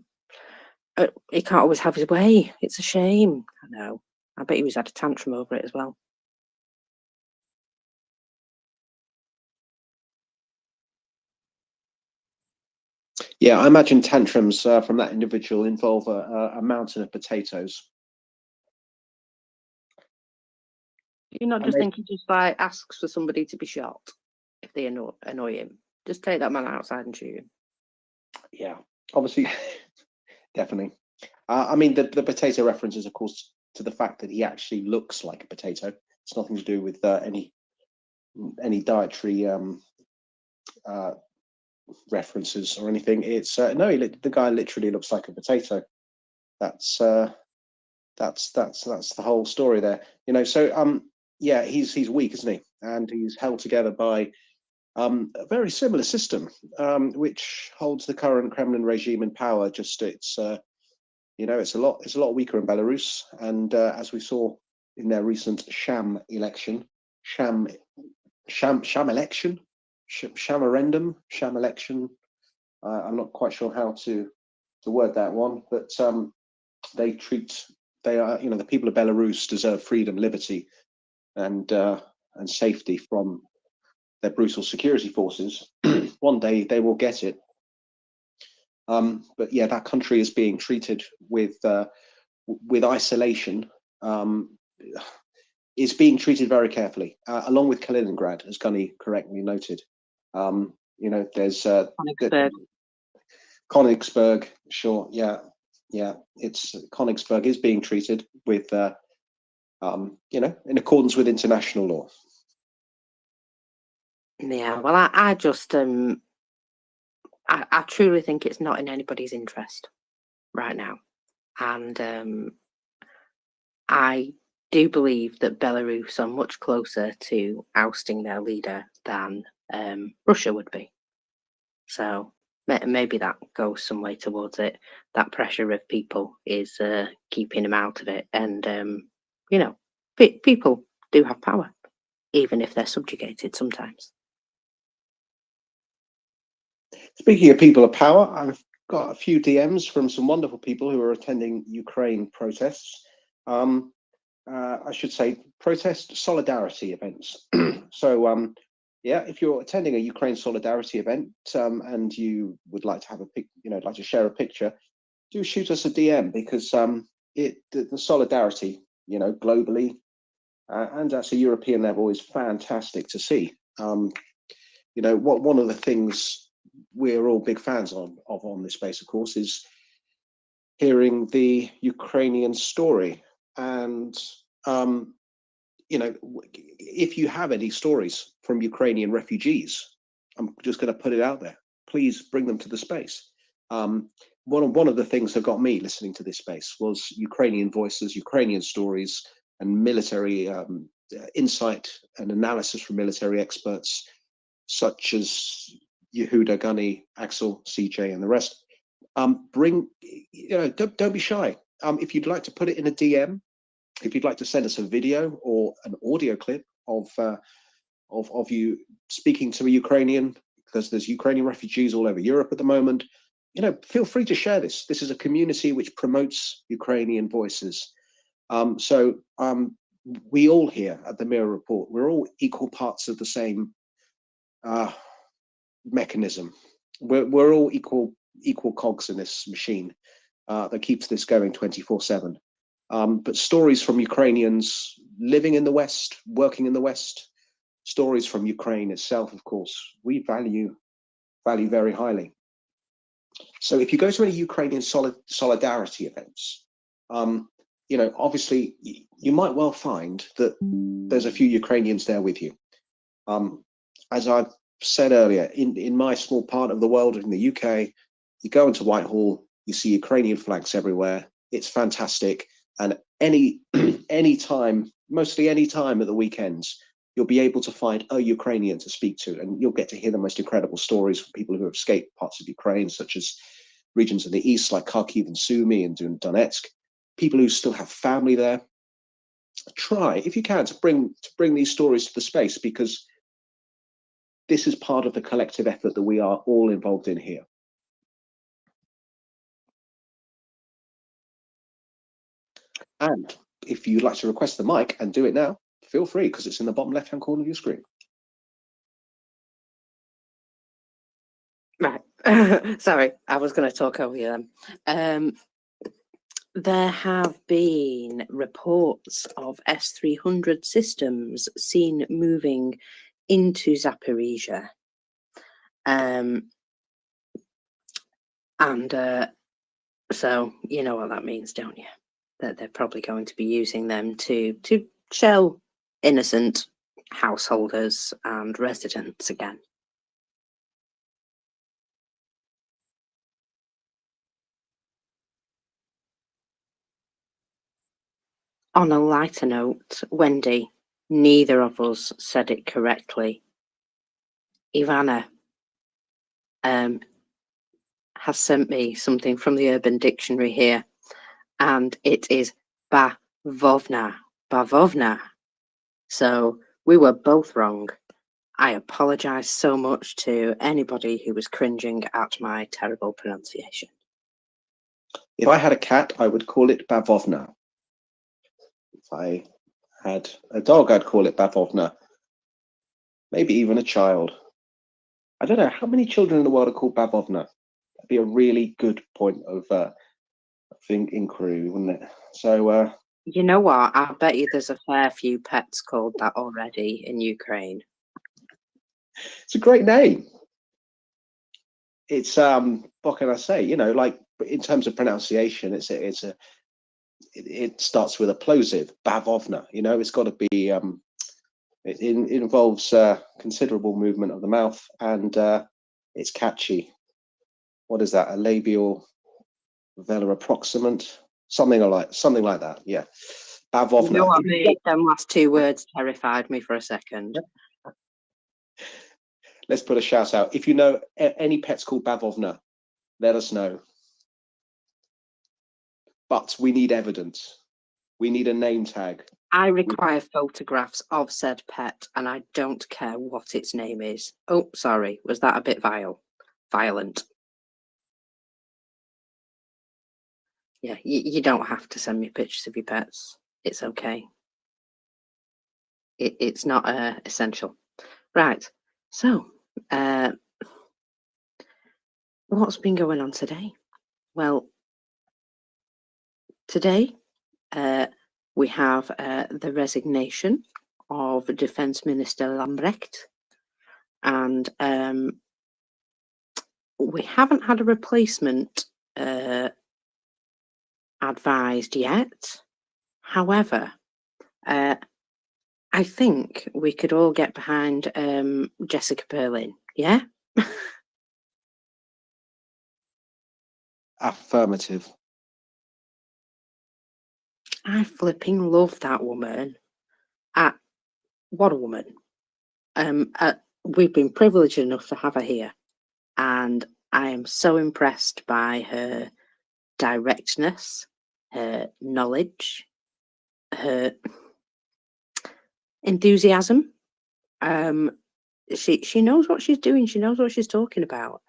he can't always have his way. It's a shame. I know. I bet he was had a tantrum over it as well. Yeah, I imagine tantrums from that individual involve a mountain of potatoes. You not just think he just like asks for somebody to be shot if they annoy him. Just take that man outside and shoot him. Yeah, obviously, definitely. I mean, the potato reference is, of course, to the fact that he actually looks like a potato. It's nothing to do with any dietary references or anything. It's no, the guy literally looks like a potato. That's the whole story there. You know, so yeah, he's weak, isn't he? And he's held together by a very similar system, which holds the current Kremlin regime in power. Just it's you know, it's a lot weaker in Belarus, and as we saw in their recent sham election, sham election, shamarendum, sham election. I'm not quite sure how to word that one, but they are, you know, the people of Belarus deserve freedom, liberty, and safety from their brutal security forces. One day they will get it. But yeah, that country is being treated with isolation. Is being treated very carefully, along with Kaliningrad, as Gunny correctly noted. You know, there's Königsberg, sure, yeah. It's Königsberg is being treated with, you know, in accordance with international law. Yeah, well, I just I truly think it's not in anybody's interest right now, and I do believe that Belarus are much closer to ousting their leader than Russia would be. So maybe that goes some way towards it. That pressure of people is keeping him out of it, and you know, people do have power, even if they're subjugated sometimes. Speaking of people of power, I've got a few DMs from some wonderful people who are attending Ukraine protests. I should say protest solidarity events. So yeah, if you're attending a Ukraine solidarity event and you would like to have like to share a picture, do shoot us a DM, because the solidarity, you know, globally and at a European level is fantastic to see. You know, one of the things we're all big fans of on this space, of course, is hearing the Ukrainian story. And you know, if you have any stories from Ukrainian refugees, I'm just going to put it out there. Please bring them to the space. One of the things that got me listening to this space was Ukrainian voices, Ukrainian stories, and military insight and analysis from military experts such as Yehuda, Gunny, Axel, CJ, and the rest. You know, don't be shy. If you'd like to put it in a DM, if you'd like to send us a video or an audio clip of of you speaking to a Ukrainian, because there's Ukrainian refugees all over Europe at the moment. Feel free to share this. This is a community which promotes Ukrainian voices. We all here at the Mirror Report, we're all equal parts of the same mechanism. We're all equal cogs in this machine that keeps this going 24/7. But stories from Ukrainians living in the West, working in the West, stories from Ukraine itself, of course, we value very highly. So if you go to any Ukrainian solidarity events, obviously you might well find that there's a few Ukrainians there with you. As I've said earlier, in my small part of the world, in the UK, you go into Whitehall, you see Ukrainian flags everywhere. It's fantastic. And any time, mostly any time at the weekends, you'll be able to find a Ukrainian to speak to, and you'll get to hear the most incredible stories from people who have escaped parts of Ukraine, such as regions in the east like Kharkiv and Sumy and Donetsk, people who still have family there. Try, if you can, to bring these stories to the space, because this is part of the collective effort that we are all involved in here. And if you'd like to request the mic and do it now, feel free, because it's in the bottom left-hand corner of your screen. Right. Sorry, I was going to talk over you then. There have been reports of S-300 systems seen moving into Zaporizhia. So you know what that means, don't you? That they're probably going to be using them to shell innocent householders and residents again. On a lighter note, Wendy, neither of us said it correctly. Ivana has sent me something from the Urban Dictionary here, and it is bavovna. So we were both wrong. I apologise so much to anybody who was cringing at my terrible pronunciation. If I had a cat, I would call it Bavovna. If I had a dog, I'd call it Bavovna. Maybe even a child. I don't know, how many children in the world are called Bavovna? That'd be a really good point of inquiry, wouldn't it? So you know what? I bet you there's a fair few pets called that already in Ukraine. It's a great name. It's what can I say? Like in terms of pronunciation, it starts with a plosive, Bavovna. It's got to be. It involves considerable movement of the mouth, and it's catchy. What is that? A labial velar approximant, something like that. Yeah, Bavovna. You know what, them last two words terrified me for a second. Let's put a shout out. If you know any pets called Bavovna, let us know. But we need evidence. We need a name tag. I require photographs of said pet, and I don't care what its name is. Oh, sorry. Was that a bit violent? Yeah, you don't have to send me pictures of your pets. It's okay. It's not essential. Right. So, what's been going on today? Well, today we have the resignation of Defence Minister Lambrecht, and we haven't had a replacement advised yet. However, I think we could all get behind Jessica Berlin, yeah? Affirmative. I flipping love that woman. What a woman. We've been privileged enough to have her here, and I am so impressed by her directness, her knowledge, her enthusiasm, She knows what she's doing. She knows what she's talking about.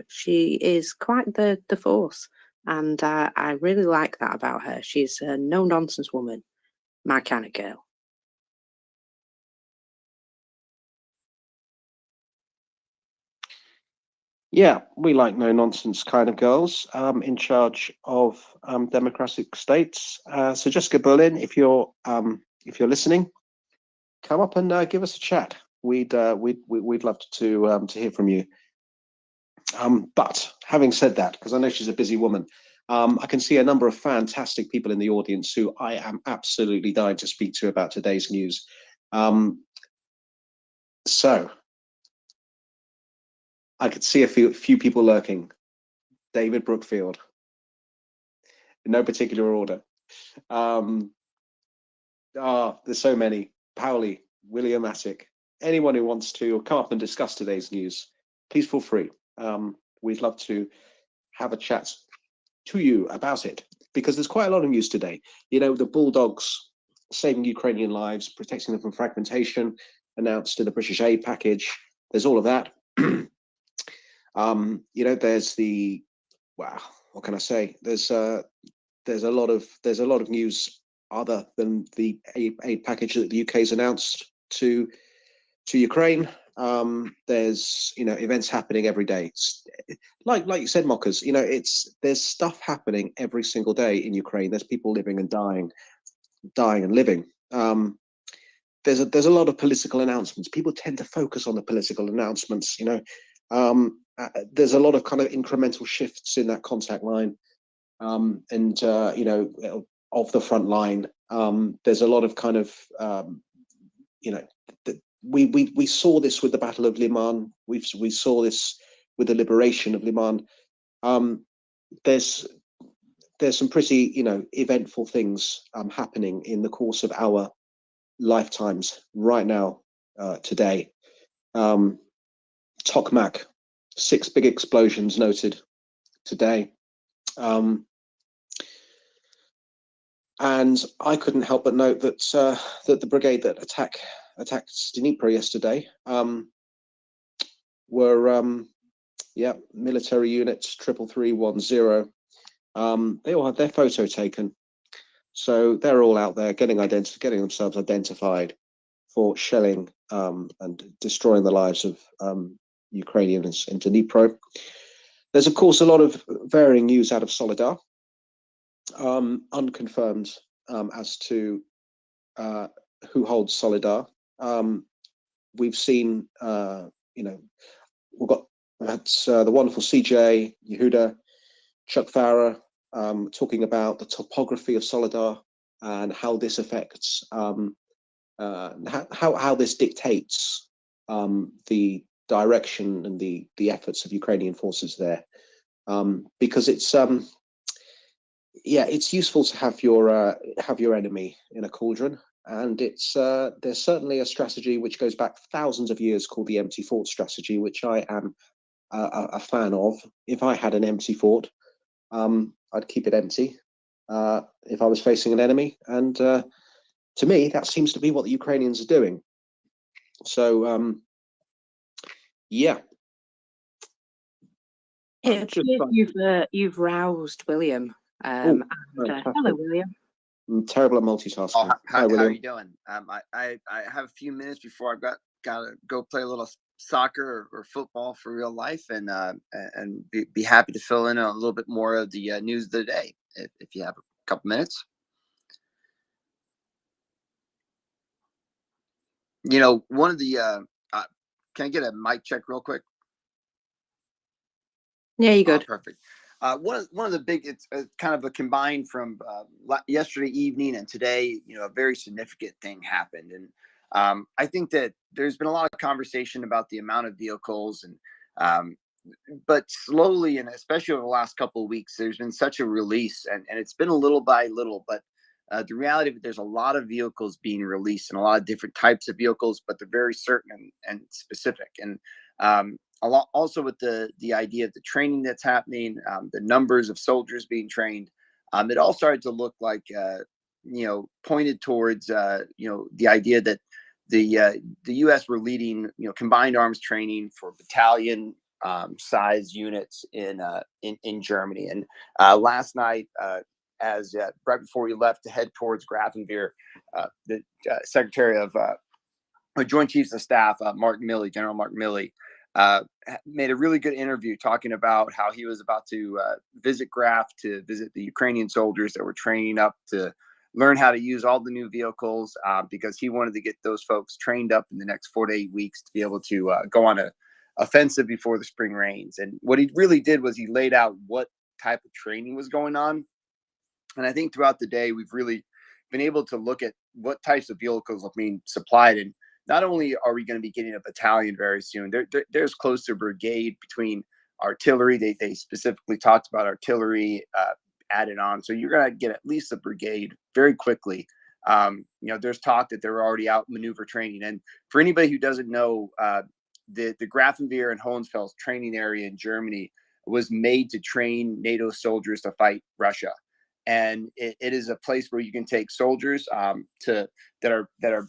She is quite the force, and I really like that about her. She's a no nonsense woman, my kind of girl. Yeah, we like no nonsense kind of girls in charge of democratic states. So Jessica Berlin, if you're listening, come up and give us a chat. We'd love to hear from you. But having said that, because I know she's a busy woman, I can see a number of fantastic people in the audience who I am absolutely dying to speak to about today's news. So I could see a few people lurking. David Brookfield, in no particular order. There's so many. Powley, William Attic, anyone who wants to come up and discuss today's news, please feel free. We'd love to have a chat to you about it, because there's quite a lot of news today. You know, the Bulldogs saving Ukrainian lives, protecting them from fragmentation, announced in the British aid package. There's all of that. You know, there's the, wow, what can I say? There's a lot of news other than the aid package that the UK's announced to Ukraine. There's, you know, events happening every day. It's, like you said, Mockers, you know, there's stuff happening every single day in Ukraine. There's people living and dying and living. There's a lot of political announcements. People tend to focus on the political announcements, you know. There's a lot of kind of incremental shifts in that contact line. You know, of the front line, there's a lot of kind of, you know, we saw this with the Battle of Liman. We saw this with the liberation of Liman. There's some pretty, you know, eventful things happening in the course of our lifetimes right now, today. Tokmak, 6 big explosions noted today. And I couldn't help but note that that the brigade that attacked Dnipro yesterday were military units 33310. They all had their photo taken, so they're all out there getting themselves identified for shelling and destroying the lives of Ukrainians in Dnipro. There's of course a lot of varying news out of Solidar. Unconfirmed as to who holds Solidar. We've seen, you know, that's the wonderful CJ Yehuda, Chuck Farrer, talking about the topography of Solidar and how this affects, how this dictates the direction and the efforts of Ukrainian forces there, because it's useful to have your enemy in a cauldron, and there's certainly a strategy which goes back thousands of years called the empty fort strategy, which I am a fan of. If I had an empty fort, I'd keep it empty if I was facing an enemy, and to me that seems to be what the Ukrainians are doing. So You've roused William. Hello, William. I'm terrible at multitasking. Oh, Hi, how William. are you doing? I have a few minutes before I've gotta go play a little soccer or football for real life, and be happy to fill in a little bit more of the news of the day if you have a couple minutes. You know, one of the can I get a mic check real quick? Yeah, you good. Perfect. One of the big, it's kind of a combined from yesterday evening and today. You know, a very significant thing happened, and I think that there's been a lot of conversation about the amount of vehicles, and but slowly, and especially over the last couple of weeks, there's been such a release, and it's been a little by little, but the reality of it, there's a lot of vehicles being released and a lot of different types of vehicles, but they're very certain and specific. And a lot also with the idea of the training that's happening, the numbers of soldiers being trained, it all started to look like, you know, pointed towards, you know, the idea that the U.S. were leading, combined arms training for battalion size units in Germany. And last night, right before we left to head towards Grafenwehr, the Secretary of Joint Chiefs of Staff, General Mark Milley, made a really good interview talking about how he was about to visit Graf to visit the Ukrainian soldiers that were training up to learn how to use all the new vehicles, because he wanted to get those folks trained up in the next 4 to 8 weeks to be able to go on a offensive before the spring rains. And what he really did was he laid out what type of training was going on. And I think throughout the day, we've really been able to look at what types of vehicles are being supplied. And not only are we going to be getting a battalion very soon, there's close to a brigade between artillery. They specifically talked about artillery added on. So you're going to get at least a brigade very quickly. There's talk that they're already out maneuver training. And for anybody who doesn't know, the Grafenwehr and Hohenfels training area in Germany was made to train NATO soldiers to fight Russia. And it is a place where you can take soldiers that are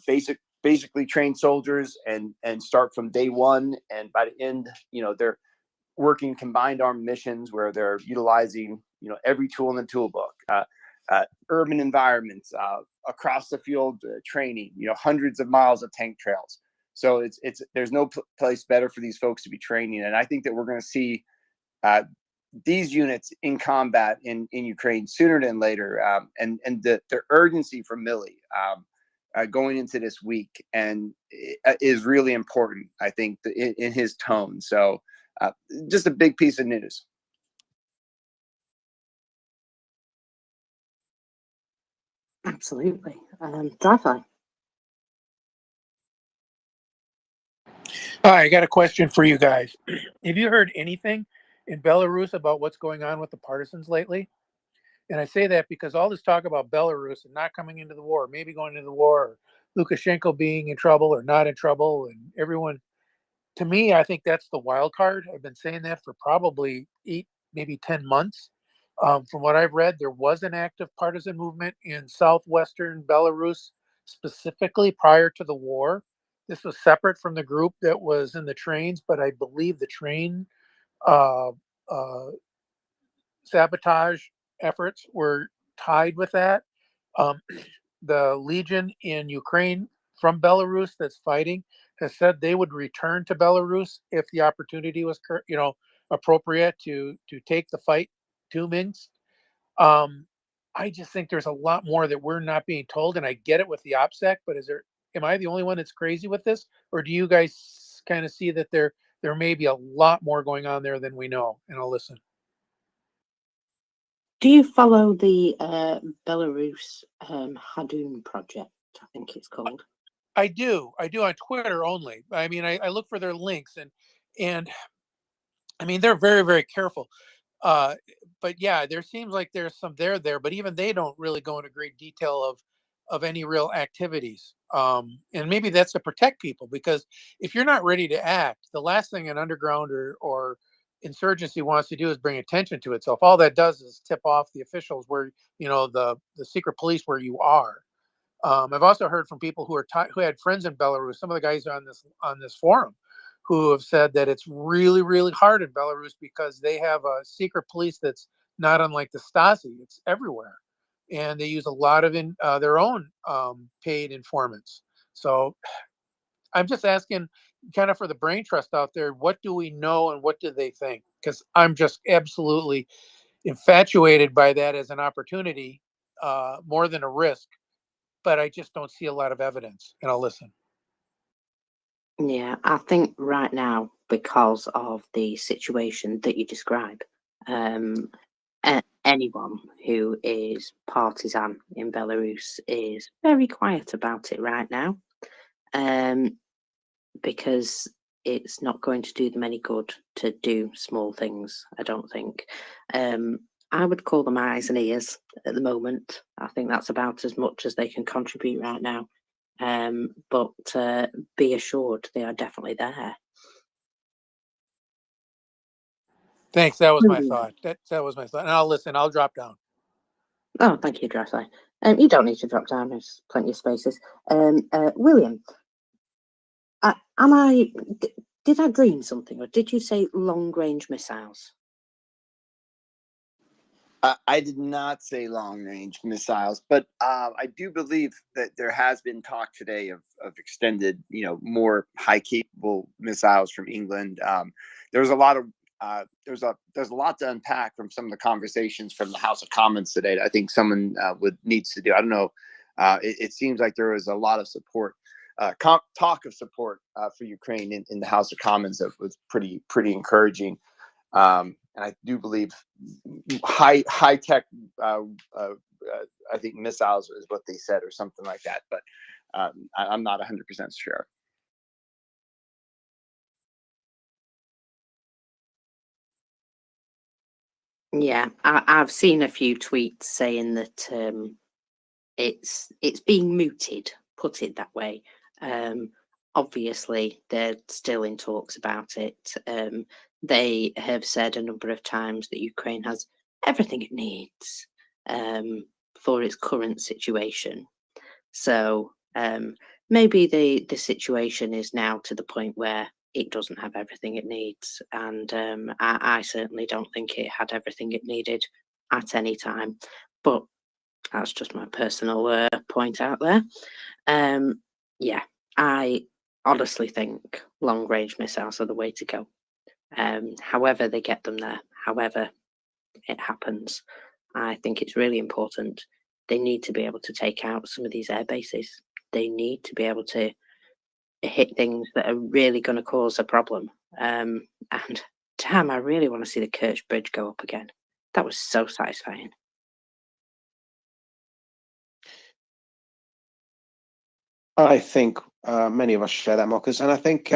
basically trained soldiers and start from day one. And by the end, they're working combined armed missions where they're utilizing, every tool in the toolbook, urban environments, across the field training, hundreds of miles of tank trails. So there's no place better for these folks to be training. And I think that we're going to see these units in combat in Ukraine sooner than later. And the urgency from Milley going into this week and is really important, I think, in his tone. So just a big piece of news. Absolutely. Drive-by. Hi, I got a question for you guys. Have you heard anything in Belarus about what's going on with the partisans lately? And I say that because all this talk about Belarus and not coming into the war, maybe going into the war, or Lukashenko being in trouble or not in trouble, and everyone, to me, I think that's the wild card. I've been saying that for probably 8, maybe 10 months. From what I've read, there was an active partisan movement in southwestern Belarus, specifically prior to the war. This was separate from the group that was in the trains, but I believe the train uh, uh, sabotage efforts were tied with that. The Legion in Ukraine from Belarus that's fighting has said they would return to Belarus if the opportunity was, appropriate to take the fight to Minsk. I just think there's a lot more that we're not being told, and I get it with the OPSEC, but am I the only one that's crazy with this, or do you guys kind of see that there may be a lot more going on there than we know? And I'll listen. Do you follow the Belarus Hadoon project? I think it's called. I do on Twitter only. I mean, I look for their links and I mean, they're very, very careful. But yeah, there seems like there's some there, but even they don't really go into great detail of any real activities. And maybe that's to protect people, because if you're not ready to act, the last thing an underground or insurgency wants to do is bring attention to itself. All that does is tip off the officials where, the secret police where you are. I've also heard from people who had friends in Belarus. Some of the guys on this forum who have said that it's really, really hard in Belarus because they have a secret police that's not unlike the Stasi. It's everywhere, and they use a lot of their own paid informants. So I'm just asking, kind of for the brain trust out there, what do we know and what do they think? Because I'm just absolutely infatuated by that as an opportunity, more than a risk. But I just don't see a lot of evidence, and I'll listen. Yeah, I think right now, because of the situation that you describe, anyone who is partisan in Belarus is very quiet about it right now, because it's not going to do them any good to do small things, I don't think. I would call them eyes and ears at the moment. I think that's about as much as they can contribute right now. But be assured they are definitely there. Thanks. That was my thought. That was my thought. And I'll listen. I'll drop down. Oh, thank you, Dressler. You don't need to drop down. There's plenty of spaces. William, Did I dream something, or did you say long-range missiles? I did not say long-range missiles, but I do believe that there has been talk today of extended, more high-capable missiles from England. There's a lot of there's a lot to unpack from some of the conversations from the House of Commons today. I think someone needs to do. I don't know. It seems like there was a lot of support, talk of support for Ukraine in the House of Commons that was pretty encouraging. And I do believe high tech. I think missiles is what they said, or something like that. But I'm not 100% sure. Yeah, I've seen a few tweets saying that it's being mooted. Put it that way. Obviously, they're still in talks about it. They have said a number of times that Ukraine has everything it needs for its current situation. So maybe the situation is now to the point where it doesn't have everything it needs. And I certainly don't think it had everything it needed at any time. But that's just my personal point out there. Yeah, I honestly think long-range missiles are the way to go. However they get them there, however it happens, I think it's really important. They need to be able to take out some of these air bases. They need to be able to hit things that are really going to cause a problem. And damn, I really want to see the Kerch Bridge go up again. That was so satisfying. I think many of us share that, Marcus, and I think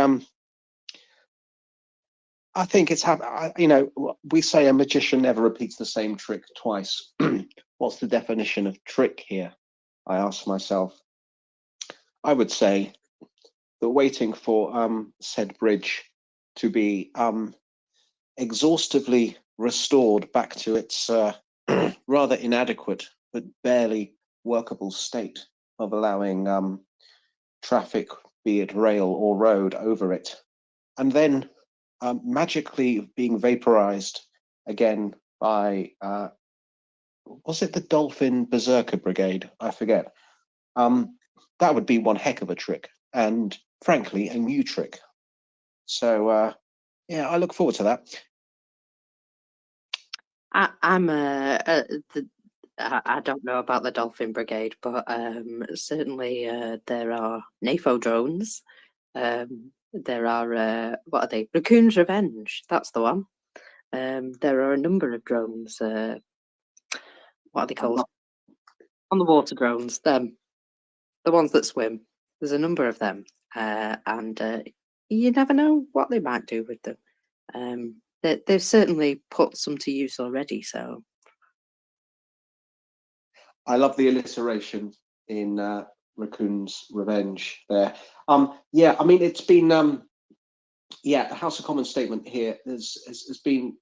it's we say a magician never repeats the same trick twice. What's the definition of trick here? I ask myself. I would say that waiting for said bridge to be exhaustively restored back to its rather inadequate but barely workable state of allowing traffic, be it rail or road, over it, and then magically being vaporized again by was it the Dolphin Berserker Brigade? I forget. That would be one heck of a trick, and frankly, a new trick. So yeah, I look forward to that. I don't know about the Dolphin Brigade, but certainly there are NAFO drones. There are what are they? Raccoon's Revenge. That's the one. There are a number of drones. What are they called? On the water drones. The ones that swim. There's a number of them, and you never know what they might do with them. They've certainly put some to use already. So I love the alliteration in Raccoon's Revenge there. Yeah, I mean, it's been the House of Commons statement here has been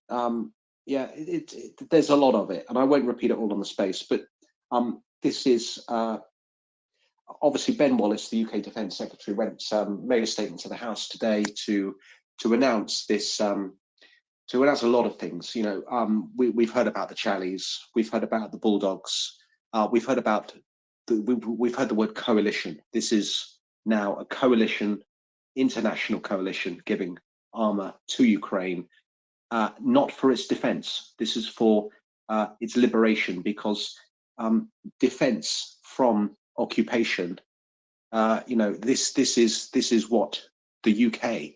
there's a lot of it, and I won't repeat it all on the space, but this is obviously Ben Wallace, the UK Defence Secretary, made a statement to the House today to announce this. To announce a lot of things. We've heard about the Challies, we've heard about the Bulldogs, we've heard about we've heard the word coalition. This is now a coalition, international coalition, giving armor to Ukraine, not for its defense. This is for its liberation, because defense from occupation, this is what the UK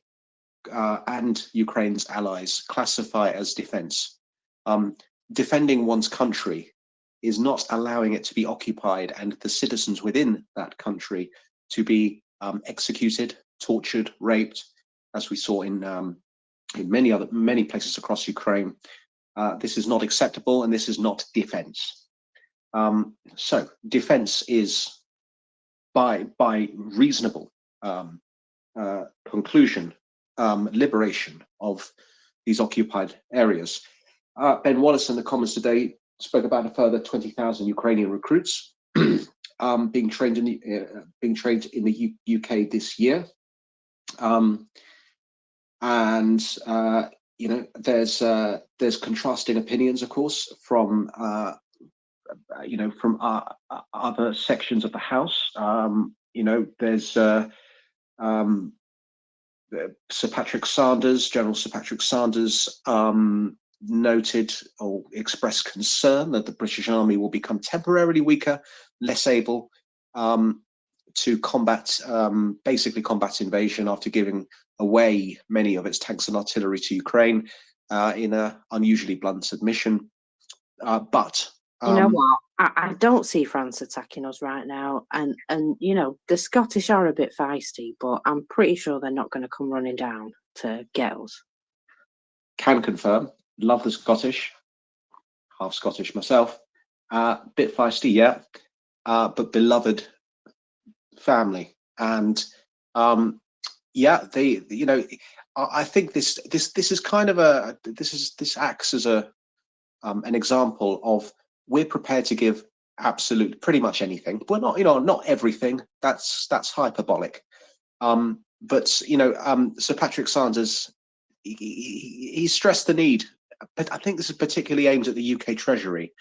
and Ukraine's allies classify as defense. Defending one's country is not allowing it to be occupied and the citizens within that country to be executed, tortured, raped, as we saw in many places across Ukraine. This is not acceptable, and this is not defense. So defense is, by reasonable conclusion, liberation of these occupied areas. Ben Wallace in the Commons today spoke about a further 20,000 Ukrainian recruits being trained in the UK this year. And there's contrasting opinions, of course, from from other sections of the House. There's Sir Patrick Sanders, General Sir Patrick Sanders, noted or expressed concern that the British Army will become temporarily weaker, less able to basically combat invasion after giving away many of its tanks and artillery to Ukraine in an unusually blunt admission. But you know what? I don't see France attacking us right now, and the Scottish are a bit feisty, but I'm pretty sure they're not going to come running down to get us. Can confirm. Love the Scottish. Half Scottish myself. Bit feisty, yeah, but beloved family. And they, I think this is kind of this acts as an example of, we're prepared to give pretty much anything, but not everything. That's hyperbolic. But Sir Patrick Sanders, he stressed the need, but I think this is particularly aimed at the UK Treasury,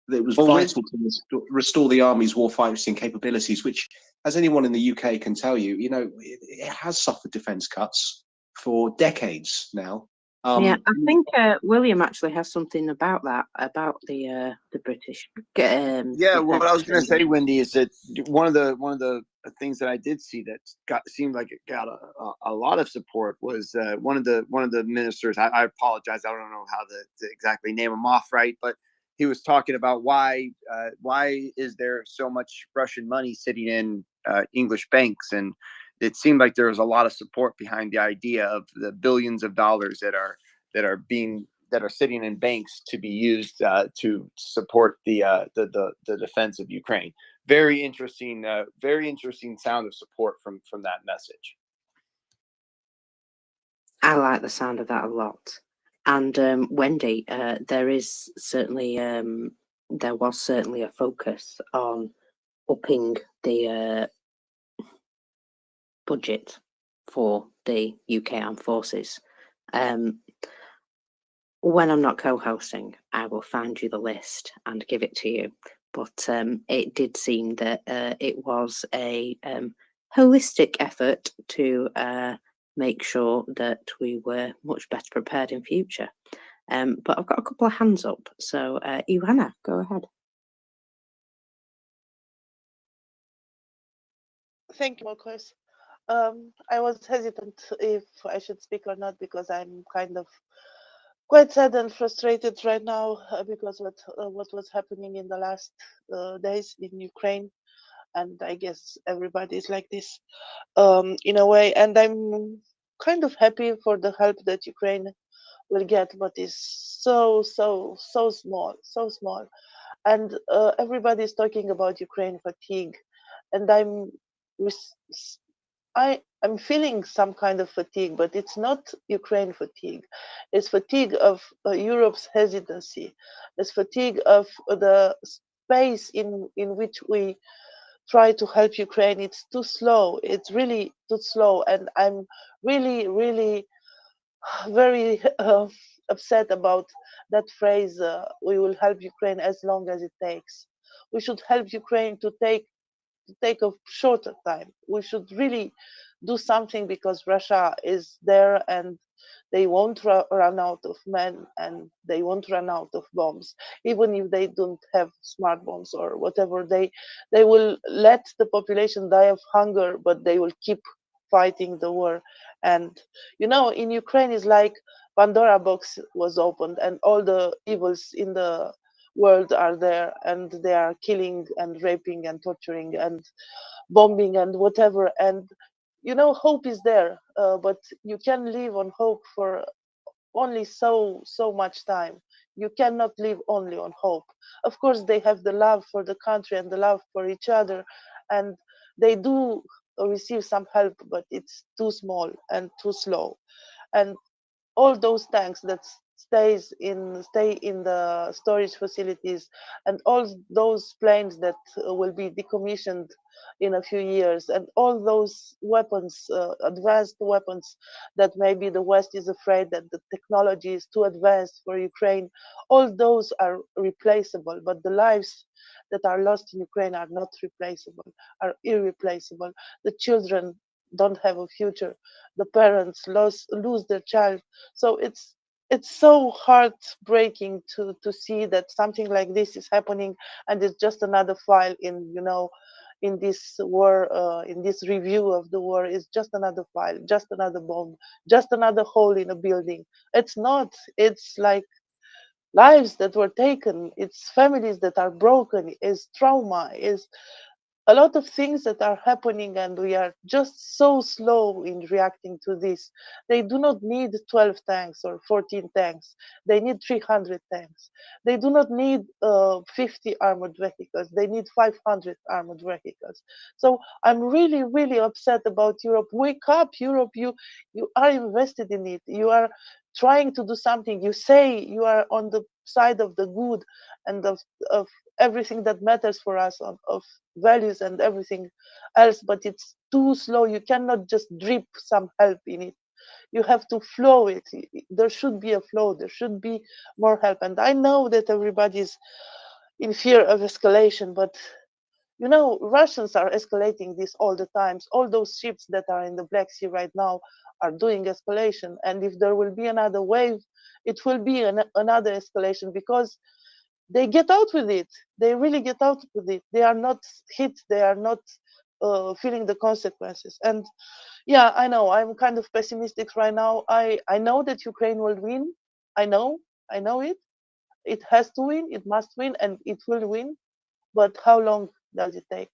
that it was vital to restore the Army's warfighting capabilities, which, as anyone in the UK can tell you, it has suffered defence cuts for decades now. Yeah, I think William actually has something about that, about the British. Yeah, what I was going to say, Wendy, is that one of the things that I did see that seemed like it got a lot of support was one of the ministers. I apologize, I don't know how to exactly name him off right, but he was talking about why is there so much Russian money sitting in English banks, and it seemed like there was a lot of support behind the idea of the billions of dollars that are sitting in banks to be used to support the defense of Ukraine. Very interesting sound of support from that message. I like the sound of that a lot. And Wendy, there was certainly a focus on upping the budget for the UK Armed Forces. When I'm not co-hosting, I will find you the list and give it to you. But it did seem that it was a holistic effort to make sure that we were much better prepared in future. But I've got a couple of hands up. So, Ioana, go ahead. Thank you, Marcus. I was hesitant if I should speak or not, because I'm kind of quite sad and frustrated right now because what was happening in the last days in Ukraine, and I guess everybody is like this in a way. And I'm kind of happy for the help that Ukraine will get, but is so small, and everybody is talking about Ukraine fatigue, and I'm feeling some kind of fatigue, but it's not Ukraine fatigue. It's fatigue of Europe's hesitancy. It's fatigue of the space in which we try to help Ukraine. It's too slow. It's really too slow, and I'm really very upset about that phrase. We will help Ukraine as long as it takes. We should help Ukraine to take a shorter time. We should really do something, because Russia is there and they won't run out of men, and they won't run out of bombs. Even if they don't have smart bombs or whatever, they will let the population die of hunger, but they will keep fighting the war. And in Ukraine is like Pandora box was opened, and all the evils in the world are there, and they are killing and raping and torturing and bombing and whatever. And hope is there, but you can live on hope for only so much time. You cannot live only on hope. Of course, they have the love for the country and the love for each other, and they do receive some help, but it's too small and too slow. And all those tanks that stay in the storage facilities, and all those planes that will be decommissioned in a few years, and all those weapons, advanced weapons that maybe the West is afraid that the technology is too advanced for Ukraine, all those are replaceable, but the lives that are lost in Ukraine are not replaceable, are irreplaceable. The children don't have a future. The parents lose their child. So it's so heartbreaking to see that something like this is happening, and it's just another file in in this war, in this review of the war. Is just another file, just another bomb, just another hole in a building. It's not. It's like lives that were taken. It's families that are broken. Is trauma. Is a lot of things that are happening, and we are just so slow in reacting to this. They do not need 12 tanks or 14 tanks. They need 300 tanks. They do not need 50 armored vehicles. They need 500 armored vehicles. So I'm really, really upset about Europe. Wake up, Europe. You are invested in it. You are trying to do something. You say you are on the side of the good and of everything that matters for us, of values and everything else, but it's too slow. You cannot just drip some help in it. You have to flow it. There should be a flow. There should be more help. And I know that everybody's in fear of escalation, but Russians are escalating this all the times. All those ships that are in the Black Sea right now are doing escalation. And if there will be another wave, it will be another escalation, because they get out with it. They really get out with it. They are not hit. They are not feeling the consequences. And yeah, I know I'm kind of pessimistic right now. I know that Ukraine will win. I know it. It has to win. It must win, and it will win. But how long does it take?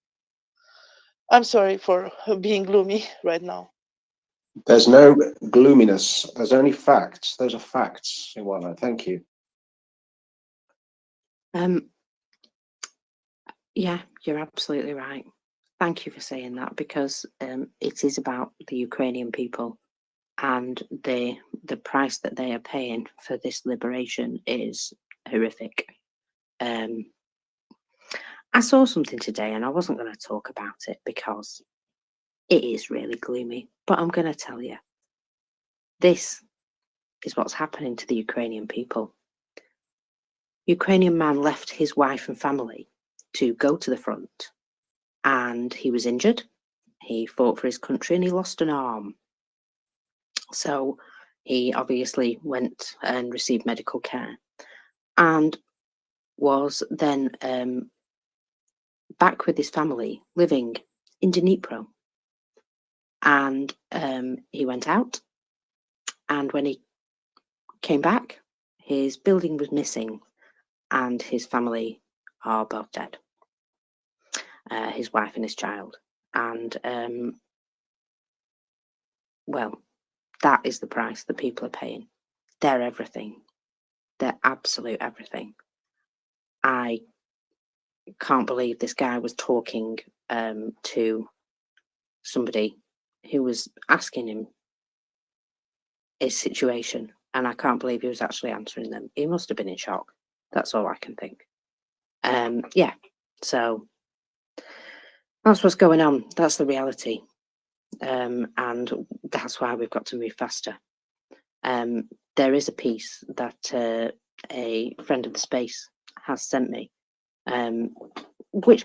I'm sorry for being gloomy right now. There's no gloominess. There's only facts. Those are facts, Ioana. Thank you. Yeah, you're absolutely right. Thank you for saying that, because it is about the Ukrainian people, and the price that they are paying for this liberation is horrific. I saw something today, and I wasn't going to talk about it because it is really gloomy, but I'm going to tell you. This is what's happening to the Ukrainian people. Ukrainian man left his wife and family to go to the front, and he was injured. He fought for his country and he lost an arm. So he obviously went and received medical care, and was then back with his family living in Dnipro. And he went out, and when he came back, his building was missing, and his family are both dead, his wife and his child. And well, that is the price that people are paying. They're everything. They're absolute everything. I can't believe this guy was talking to somebody who was asking him his situation, and I can't believe he was actually answering them. He must have been in shock. That's all I can think. Yeah, so that's what's going on. That's the reality, and that's why we've got to move faster. There is a piece that a friend of the space has sent me, which,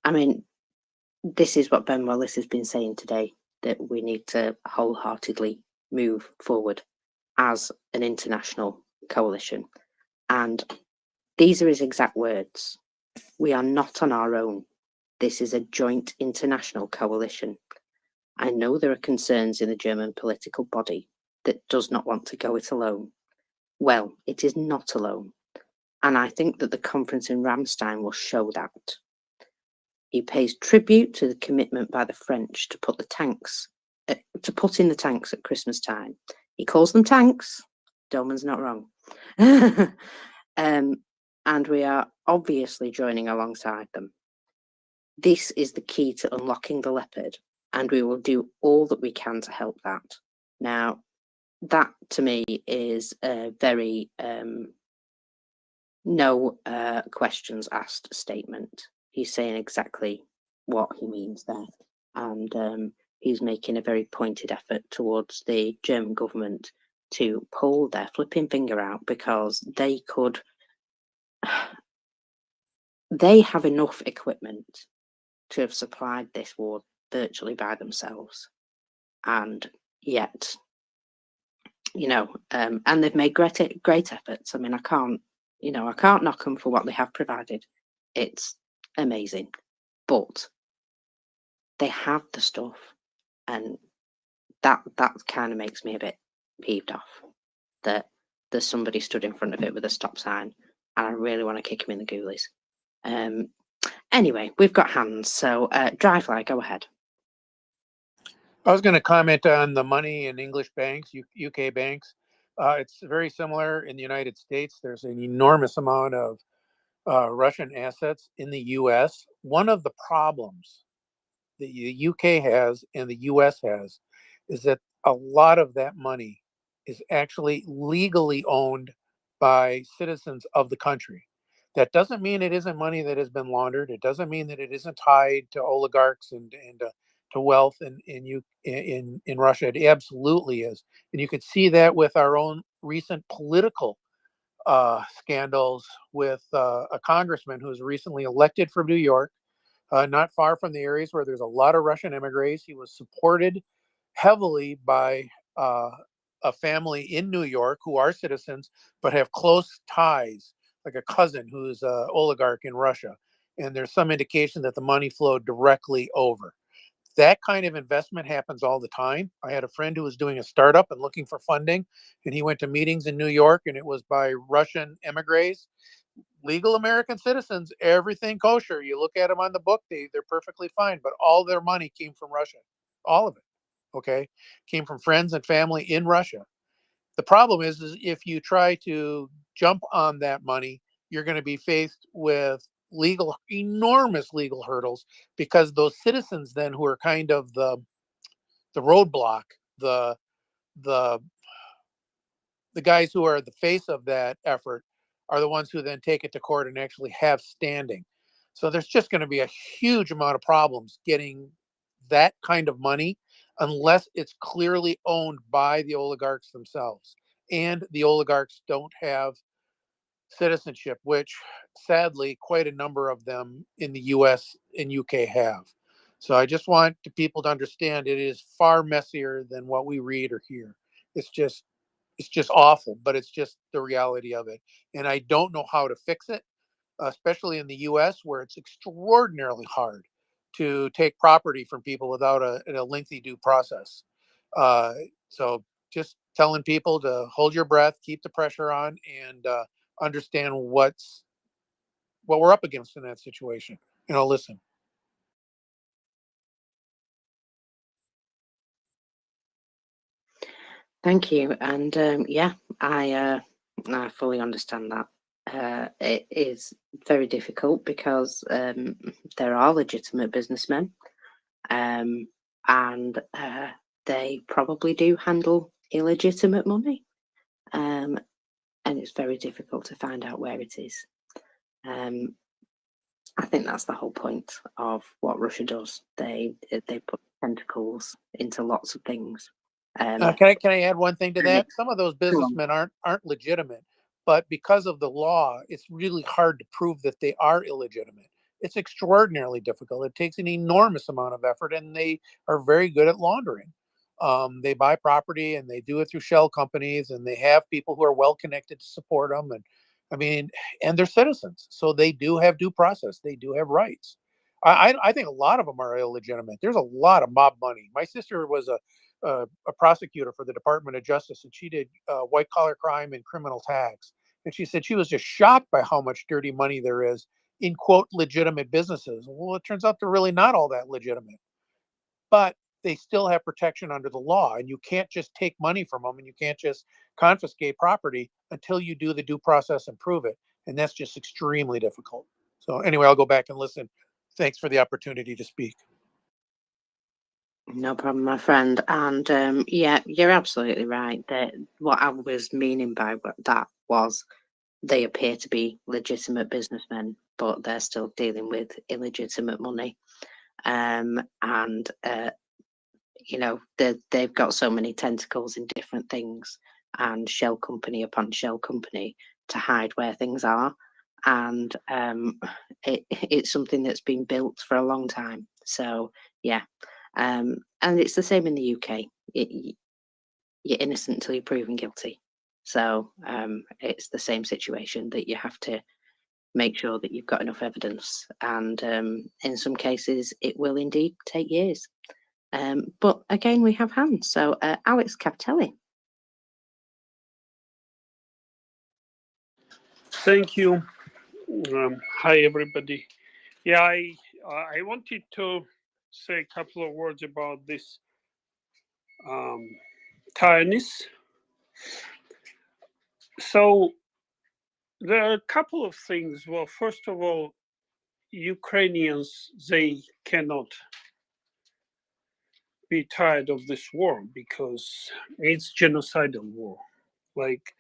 I mean, this is what Ben Wallace has been saying today, that we need to wholeheartedly move forward as an international coalition. And these are his exact words. We are not on our own. This is a joint international coalition. I know there are concerns in the German political body that does not want to go it alone. Well, it is not alone. And I think that the conference in Ramstein will show that. He pays tribute to the commitment by the French to put in the tanks at Christmas time. He calls them tanks. Dolman's not wrong. And we are obviously joining alongside them. This is the key to unlocking the Leopard, and we will do all that we can to help that. Now, that to me is a very no questions asked statement. He's saying exactly what he means there, and he's making a very pointed effort towards the German government to pull their flipping finger out, because they could. They have enough equipment to have supplied this war virtually by themselves, and yet, and they've made great efforts. I mean, I can't knock them for what they have provided. It's amazing, but they have the stuff, and that kind of makes me a bit peeved off that there's somebody stood in front of it with a stop sign, and I really want to kick him in the ghoulies. Anyway, we've got hands, so Dryfly, go ahead. I was going to comment on the money in English banks, UK banks. It's very similar in the United States. There's an enormous amount of Russian assets in the US. One of the problems the UK has and the US has is that a lot of that money is actually legally owned by citizens of the country. That doesn't mean it isn't money that has been laundered. It doesn't mean that it isn't tied to oligarchs and to wealth in Russia. It absolutely is, and you could see that with our own recent political scandals with a congressman who was recently elected from New York, not far from the areas where there's a lot of Russian immigrants. He was supported heavily by a family in New York who are citizens but have close ties, like a cousin who's an oligarch in Russia. And there's some indication that the money flowed directly over. That kind of investment happens all the time. I had a friend who was doing a startup and looking for funding, and he went to meetings in New York, and it was by Russian emigres, legal American citizens, everything kosher. You look at them on the book, they're perfectly fine, but all their money came from Russia. All of it, okay? Came from friends and family in Russia. The problem is if you try to jump on that money, you're going to be faced with enormous legal hurdles, because those citizens then who are kind of the roadblock, the the guys who are the face of that effort are the ones who then take it to court and actually have standing. So there's just going to be a huge amount of problems getting that kind of money unless it's clearly owned by the oligarchs themselves. And the oligarchs don't have citizenship, which sadly quite a number of them in the US and UK have. So I just want people to understand it is far messier than what we read or hear. It's just awful, but it's just the reality of it. And I don't know how to fix it, especially in the US where it's extraordinarily hard to take property from people without a lengthy due process. So just telling people to hold your breath, keep the pressure on, and understand what we're up against in that situation. Listen. Thank you, and yeah, I fully understand that. It is very difficult because there are legitimate businessmen, and they probably do handle illegitimate money, and it's very difficult to find out where it is. I think that's the whole point of what Russia does. They put tentacles into lots of things. Can I add one thing to that? Some of those businessmen aren't legitimate, but because of the law, it's really hard to prove that they are illegitimate. It's extraordinarily difficult. It takes an enormous amount of effort, and they are very good at laundering. They buy property, and they do it through shell companies, and they have people who are well connected to support them. And I mean, and they're citizens, so they do have due process. They do have rights. I think a lot of them are illegitimate. There's a lot of mob money. My sister was a prosecutor for the Department of Justice, and she did white collar crime and criminal tax. And she said she was just shocked by how much dirty money there is in quote legitimate businesses. Well, it turns out they're really not all that legitimate, but they still have protection under the law, and you can't just take money from them, and you can't just confiscate property until you do the due process and prove it. And that's just extremely difficult. So anyway, I'll go back and listen. Thanks for the opportunity to speak. No problem, my friend. And yeah, you're absolutely right. That what I was meaning by that was they appear to be legitimate businessmen, but they're still dealing with illegitimate money. And you know, they've got so many tentacles in different things, and shell company upon shell company to hide where things are. And it's something that's been built for a long time. So yeah, and it's the same in the UK. You're innocent until you're proven guilty. So it's the same situation that you have to make sure that you've got enough evidence, and in some cases it will indeed take years. But again, we have hands. So Alex Capitelli. Thank you. Hi, everybody. Yeah, I wanted to say a couple of words about this tiredness. So there are a couple of things. Well, first of all, Ukrainians, they cannot be tired of this war because it's genocidal war. Like,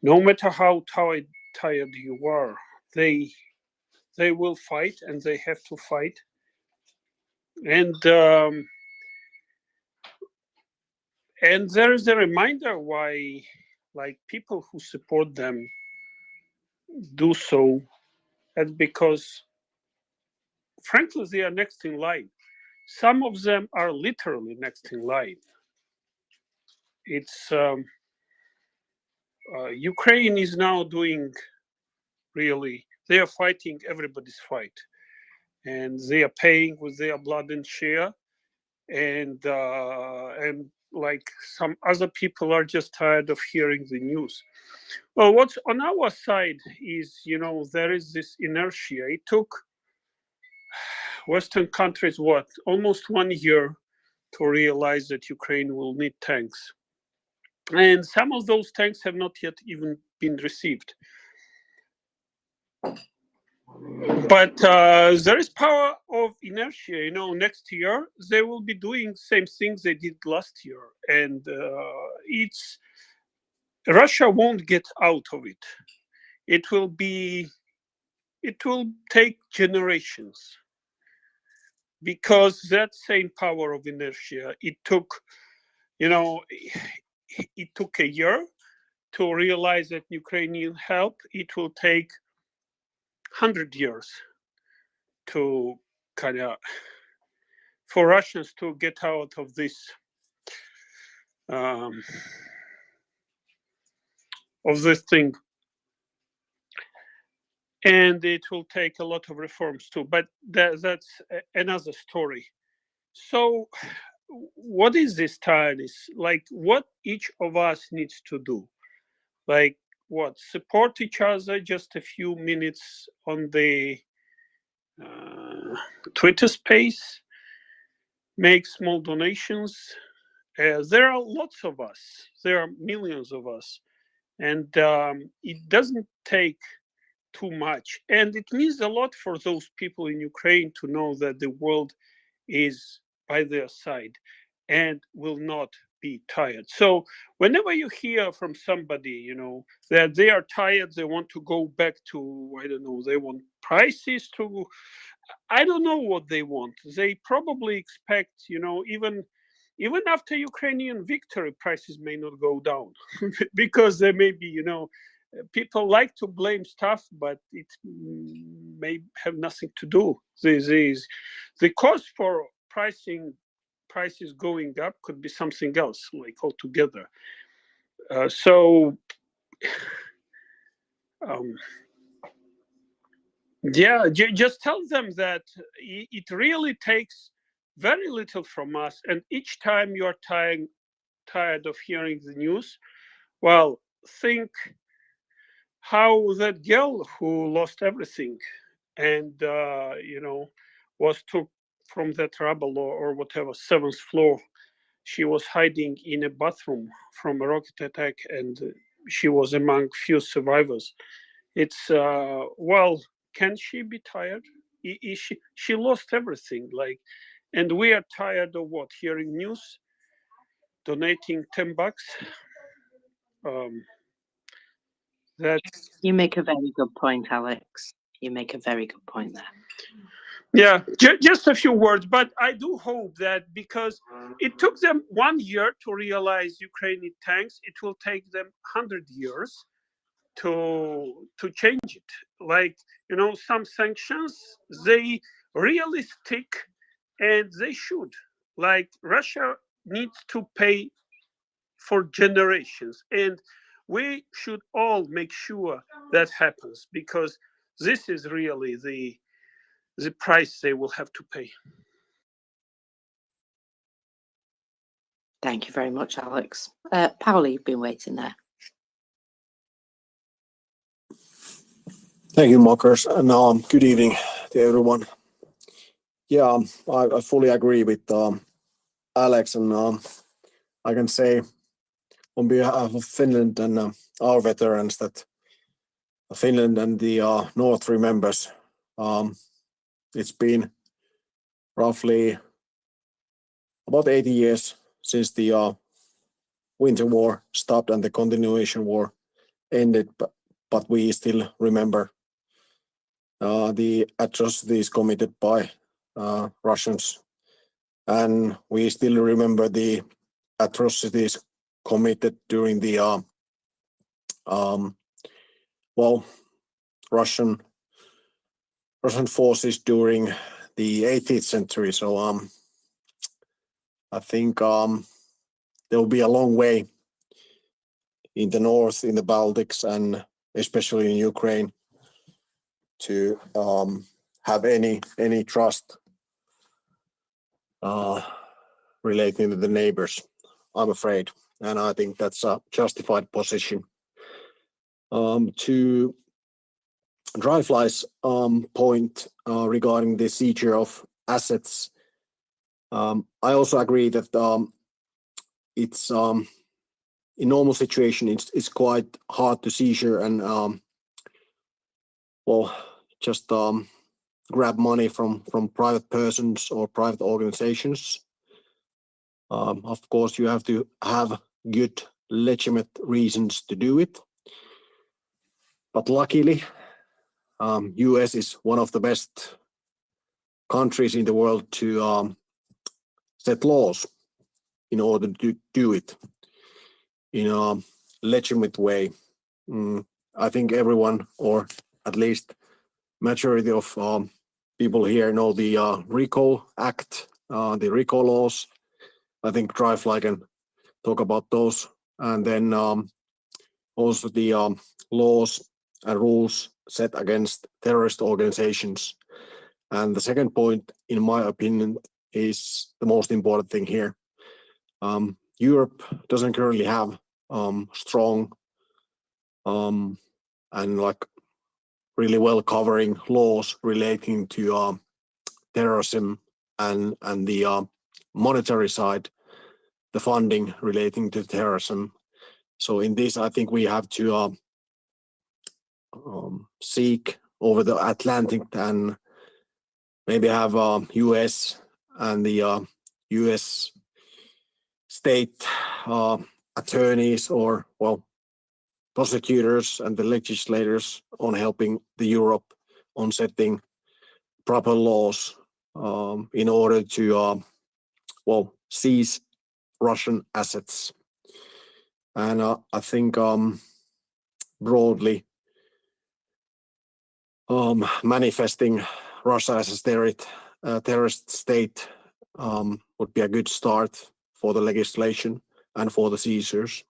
no matter how tired you are, they will fight, and they have to fight. And there is a reminder why, like, people who support them do so, and because frankly they are next in line. Some of them are literally next in line. It's Ukraine is now doing, really, they are fighting everybody's fight, and they are paying with their blood and share, and like some other people are just tired of hearing the news. Well, what's on our side is, you know, there is this inertia. It took Western countries, what, almost 1 year to realize that Ukraine will need tanks. And some of those tanks have not yet even been received. But there is power of inertia. You know, next year they will be doing same things they did last year, and it's Russia won't get out of it. It will take generations, because that same power of inertia, it took, you know, it took a year to realize that Ukrainian help. It will take 100 years to kind of, for Russians to get out of this thing. And it will take a lot of reforms too, but that's another story. So what is this tiredness? Like, what each of us needs to do? Like, what? Support each other just a few minutes on the Twitter space, make small donations. There are lots of us. There are millions of us. And it doesn't take too much. And it means a lot for those people in Ukraine to know that the world is by their side and will not be tired. So whenever you hear from somebody, you know, that they are tired, they want to go back to, I don't know, they want prices to, I don't know what they want. They probably expect, you know, even after Ukrainian victory, prices may not go down because there may be, you know, people like to blame stuff, but it may have nothing to do. The cost for prices going up could be something else, like altogether. Yeah, just tell them that it really takes very little from us, and each time you are tired of hearing the news, well, think how that girl who lost everything and you know, was took from that rubble or whatever, 7th floor. She was hiding in a bathroom from a rocket attack, and she was among few survivors. It's well, can she be tired? She lost everything, like, And we are tired of what? Hearing news, donating $10. That You make a very good point, Alex. You make a very good point there. Yeah, just a few words, but I do hope that because it took them 1 year to realize Ukrainian tanks, it will take them 100 years to change it. Like, you know, some sanctions, they really stick, and they should. Like, Russia needs to pay for generations, and we should all make sure that happens, because this is really the price they will have to pay. Thank you very much, Alex. Paolo, you've been waiting there. Thank you, Marcus, and good evening to everyone. Yeah, I fully agree with Alex, and I can say on behalf of Finland and our veterans that Finland and the North remembers. It's been roughly about 80 years since the Winter War stopped and the Continuation War ended, but we still remember the atrocities committed by Russians, and we still remember the atrocities committed during the Russian forces during the 18th century. So I think there will be a long way in the north, in the Baltics, and especially in Ukraine to have any trust relating to the neighbors, I'm afraid. And I think that's a justified position. To Dryfly's point regarding the seizure of assets, I also agree that it's in normal situation it's quite hard to seizure and just grab money from private persons or private organizations. Of course, you have to have good, legitimate reasons to do it. But luckily, US is one of the best countries in the world to set laws in order to do it in a legitimate way. I think everyone, or at least majority of people here, know the Recall Act, the recall laws. I think Dryfly can talk about those, and then also the laws and rules set against terrorist organizations. And the second point, in my opinion, is the most important thing here. Europe doesn't currently have strong and like really well covering laws relating to terrorism and the monetary side, the funding relating to terrorism. So in this, I think we have to seek over the Atlantic and maybe have US and the US state attorneys or prosecutors and the legislators on helping the Europe on setting proper laws in order to seize Russian assets. And I think broadly manifesting Russia as a terrorist state would be a good start for the legislation and for the seizures.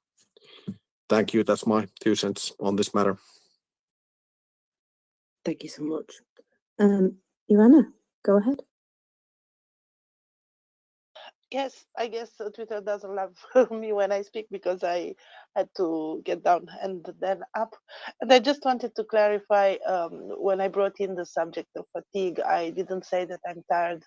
Thank you. That's my 2 cents on this matter. Thank you so much. Ivana, go ahead. Yes, I guess Twitter doesn't love me when I speak because I had to get down and then up. And I just wanted to clarify, when I brought in the subject of fatigue, I didn't say that I'm tired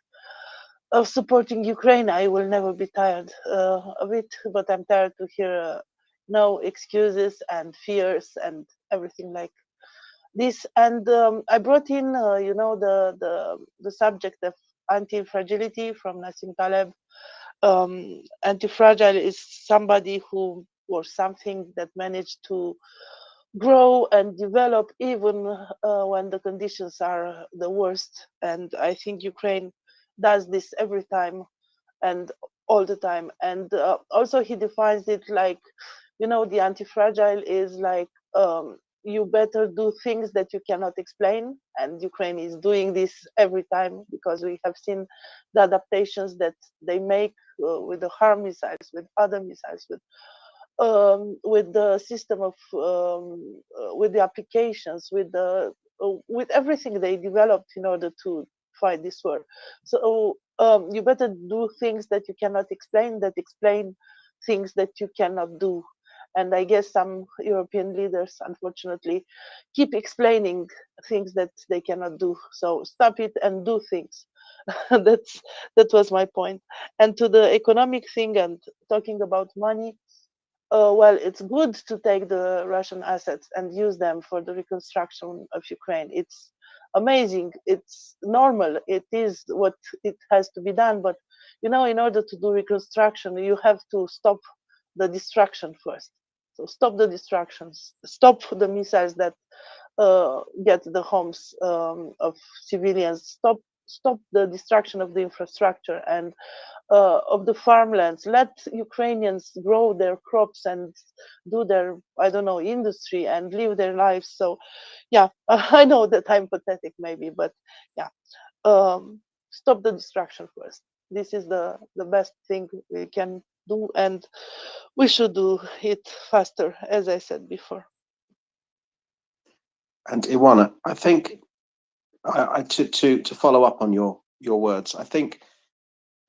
of supporting Ukraine. I will never be tired of it, but I'm tired to hear no excuses and fears and everything like this. And I brought in, the subject of anti-fragility from Nassim Taleb. Anti-fragile is somebody who or something that managed to grow and develop even when the conditions are the worst. And I think Ukraine does this every time and all the time. And also he defines it like, you know, the anti-fragile is like, you better do things that you cannot explain. And Ukraine is doing this every time, because we have seen the adaptations that they make with the HARM missiles, with other missiles, with the system of, with the applications, with everything they developed in order to fight this war. So you better do things that you cannot explain, that explain things that you cannot do. And I guess some European leaders, unfortunately, keep explaining things that they cannot do. So stop it and do things. That was my point. And to the economic thing and talking about money, well, it's good to take the Russian assets and use them for the reconstruction of Ukraine. It's amazing. It's normal. It is what it has to be done. But, you know, in order to do reconstruction, you have to stop the destruction first. So stop the destructions, stop the missiles that get the homes of civilians, stop the destruction of the infrastructure and of the farmlands. Let Ukrainians grow their crops and do their, I don't know, industry and live their lives. So yeah, I know that I'm pathetic maybe, but yeah, stop the destruction first. This is the best thing we can do, and we should do it faster, as I said before. And Iwana, I think to follow up on your words, I think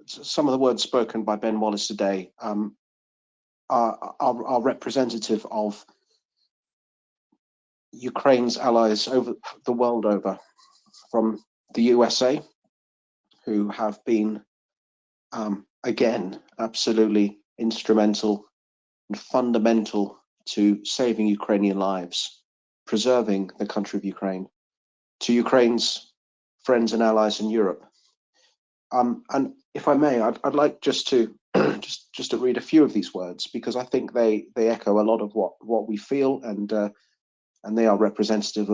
some of the words spoken by Ben Wallace today are representative of Ukraine's allies over the world over, from the USA, who have been again absolutely instrumental and fundamental to saving Ukrainian lives, preserving the country of Ukraine, to Ukraine's friends and allies in Europe. And if I may, I'd like just to just to read a few of these words, because I think they echo a lot of what we feel, and they are representative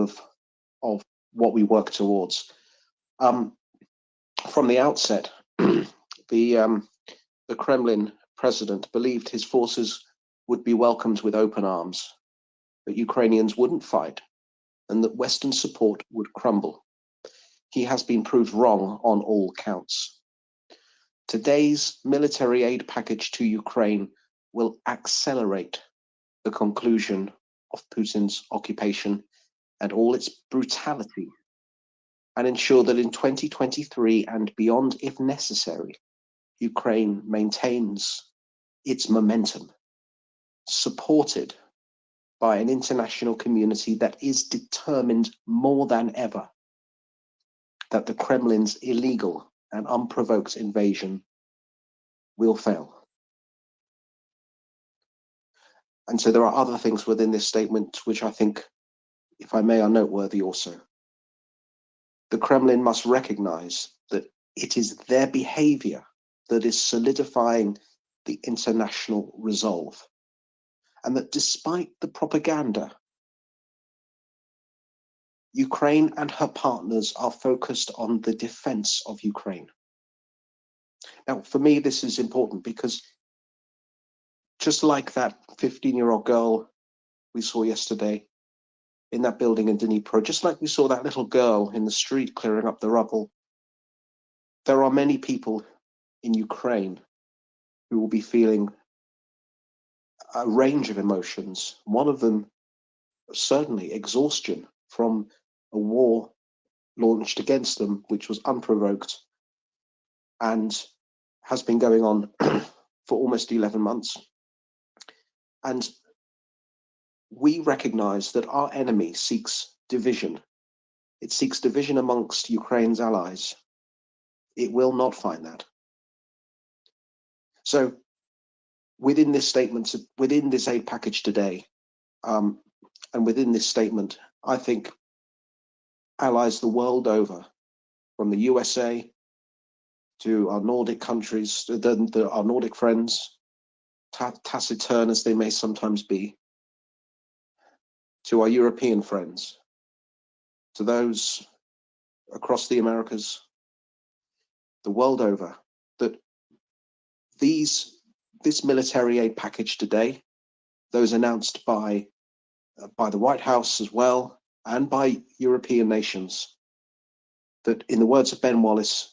of what we work towards. From the outset, the Kremlin president believed his forces would be welcomed with open arms, that Ukrainians wouldn't fight, and that Western support would crumble. He has been proved wrong on all counts. Today's military aid package to Ukraine will accelerate the conclusion of Putin's occupation and all its brutality, and ensure that in 2023 and beyond, if necessary, Ukraine maintains its momentum, supported by an international community that is determined more than ever that the Kremlin's illegal and unprovoked invasion will fail. And so there are other things within this statement which I think, if I may, are noteworthy also. The Kremlin must recognize that it is their behavior that is solidifying the international resolve, and that despite the propaganda, Ukraine and her partners are focused on the defense of Ukraine. Now, for me, this is important because just like that 15-year-old girl we saw yesterday in that building in Dnipro, just like we saw that little girl in the street clearing up the rubble, there are many people in Ukraine who will be feeling a range of emotions. One of them, certainly exhaustion from a war launched against them, which was unprovoked and has been going on for almost 11 months. And we recognize that our enemy seeks division. It seeks division amongst Ukraine's allies. It will not find that. So within this statement, within this aid package today, and within this statement, I think allies the world over, from the USA to our Nordic countries, our Nordic friends, taciturn as they may sometimes be, to our European friends, to those across the Americas, the world over, that this military aid package today, those announced by the White House as well, and by European nations, that in the words of Ben Wallace,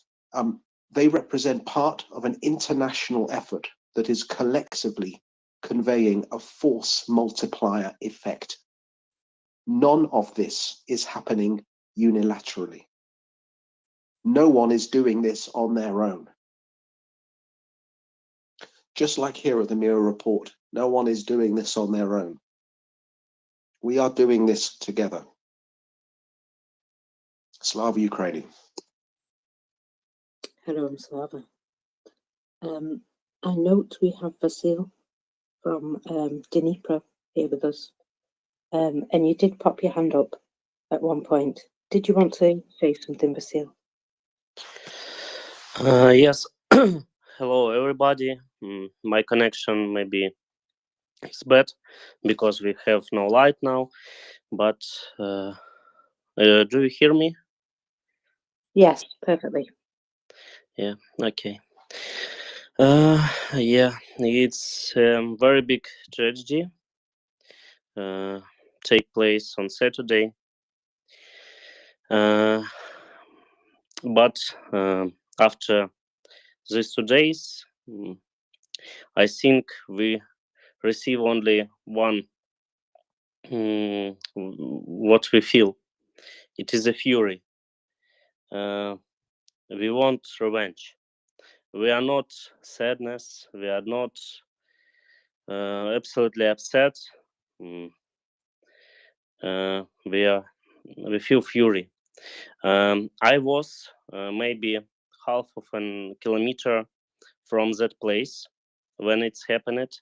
they represent part of an international effort that is collectively conveying a force multiplier effect. None of this is happening unilaterally. No one is doing this on their own. Just like here at the MriyaReport, no one is doing this on their own. We are doing this together. Slava Ukraini. Hello, I'm Slava. I note we have Vasil from Dnipro here with us. And you did pop your hand up at one point. Did you want to say something, Vasil? Yes. Hello, everybody. My connection maybe is bad because we have no light now. But do you hear me? Yes, perfectly. Yeah. Okay. Yeah, it's very big tragedy. Take place on Saturday. But after these 2 days, I think we receive only one what we feel. It is a fury. We want revenge. We are not sadness. We are not absolutely upset. We feel fury. I was maybe half of a kilometer from that place when it's happened.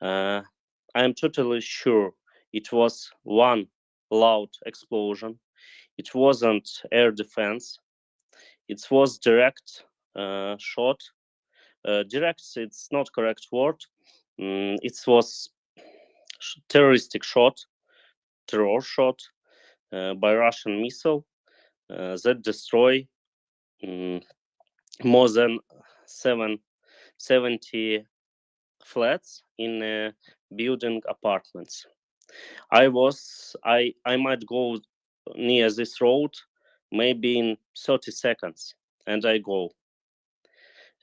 I am totally sure it was one loud explosion. It wasn't air defense. It was direct shot. Direct, it's not correct word. It was terroristic shot, terror shot by Russian missile that destroy more than 70 flats in building apartments. I might go near this road maybe in 30 seconds, and I go.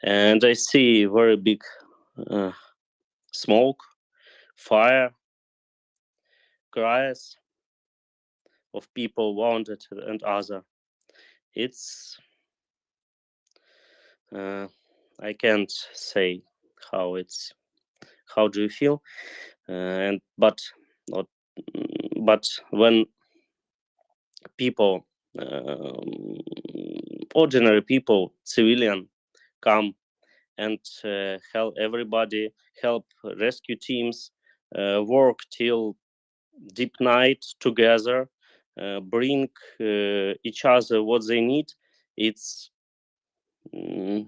And I see very big smoke, fire, cries of people wounded and other. It's I can't say how it's. How do you feel? But when people, ordinary people, civilian, come and help everybody, help rescue teams, work till deep night together, bring each other what they need. It's a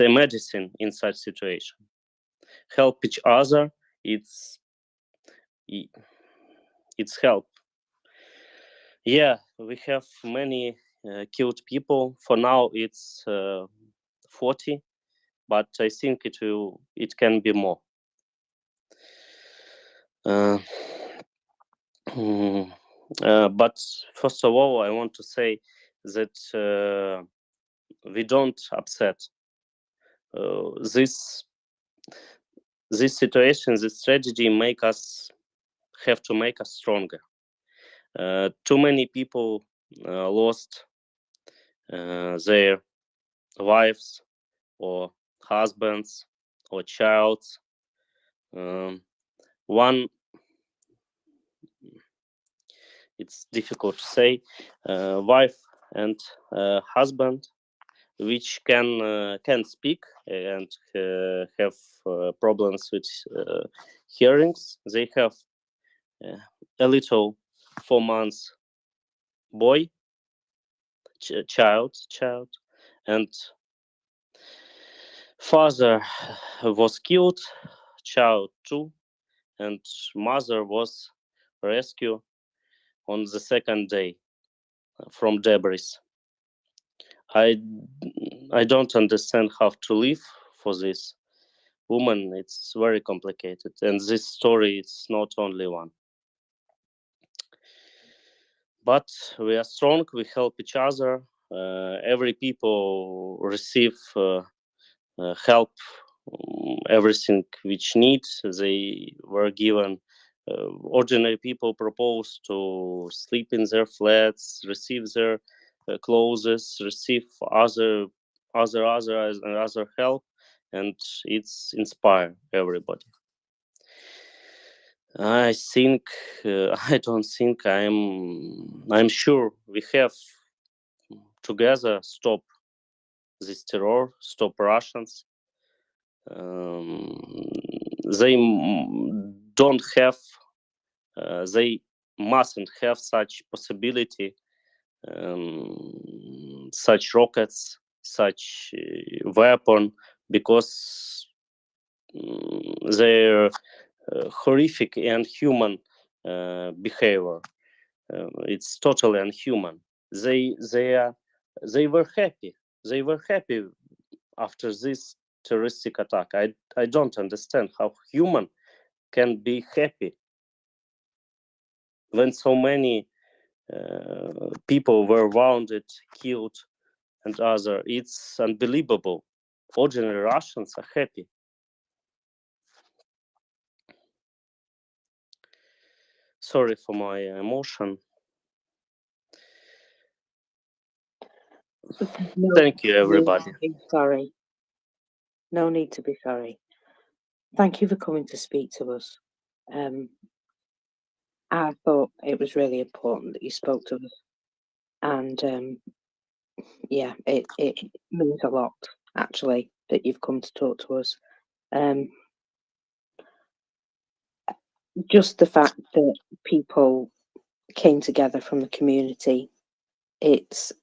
medicine in such situation. Help each other. It's help. Yeah, we have many killed people. For now, it's 40, but I think it can be more. But first of all, I want to say that we don't upset. This situation, this tragedy have to make us stronger. Too many people lost their wives or husbands or childs. One, it's difficult to say, wife and husband, which can speak and have problems with hearings. They have a little 4 months boy, child, and Father was killed, child too, and mother was rescued on the second day from debris. I don't understand how to live for this woman. It's very complicated, and this story it's not only one. But we are strong. We help each other. Every people receive help, everything which need. They were given. Ordinary people proposed to sleep in their flats, receive their clothes, receive other help, and it's inspire everybody. I think I don't think I'm sure we have together stop this terror, stop Russians. They don't have, they mustn't have such possibility, such rockets, such weapon, because their horrific and human behavior. It's totally unhuman. They were happy. They were happy after this terroristic attack. I don't understand how human can be happy when so many people were wounded, killed, and other. It's unbelievable. Ordinary Russians are happy. Sorry for my emotion. No, Thank you, everybody. no need to be sorry. No need to be sorry. Thank you for coming to speak to us. I thought it was really important that you spoke to us, and yeah, it means a lot actually that you've come to talk to us. Just the fact that people came together from the community, it's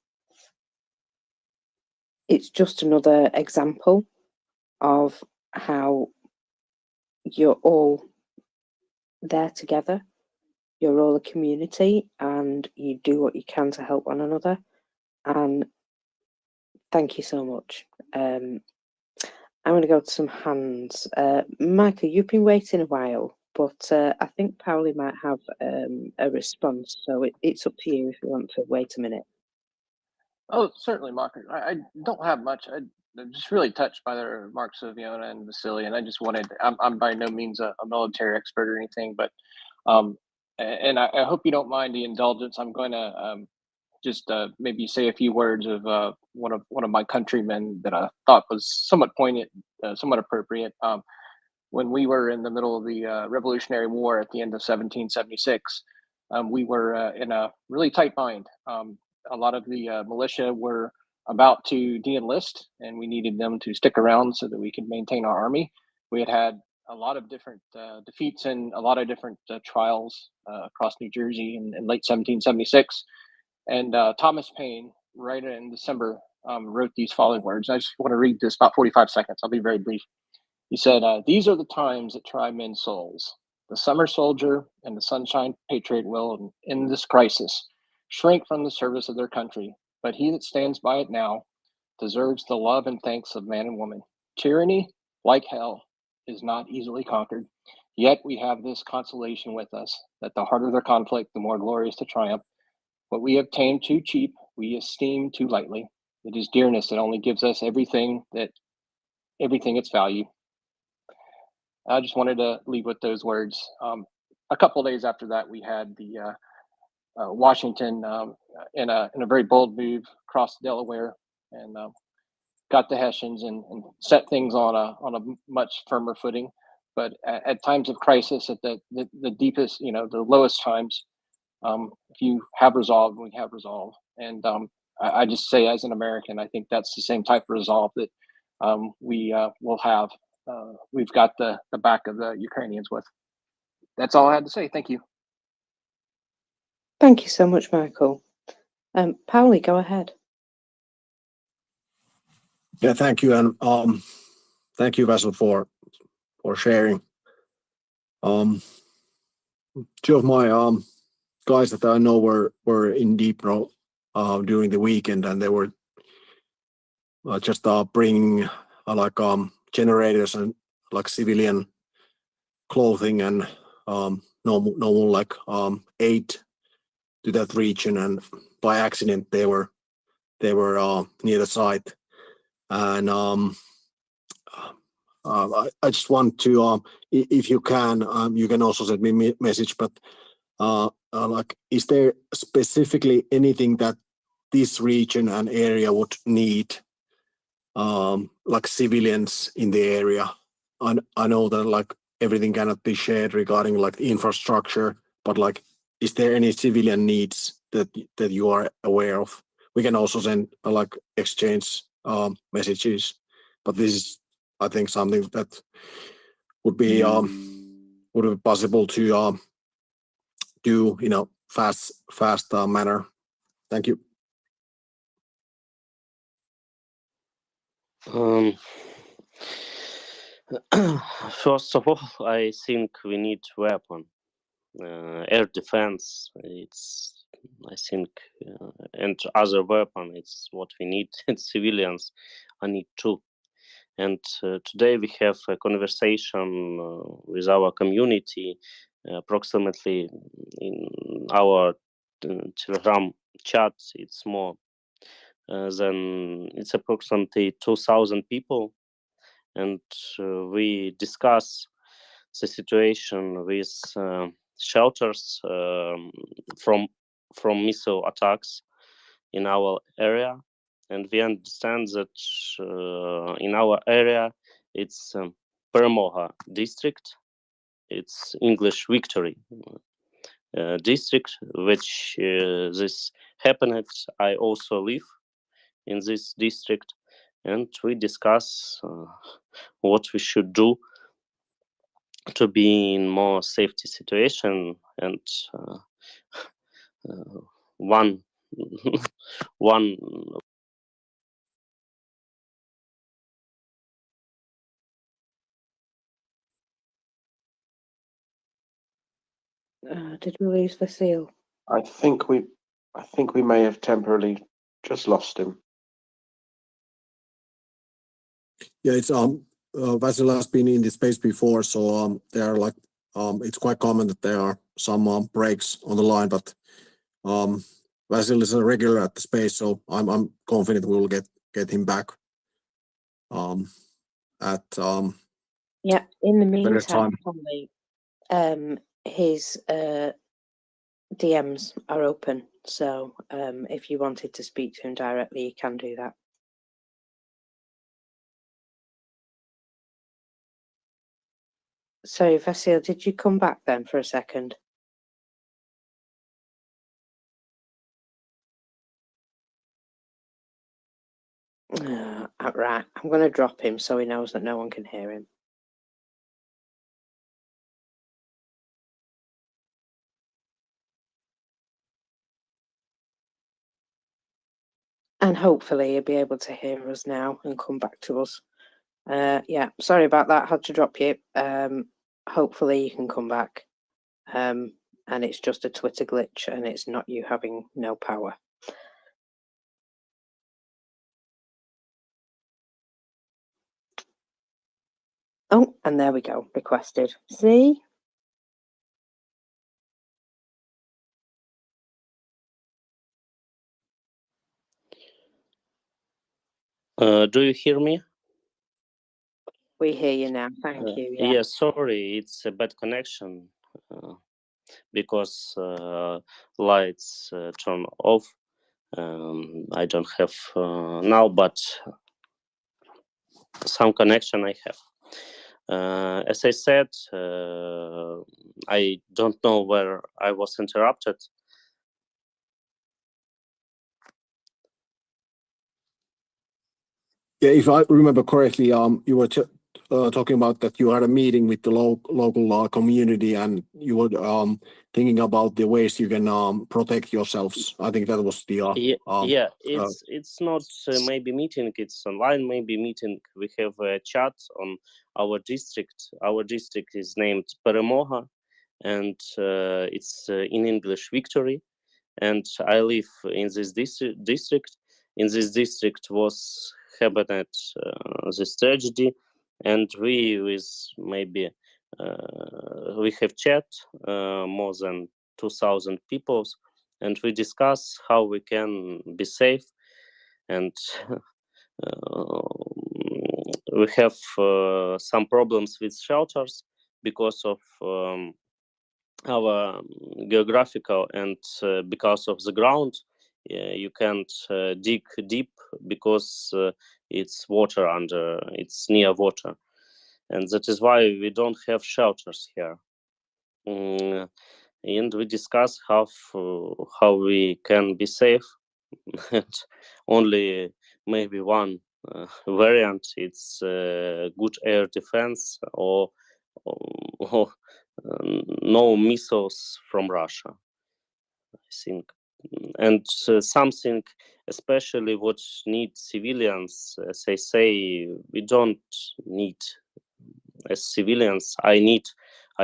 just another example of how you're all there together. You're all a community and you do what you can to help one another. And thank you so much. I'm going to go to some hands. Michael, you've been waiting a while, but I think Pauli might have a response. So it's up to you if you want to wait a minute. Oh, certainly, Margaret. I don't have much. I'm just really touched by the remarks of Fiona and Vasily, and I just wanted. I'm by no means a military expert or anything, but and I hope you don't mind the indulgence. I'm going to just maybe say a few words of one of my countrymen that I thought was somewhat poignant, somewhat appropriate. When we were in the middle of the Revolutionary War at the end of 1776, we were in a really tight bind. A lot of the militia were about to de-enlist, and we needed them to stick around so that we could maintain our army. We had a lot of different defeats and a lot of different trials across New Jersey in late 1776. And Thomas Paine, right in December, wrote these following words. I just want to read this about 45 seconds. I'll be very brief. He said, "These are the times that try men's souls. The summer soldier and the sunshine patriot will, in this crisis, shrink from the service of their country, but he that stands by it now deserves the love and thanks of man and woman. Tyranny, like hell, is not easily conquered, yet we have this consolation with us, that the harder the conflict, the more glorious the triumph. What we obtain too cheap, we esteem too lightly. It is dearness that only gives us everything its value." I just wanted to leave with those words. A couple of days after that, we had the Washington in a very bold move across Delaware and got the Hessians and set things on a much firmer footing. But at times of crisis, at the deepest, the lowest times, if you have resolve, we have resolve. And I just say, as an American, I think that's the same type of resolve that we will have. We've got the back of the Ukrainians with. That's all I had to say. Thank you. Thank you so much, Michael. Pauli, go ahead. Yeah, thank you. And thank you, Vasil, for sharing. Two of my guys that I know were in Dnipro during the weekend, and they were just bringing like generators and like civilian clothing and normal like aid to that region, and by accident they were near the site, and I just want to if you can also send me message, but like, is there specifically anything that this region and area would need, like civilians in the area? I know that like everything cannot be shared regarding like infrastructure, but like, is there any civilian needs that you are aware of? We can also send like exchange messages, but this is, I think, something that would be possible to do in a fast manner. Thank you. First of all, I think we need weapon, air defense. I think, and other weapon. It's what we need. And civilians, I need too. And today we have a conversation with our community, approximately in our Telegram chat. It's more than, it's approximately 2,000 people, and we discuss the situation with shelters from missile attacks in our area, and we understand that in our area it's Permoha district, it's English Victory district, which this happened. I also live in this district, and we discuss what we should do to be in more safety situation. And one Did we lose Vasil? I think we may have temporarily just lost him. Yeah, it's Vasil has been in this space before, so there are like it's quite common that there are some breaks on the line, but Vasil is a regular at the space, so I'm confident we will get him back at Yeah. In the better meantime, time. Tommy, his DMs are open, so if you wanted to speak to him directly, you can do that. Sorry, Vasil, did you come back then for a second? Right, I'm going to drop him so he knows that no one can hear him. And hopefully he'll be able to hear us now and come back to us. Yeah, sorry about that. Had to drop you. Hopefully you can come back. And it's just a Twitter glitch, and it's not you having no power. Oh, and there we go. Requested. See? do you hear me? We hear you now. Thank you. Yeah. Yeah, sorry, it's a bad connection because lights turn off. I don't have now, but some connection I have. As I said, I don't know where I was interrupted. Yeah, if I remember correctly, you were talking about that you had a meeting with the local community and you were thinking about the ways you can protect yourselves. I think that was the yeah, it's not maybe meeting, it's online maybe meeting. We have a chat on our district. Our district is named Peremoga, and it's in English victory. And I live in this district. In this district was happened this tragedy, and we with maybe we have chat more than 2,000 people, and we discuss how we can be safe. And we have some problems with shelters because of our geographical and because of the ground. You can't dig deep because it's water under, it's near water, and that is why we don't have shelters here. And we discuss how we can be safe. And only maybe one variant, it's good air defense or no missiles from Russia, I think. And something especially what need civilians, as I say, we don't need as civilians. I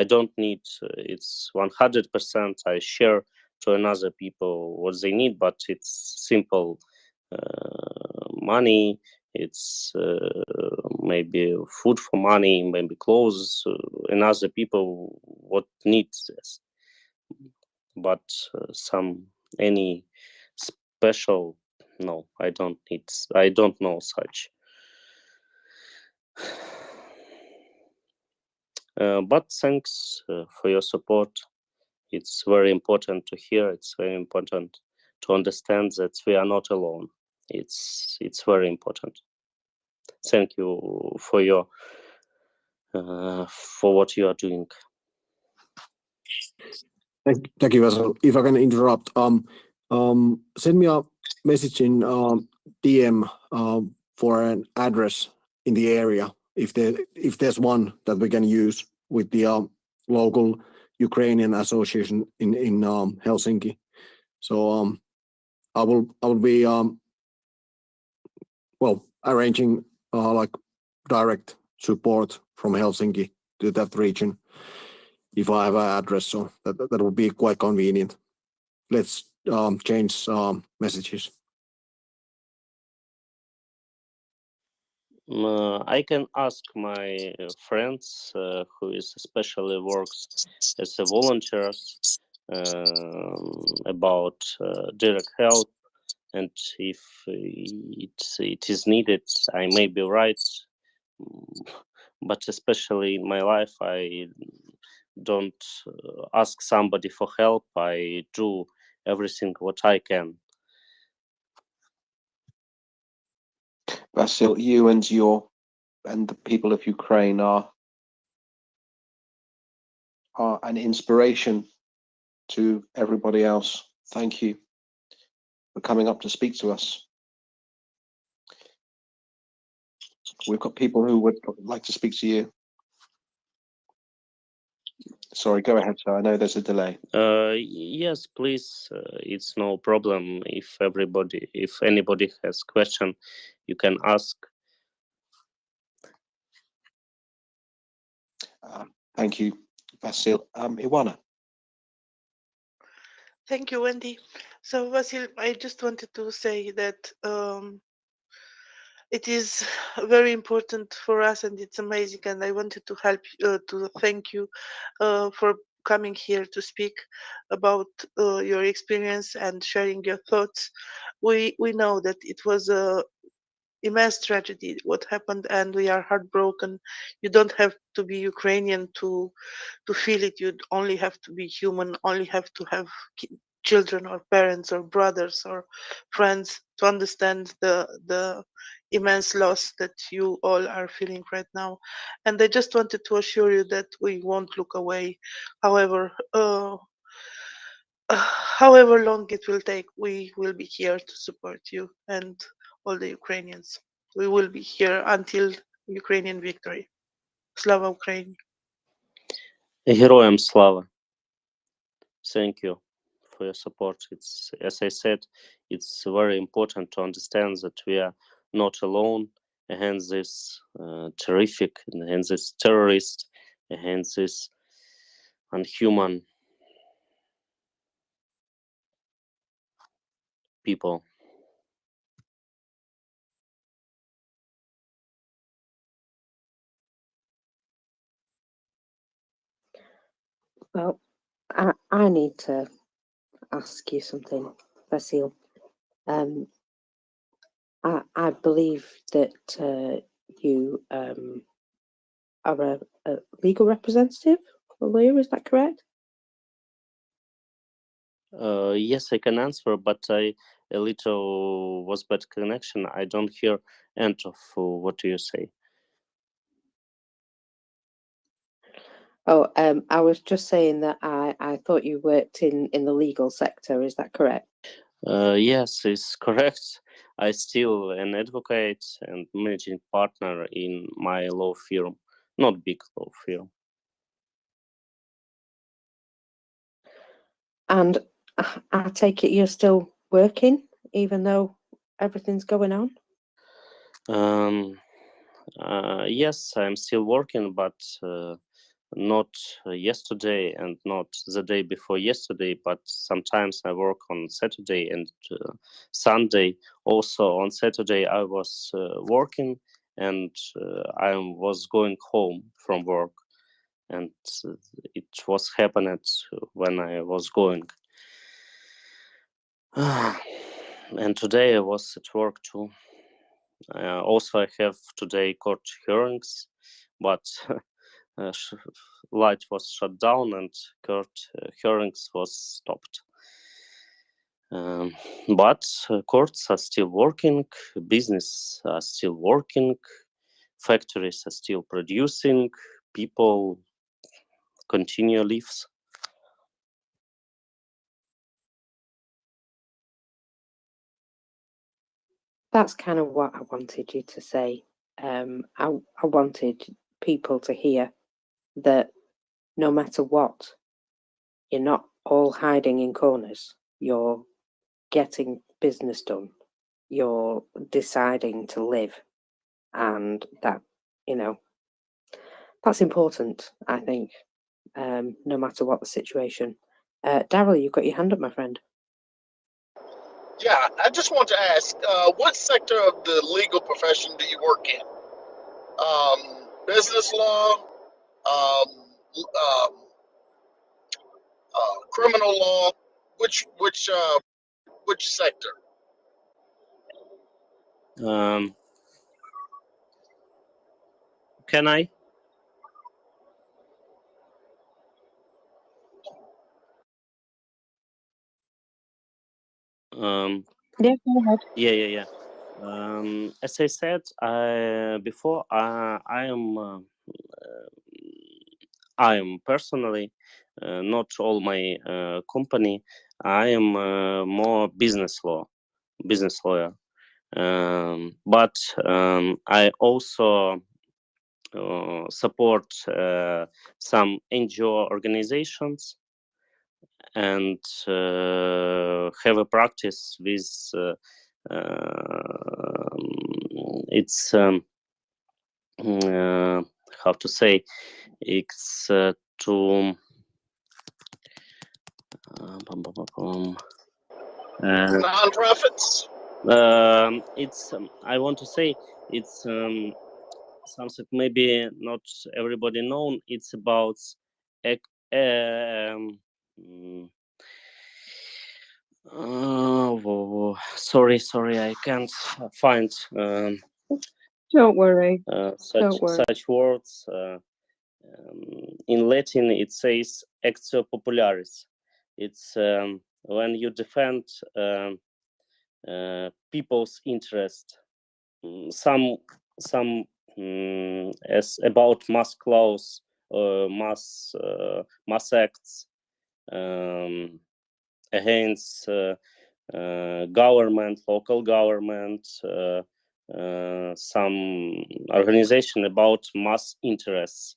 don't need, it's 100% I share to another people what they need, but it's simple money, it's maybe food for money, maybe clothes, and other people what needs this. But any special, no, I don't need, I don't know such. But thanks for your support. It's very important to hear. It's very important to understand that we are not alone. It's very important. Thank you for your for what you are doing. Thank you, Vasil. If I can interrupt, send me a message in DM for an address in the area if there's one that we can use with the local Ukrainian association in Helsinki. So I will be arranging like direct support from Helsinki to that region if I have an address, so that will be quite convenient. Let's change messages. I can ask my friends who is especially works as a volunteers about direct help, and if it is needed, I may be right. But especially in my life, I don't ask somebody for help. I do everything what I can. Vasil, you and the people of Ukraine are an inspiration to everybody else. Thank you for coming up to speak to us. We've got people who would like to speak to you. Sorry, go ahead, sir. I know there's a delay. Yes, please. It's no problem. If anybody has question, you can ask. Thank you, Vasil. Iwana. Thank you, Wendy. So, Vasil, I just wanted to say that it is very important for us, and it's amazing. And I wanted to to thank you for coming here to speak about your experience and sharing your thoughts. We know that it was a immense tragedy what happened, and we are heartbroken. You don't have to be Ukrainian to feel it. You only have to be human, only have to have children or parents or brothers or friends to understand the immense loss that you all are feeling right now. And I just wanted to assure you that we won't look away, however however long it will take. We will be here to support you and all the Ukrainians. We will be here until Ukrainian victory. Slava Ukraini. Героям слава. Thank you for your support. It's, as I said, it's very important to understand that we are not alone against this terrific, against this terrorist, against this unhuman people. Well, I need to ask you something, Vasil. I believe that you are a legal representative, a lawyer, is that correct? Yes, I can answer, but a little was bad connection. I don't hear end of what do you say. Oh, I was just saying that I thought you worked in the legal sector, is that correct? Yes, it's correct. I still an advocate and managing partner in my law firm, not big law firm. And I take it you're still working, even though everything's going on? Yes, I'm still working, but not yesterday and not the day before yesterday, but sometimes I work on Saturday and Sunday. Also on Saturday I was working and I was going home from work, and it was happening when I was going. And today I was at work too. Also I have today court hearings, but light was shut down and court hearings was stopped. But courts are still working, business are still working, factories are still producing, people continue lives. That's kind of what I wanted you to say. I wanted people to hear that no matter what, you're not all hiding in corners. You're getting business done. You're deciding to live. And that, that's important, I think, no matter what the situation. Daryl, you've got your hand up, my friend. Yeah, I just want to ask, what sector of the legal profession do you work in? Business law, um, um, criminal law? Which sector? Can I? Yeah, go ahead. Yeah. As I said before, I am personally not all my company. I am more business lawyer, but I also support some NGO organizations and have a practice with it's how to say, it's to Nonprofits? It's I want to say it's something maybe not everybody known. It's about sorry, I can't find Don't worry. such words. In Latin, it says "actio popularis." It's when you defend people's interest. Some as about mass clause, mass acts against government, local government, some organization about mass interests.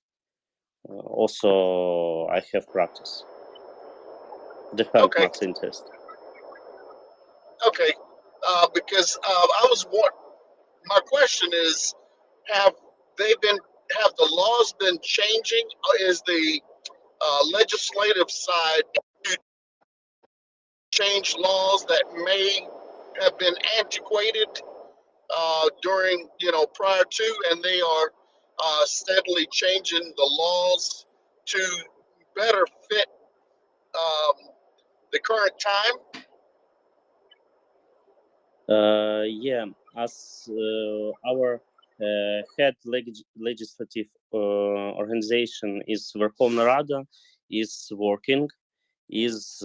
Also, I have practice. Defend Okay. mass interest. Okay, because my question is, have the laws been changing? Or is the legislative side to change laws that may have been antiquated during, prior to, and they are steadily changing the laws to better fit the current time? Yeah, as our head legislative organization is Верховна Rada, is working, is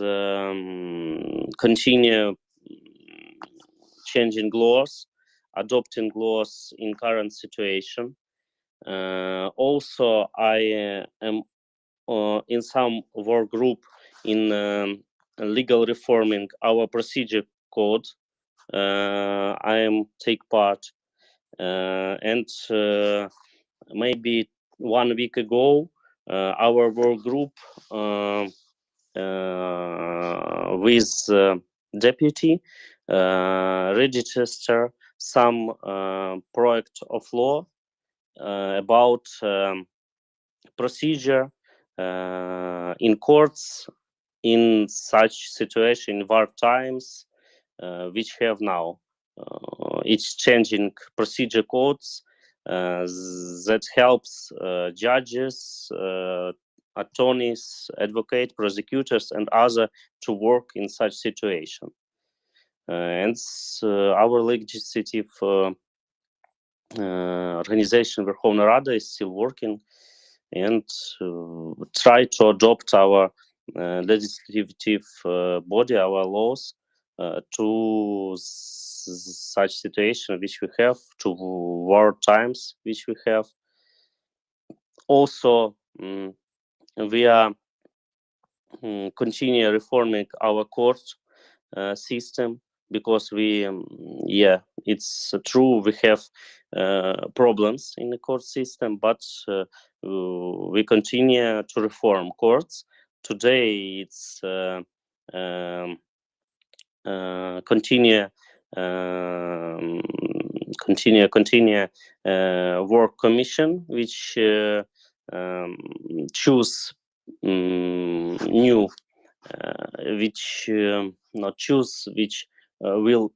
continue changing laws, adopting laws in current situation. Also, I am in some work group in legal reforming our procedure code. I am take part, and maybe 1 week ago, our work group with deputy register some project of law about procedure in courts in such situation in war times which have now. It's changing procedure codes that helps judges, attorneys, advocates, prosecutors, and other to work in such situation. And our legislative organization Верховна Rada is still working and try to adopt our legislative body, our laws, to such situation which we have, to war times which we have. Also, we are continue reforming our court system, because we, it's true we have problems in the court system, but we continue to reform courts. Today, it's continue work commission, which choose new, which not choose, which will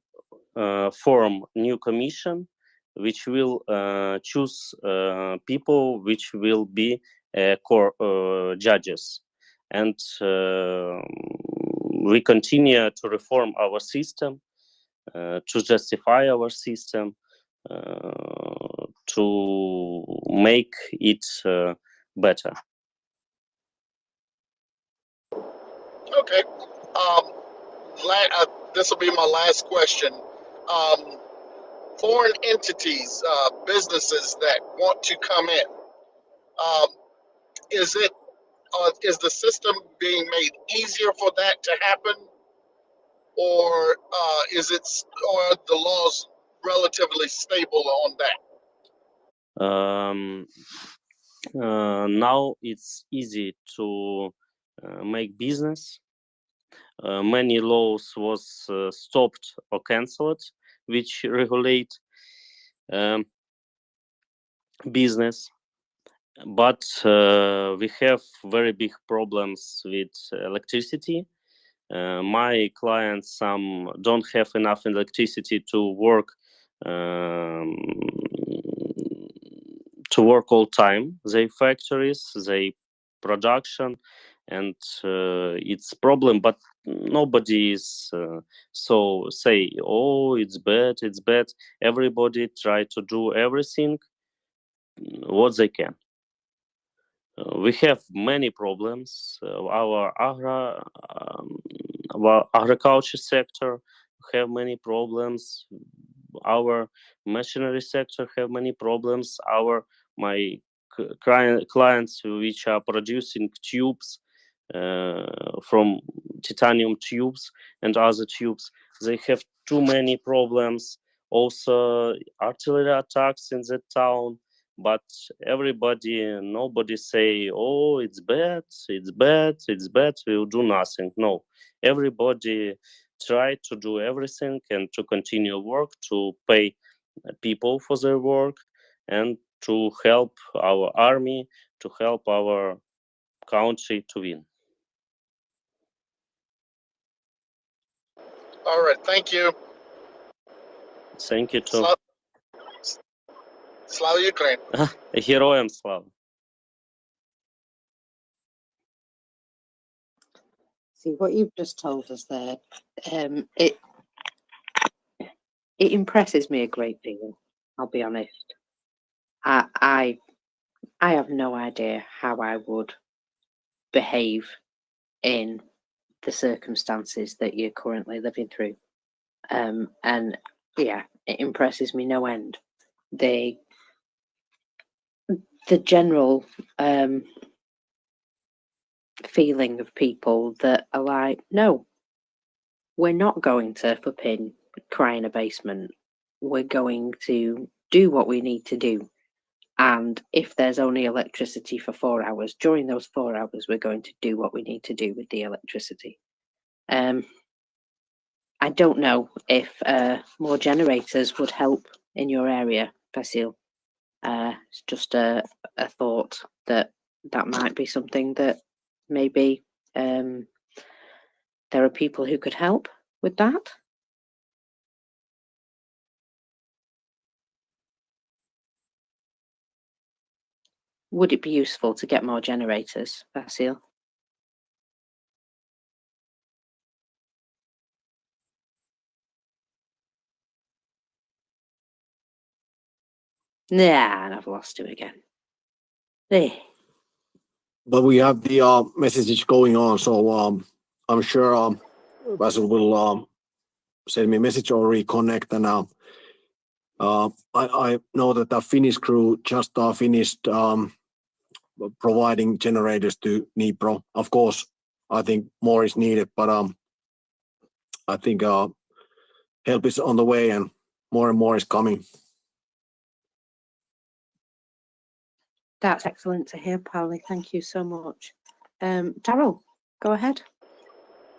form new commission, which will choose people which will be judges. And we continue to reform our system, to justify our system, to make it better. Okay. This will be my last question. Foreign entities, businesses that want to come in, is the system being made easier for that to happen, or are the laws relatively stable on that? Now it's easy to make business. Many laws was stopped or cancelled, which regulate business. But we have very big problems with electricity. My clients, some don't have enough electricity to work all time. They factories, they production, and it's problem. But nobody is so say, oh, it's bad, it's bad. Everybody try to do everything what they can. We have many problems. Our agriculture sector have many problems. Our machinery sector have many problems. My clients which are producing tubes from titanium tubes and other tubes, they have too many problems. also artillery attacks in the town. But nobody say, oh, it's bad, it's bad, it's bad, we'll do nothing. No, everybody try to do everything and to continue work, to pay people for their work, and to help our army, to help our country to win. All right, thank you. Thank you too. Slava Ukraine. Героям слава. See what you've just told us there. It impresses me a great deal. I'll be honest. I have no idea how I would behave in the circumstances that you're currently living through. And yeah, it impresses me no end. The general feeling of people that are like, no, we're not going to flipping cry in a basement. We're going to do what we need to do. And if there's only electricity for 4 hours, during those 4 hours, we're going to do what we need to do with the electricity. I don't know if more generators would help in your area, Vasil. It's just a thought that might be something that maybe there are people who could help with that. Would it be useful to get more generators, Vasil? Nah, and I've lost him again. Hey. But we have the messages going on, so I'm sure Basil will send me a message or reconnect. And I know that the Finnish crew just finished providing generators to Dnipro. Of course, I think more is needed, but I think help is on the way and more is coming. That's excellent to hear, Pauli. Thank you so much. Daryl, go ahead.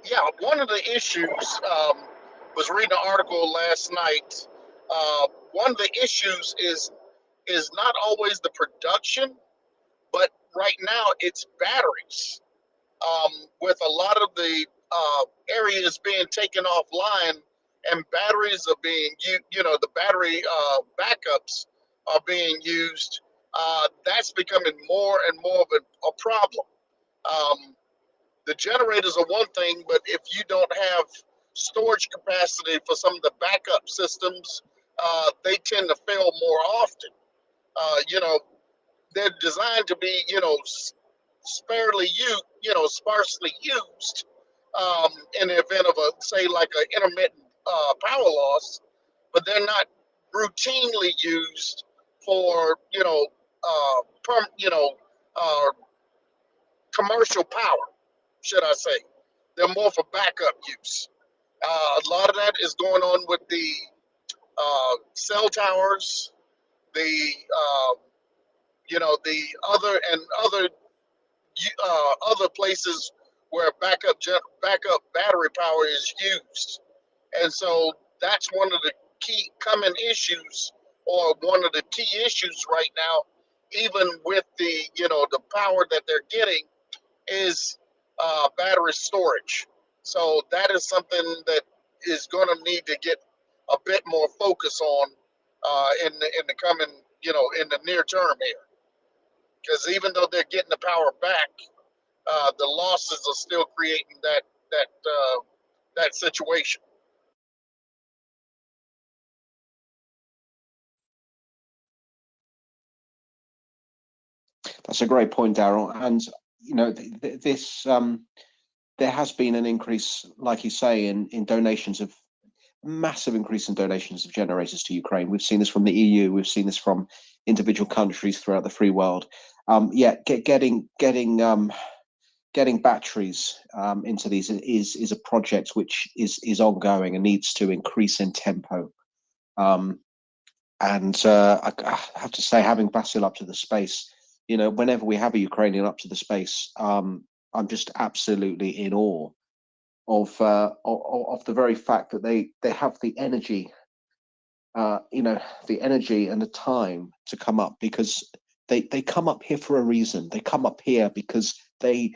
Yeah, one of the issues was reading an article last night. One of the issues is not always the production, but right now it's batteries. With a lot of the areas being taken offline and batteries are being the battery backups are being used. That's becoming more and more of a problem. The generators are one thing, but if you don't have storage capacity for some of the backup systems, they tend to fail more often. They're designed to be, sparsely used in the event of like an intermittent power loss, but they're not routinely used for, commercial power, should I say. They're more for backup use. A lot of that is going on with the cell towers, the the other places where backup battery power is used, and so that's one of the key common issues, or one of the key issues right now, even with the the power that they're getting, is battery storage. So that is something that is going to need to get a bit more focus on in the coming, in the near term here. Because even though they're getting the power back, the losses are still creating that situation. That's a great point, Daryl. And this there has been an increase, like you say, in donations of massive increase in donations of generators to Ukraine. We've seen this from the EU. We've seen this from individual countries throughout the free world. Getting batteries into these is a project which is ongoing and needs to increase in tempo. And I have to say, having Basil up to the space, whenever we have a Ukrainian up to the space, I'm just absolutely in awe of the very fact that they have the energy, the energy and the time to come up, because they come up here for a reason. They come up here because they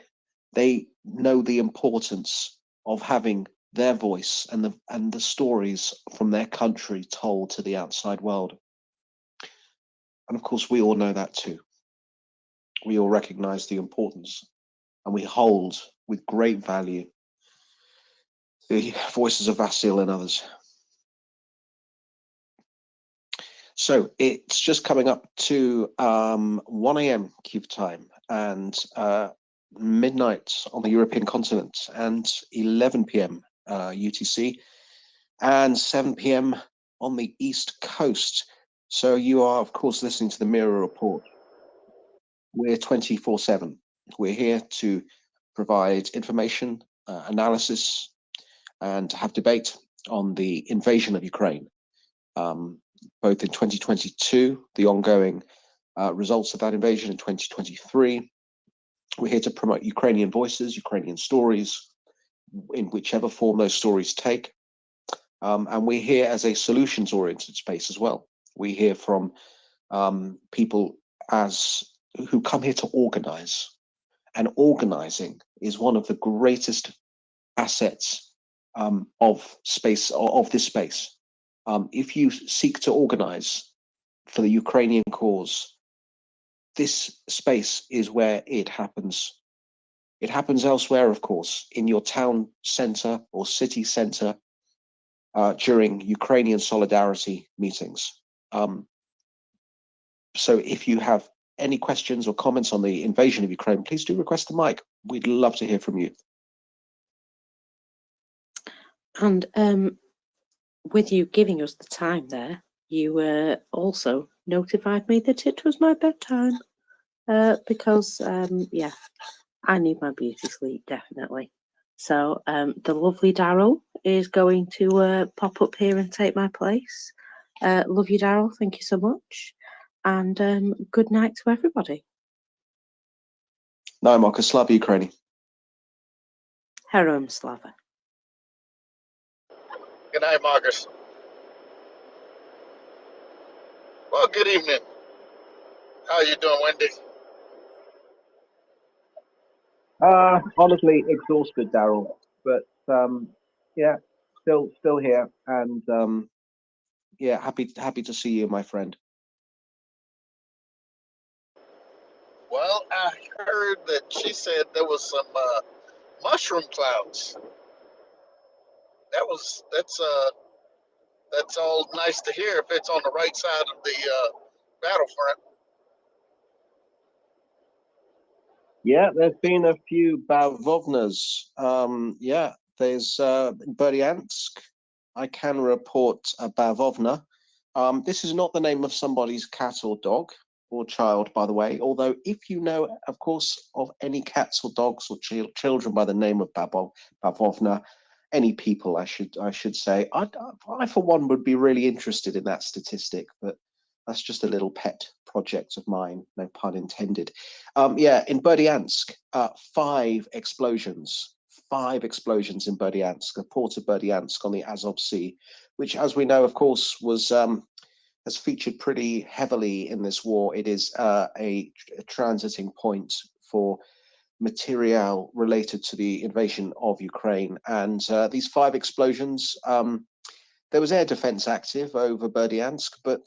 know the importance of having their voice and the stories from their country told to the outside world. And of course, we all know that too. We all recognize the importance, and we hold with great value the voices of Vasil and others. So it's just coming up to 1 a.m. Kyiv time, and midnight on the European continent, and 11 p.m. UTC, and 7 p.m. on the East Coast. So you are, of course, listening to the Mirror Report. We're 24/7. We're here to provide information, analysis, and have debate on the invasion of Ukraine, both in 2022, the ongoing results of that invasion in 2023. We're here to promote Ukrainian voices, Ukrainian stories, in whichever form those stories take. And we're here as a solutions-oriented space as well. We hear from people who come here to organize. And organizing is one of the greatest assets of this space. If you seek to organize for the Ukrainian cause, this space is where it happens. It happens elsewhere, of course, in your town center or city center during Ukrainian solidarity meetings. So if you have any questions or comments on the invasion of Ukraine, please do request the mic. We'd love to hear from you. And with you giving us the time there, you also notified me that it was my bedtime, because yeah, I need my beauty sleep, definitely. So the lovely Daryl is going to pop up here and take my place. Love you, Daryl. Thank you so much. And good night to everybody. No, Marcus, Slava Ukraini. Heroem Slava. Good night, Marcus. Well, good evening. How are you doing, Wendy? Honestly, exhausted, Daryl, but yeah, still here, and yeah, happy to see you, my friend. Well, I heard that she said there was some mushroom clouds. That's all nice to hear if it's on the right side of the battlefront. Yeah, there's been a few bavovnas. Yeah, there's Berdyansk. I can report a bavovna. This is not the name of somebody's cat or dog or child, by the way. Although, if you know, of course, of any cats or dogs or children by the name of bavovna, any people, I should say, I for one would be really interested in that statistic, but that's just a little pet project of mine, no pun intended. Yeah, in Berdyansk, 5 explosions in Berdyansk, the port of Berdyansk on the Azov Sea, which, as we know, of course, has featured pretty heavily in this war. It is a transiting point for material related to the invasion of Ukraine. And these 5 explosions, there was air defense active over Berdyansk, but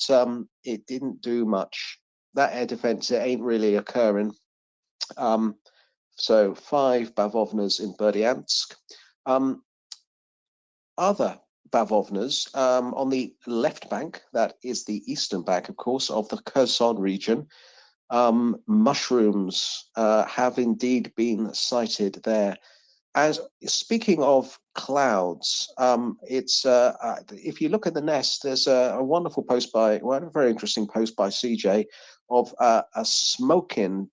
it didn't do much. That air defense, it ain't really occurring. So 5 bavovnas in Berdyansk. Other bavovnas on the left bank, that is the eastern bank, of course, of the Kherson region. Mushrooms have indeed been sighted there. As speaking of clouds, it's if you look at the nest, there's a wonderful post a very interesting post by CJ of a smoking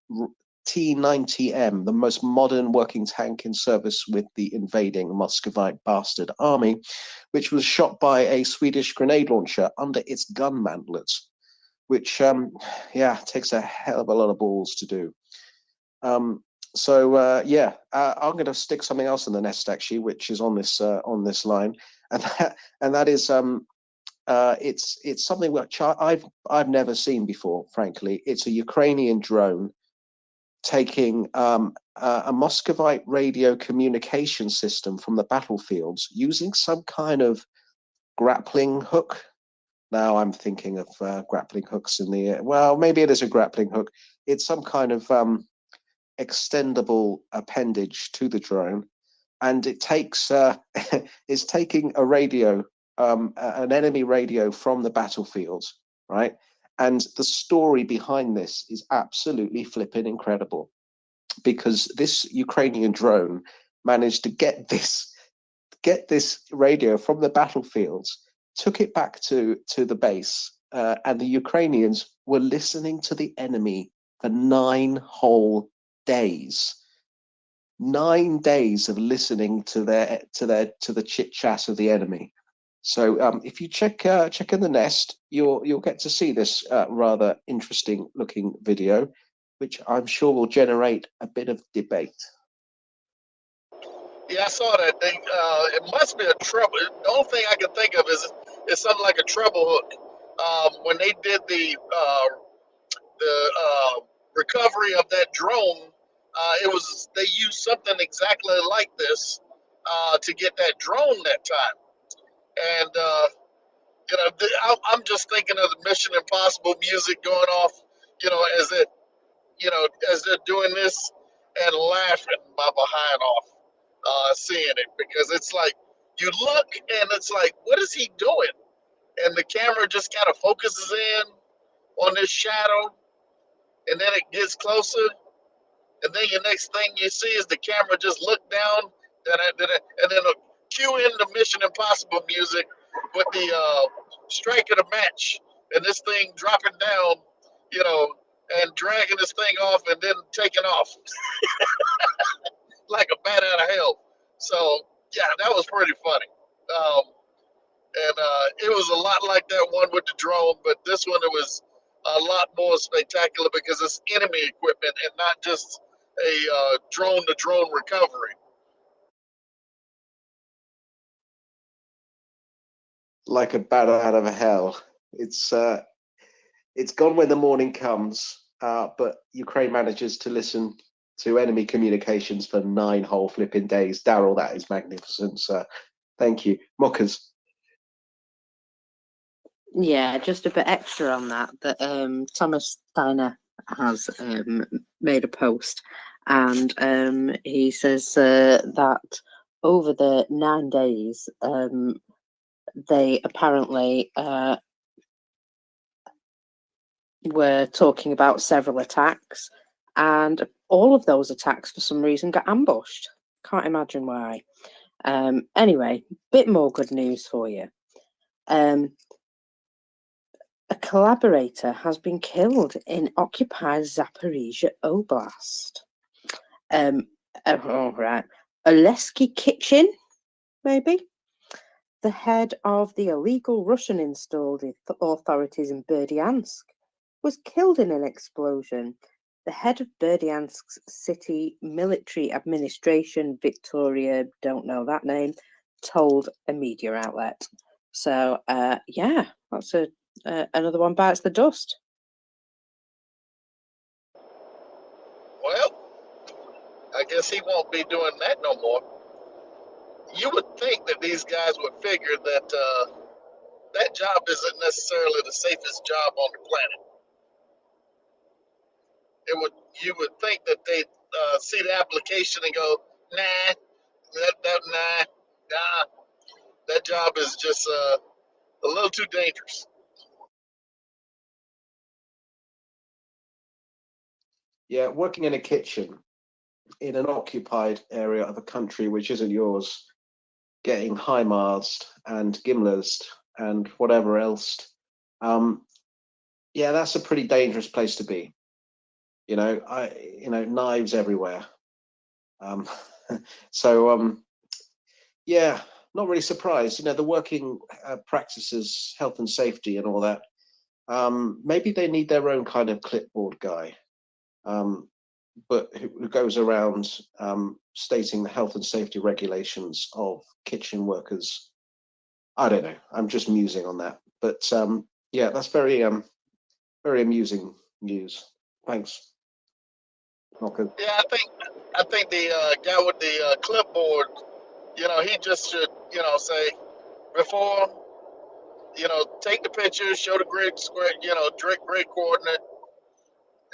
T-90M, the most modern working tank in service with the invading Muscovite bastard army, which was shot by a Swedish grenade launcher under its gun mantlets, which, takes a hell of a lot of balls to do. I'm going to stick something else in the nest, actually, which is on this line, and that is it's something which I've never seen before. Frankly, it's a Ukrainian drone taking a Muscovite radio communication system from the battlefields using some kind of grappling hook. Now I'm thinking of grappling hooks in the air. Well, maybe it is a grappling hook. It's some kind of extendable appendage to the drone, and it takes is taking a radio, an enemy radio from the battlefield, right? And the story behind this is absolutely flipping incredible, because this Ukrainian drone managed to get this radio from the battlefields, took it back to the base, and the Ukrainians were listening to the enemy for 9 whole days. 9 days of listening to the chit chat of the enemy. So if you check in the nest, you'll get to see this rather interesting looking video, which I'm sure will generate a bit of debate. Yeah, I saw that thing. It must be a trouble. The only thing I can think of is something like a treble hook. When they did the recovery of that drone, they used something exactly like this to get that drone that time. And I'm just thinking of the Mission Impossible music going off, as they're doing this, and laughing my behind off, seeing it, because it's like you look and it's like, what is he doing? And the camera just kind of focuses in on this shadow, and then it gets closer, and then the next thing you see is the camera just look down, and then cue in the Mission Impossible music with the strike of the match, and this thing dropping down, and dragging this thing off, and then taking off like a bat out of hell. So yeah, that was pretty funny. And it was a lot like that one with the drone, but this one, it was a lot more spectacular because it's enemy equipment and not just a drone-to-drone recovery. Like a bat out of hell. It's gone when the morning comes, but Ukraine manages to listen to enemy communications for 9 whole flipping days. Daryl, that is magnificent, sir. Thank you. Mockers. Yeah, just a bit extra on that. Thomas Steiner has made a post, and he says that over the 9 days, they apparently were talking about several attacks, and all of those attacks, for some reason, got ambushed. Can't imagine why. Anyway, bit more good news for you. A collaborator has been killed in occupied Zaporizhia Oblast. Right. Oleski Kitchen, maybe? The head of the illegal Russian-installed authorities in Berdyansk was killed in an explosion. The head of Berdyansk's city military administration, Victoria, don't know that name, told a media outlet. So, yeah, that's another one bites the dust. Well, I guess he won't be doing that no more. You would think that these guys would figure that that job isn't necessarily the safest job on the planet. You would think that they see the application and go, nah, that job is just a little too dangerous. Yeah, working in a kitchen in an occupied area of a country which isn't yours, getting HIMARSed and GIMLERsed and whatever else. Yeah, that's a pretty dangerous place to be. Knives everywhere. So yeah, not really surprised. The working practices, health and safety, and all that. Maybe they need their own kind of clipboard guy, but who goes around stating the health and safety regulations of kitchen workers. I don't know. I'm just musing on that, but yeah, that's very amusing news. Thanks, Malcolm. Yeah, I think the guy with the clipboard, he just should, say before, take the picture, show the grid square, grid coordinate,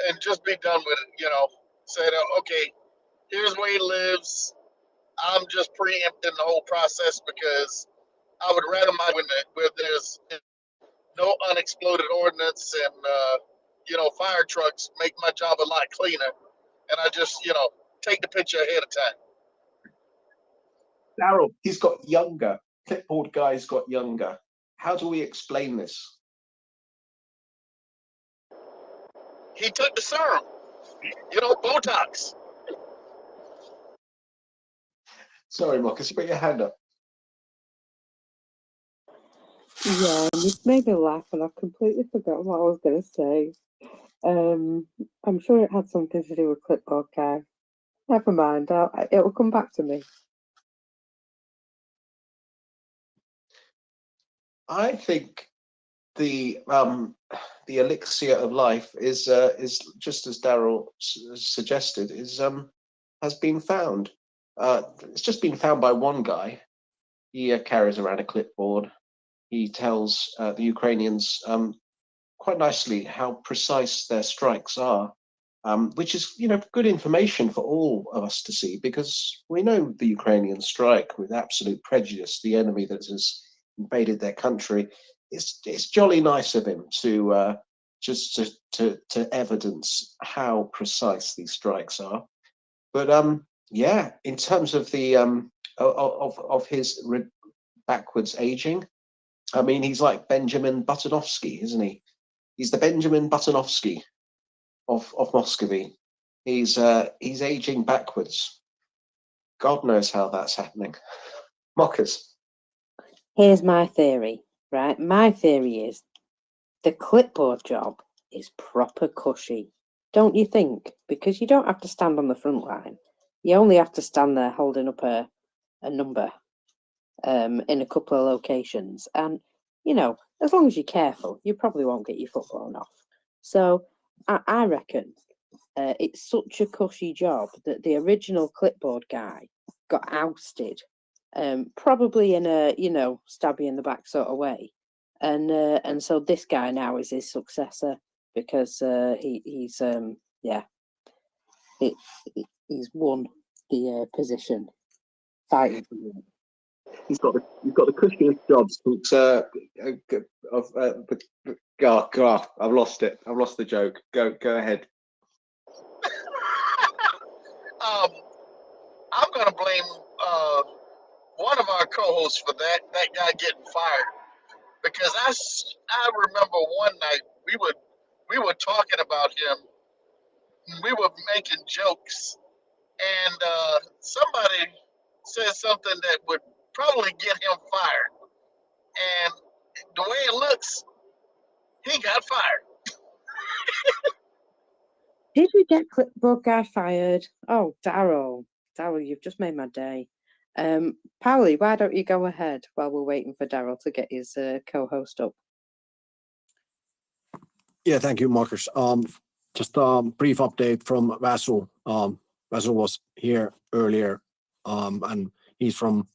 and just be done with it. Say that, okay, here's where he lives. I'm just preempting the whole process because I would rather where there's no unexploded ordnance and fire trucks make my job a lot cleaner, and I just take the picture ahead of time. Daryl, he's got younger. Clipboard guy's got younger. How do we explain this? He took the serum, Botox. Sorry, Marcus, you put your hand up. Yeah, you made me laugh and I've completely forgotten what I was going to say. I'm sure it had something to do with clipboard guy. Never mind, it will come back to me. I think the elixir of life is just as Daryl suggested, has been found. It's just been found by one guy. He carries around a clipboard. He tells the Ukrainians quite nicely how precise their strikes are, which is good information for all of us to see, because we know the Ukrainians strike with absolute prejudice. The enemy that has invaded their country. It's jolly nice of him to just to evidence how precise these strikes are. But yeah, in terms of the of his backwards aging, I mean, he's like Benjamin Butanovsky, isn't he? He's the Benjamin Butanovsky of Muscovy. He's aging backwards. God knows how that's happening. Mockers. Here's my theory, right? My theory is the clipboard job is proper cushy, don't you think? Because you don't have to stand on the front line. You only have to stand there holding up a number in a couple of locations. And, as long as you're careful, you probably won't get your foot blown off. So I reckon it's such a cushy job that the original clipboard guy got ousted, probably in a stab you in the back sort of way, and so this guy now is his successor because he's won the position fighting for you. He's got the cushiest jobs. God, I've lost it. I've lost the joke. Go ahead. I'm going to blame one of our co-hosts for that guy getting fired, because I remember one night we were talking about him. And we were making jokes, and somebody said something that would probably get him fired. And the way it looks, he got fired. Did we get clipboard guy fired? Oh, Daryl, you've just made my day. Pauli, why don't you go ahead while we're waiting for Daryl to get his co-host up? Yeah, thank you, Marcus. Just a brief update from Vasu. Vasu was here earlier, and he's from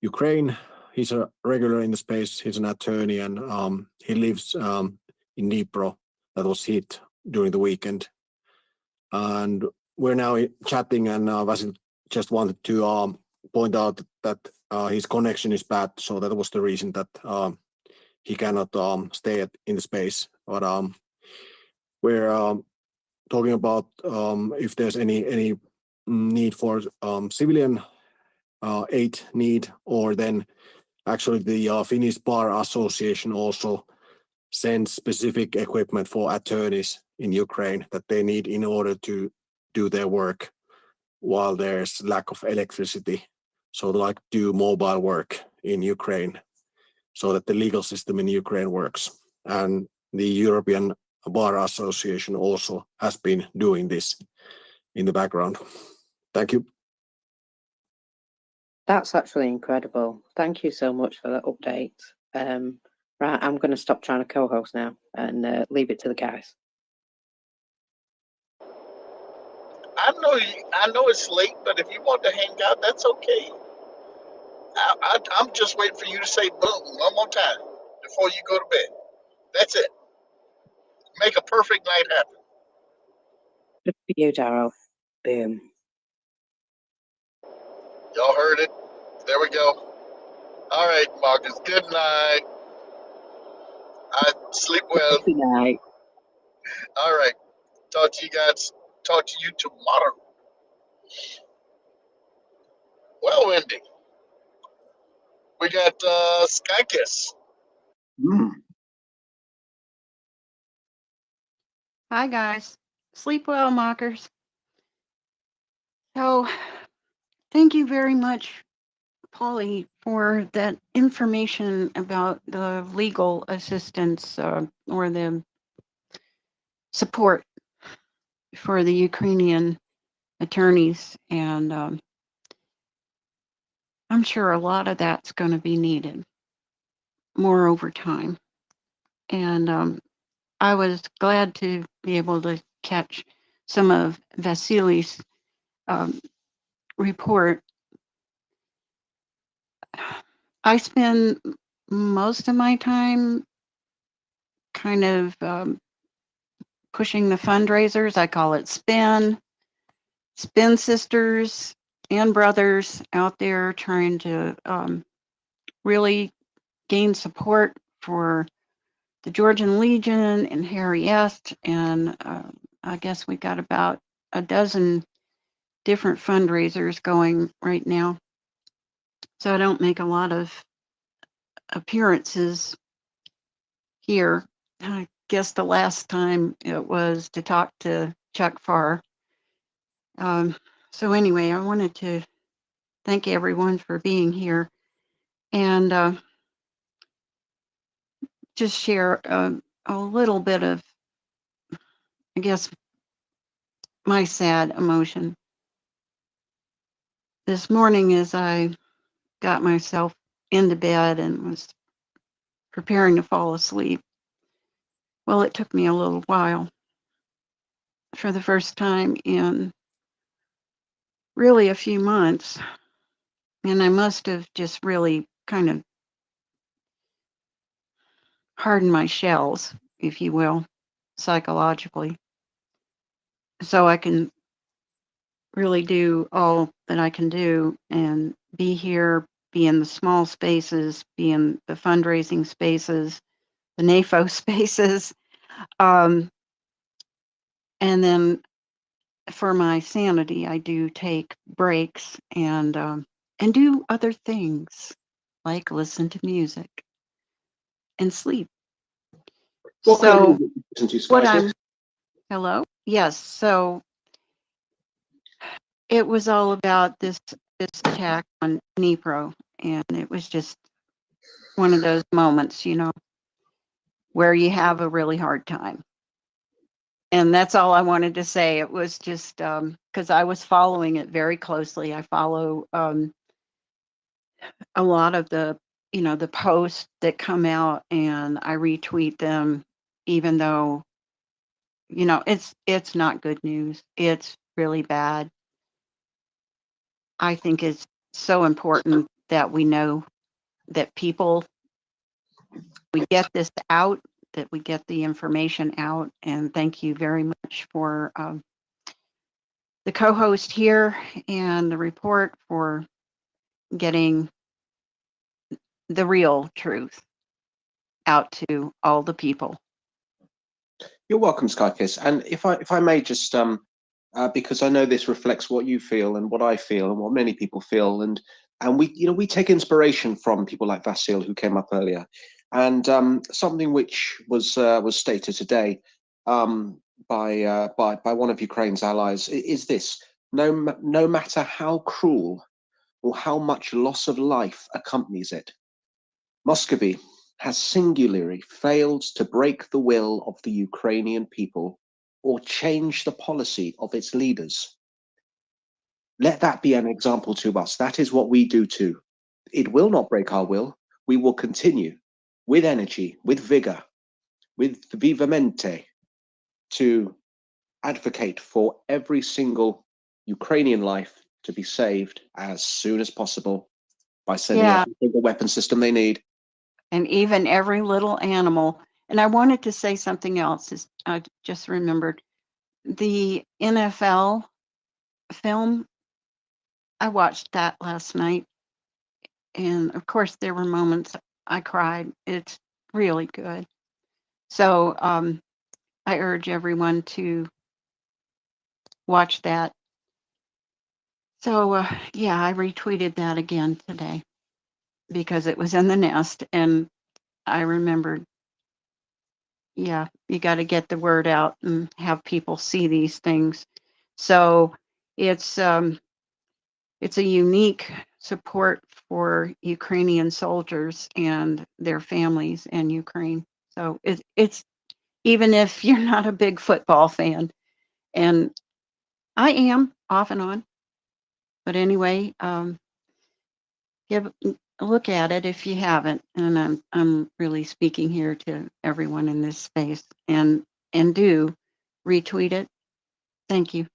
Ukraine. He's a regular in the space. He's an attorney, and he lives in Dnipro, that was hit during the weekend. And we're now chatting, and Vasu just wanted to point out that his connection is bad, so that was the reason that he cannot stay in the space. But we're talking about if there's any need for civilian aid need, or then actually the Finnish Bar Association also send specific equipment for attorneys in Ukraine that they need in order to do their work while there's lack of electricity. So like do mobile work in Ukraine so that the legal system in Ukraine works. And the European Bar Association also has been doing this in the background. Thank you. That's actually incredible. Thank you so much for that update. Right, I'm going to stop trying to co-host now and leave it to the guys. I know it's late, but if you want to hang out, that's okay. I'm just waiting for you to say boom one more time before you go to bed. That's it. Make a perfect night happen. Good for you, Daryl. Boom. Y'all heard it. There we go. All right, Marcus. Good night. I sleep well. Good night. All right. Talk to you guys. Talk to you tomorrow. Well, Wendy, we got Sky Kiss. Hi, guys. Sleep well, mockers. So, thank you very much, Polly, for that information about the legal assistance or the support for the Ukrainian attorneys. And I'm sure a lot of that's going to be needed more over time. And I was glad to be able to catch some of Vasily's report. I spend most of my time kind of pushing the fundraisers. I call it Spin sisters and brothers out there trying to really gain support for the Georgian Legion and Harry Est. And I guess we got about a dozen different fundraisers going right now. So I don't make a lot of appearances here. I guess the last time it was to talk to Chuck Farr. So anyway, I wanted to thank everyone for being here and just share a little bit of, I guess, my sad emotion. This morning as I got myself into bed and was preparing to fall asleep, well, it took me a little while. For the first time in really a few months, and I must have just really kind of hardened my shells, if you will, psychologically, so I can really do all that I can do and be here, be in the small spaces, be in the fundraising spaces, the NAFO spaces, and then for my sanity, I do take breaks and do other things like listen to music and sleep. What kind of So music do you listen to, Sky? hello? Yes. So it was all about this attack on Dnipro, and it was just one of those moments, you know, where you have a really hard time. And that's all I wanted to say. It was just because I was following it very closely. I follow a lot of the, you know, the posts that come out, and I retweet them, even though, you know, it's not good news. It's really bad. I think it's so important that we know that we get this out, that we get the information out. And thank you very much for the co-host here and the report for getting the real truth out to all the people. You're welcome, Skykiss. And if I may just because I know this reflects what you feel and what I feel and what many people feel, and we take inspiration from people like Vasil who came up earlier. And something which was stated today by one of Ukraine's allies is this: no matter how cruel or how much loss of life accompanies it, Muscovy has singularly failed to break the will of the Ukrainian people or change the policy of its leaders. Let that be an example to us. That is what we do too. It will not break our will. We will continue with energy, with vigor, with vivamente to advocate for every single Ukrainian life to be saved as soon as possible by sending Yeah, every single weapon system they need. and even every little animal. And I wanted to say something else. I just remembered the NFL film. I watched that last night, and of course, there were moments I cried. It's really good. So I urge everyone to watch that. So yeah, I retweeted that again today because it was in the nest, and I remembered. Yeah, you got to get the word out and have people see these things. So it's a unique support for Ukrainian soldiers and their families in Ukraine. So it's even if you're not a big football fan, and I am off and on, but anyway, give a look at it if you haven't. And I'm really speaking here to everyone in this space, and do retweet it. Thank you.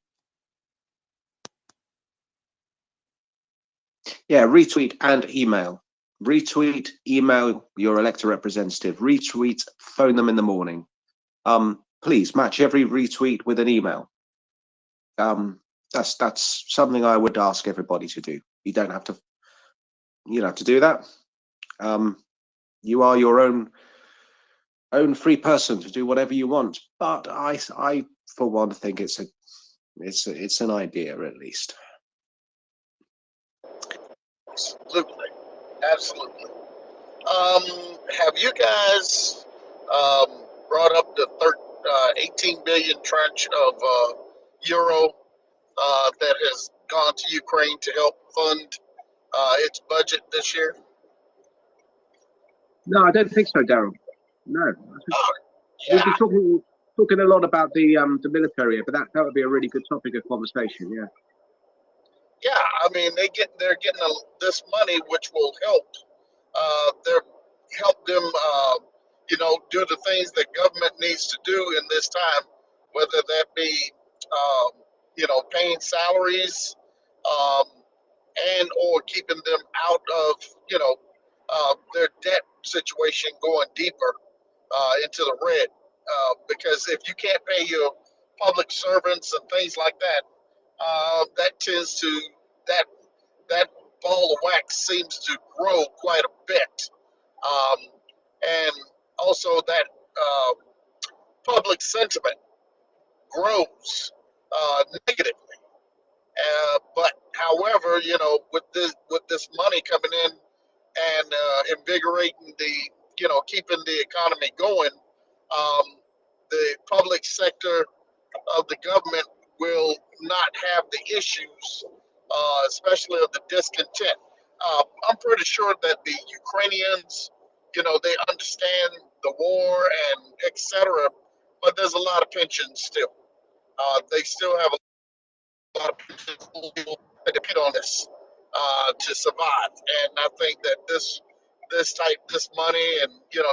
Yeah, retweet and email. Retweet, email your elected representative. Retweet, phone them in the morning. Please match every retweet with an email. That's something I would ask everybody to do. You don't have to, to do that. You are your own free person to do whatever you want. But I for one think it's an idea at least. Absolutely, absolutely. Have you guys brought up the 18 billion tranche of euro that has gone to Ukraine to help fund its budget this year? No, I don't think so, Daryl. No. Yeah, We've been talking a lot about the military, but that would be a really good topic of conversation. Yeah. yeah. I mean, they're getting this money, which will help. They're help them, do the things that government needs to do in this time, whether that be, paying salaries, um, and or keeping them out of, their debt situation going deeper into the red. Because if you can't pay your public servants and things like that, that tends to that that ball of wax seems to grow quite a bit, and also that public sentiment grows negatively. But however, with this money coming in and invigorating keeping the economy going, the public sector of the government will not have the issues, especially of the discontent. I'm pretty sure that the Ukrainians, they understand the war and etc. But there's a lot of pensions still. They still have a lot of pensions that depend on this to survive. And I think that this money and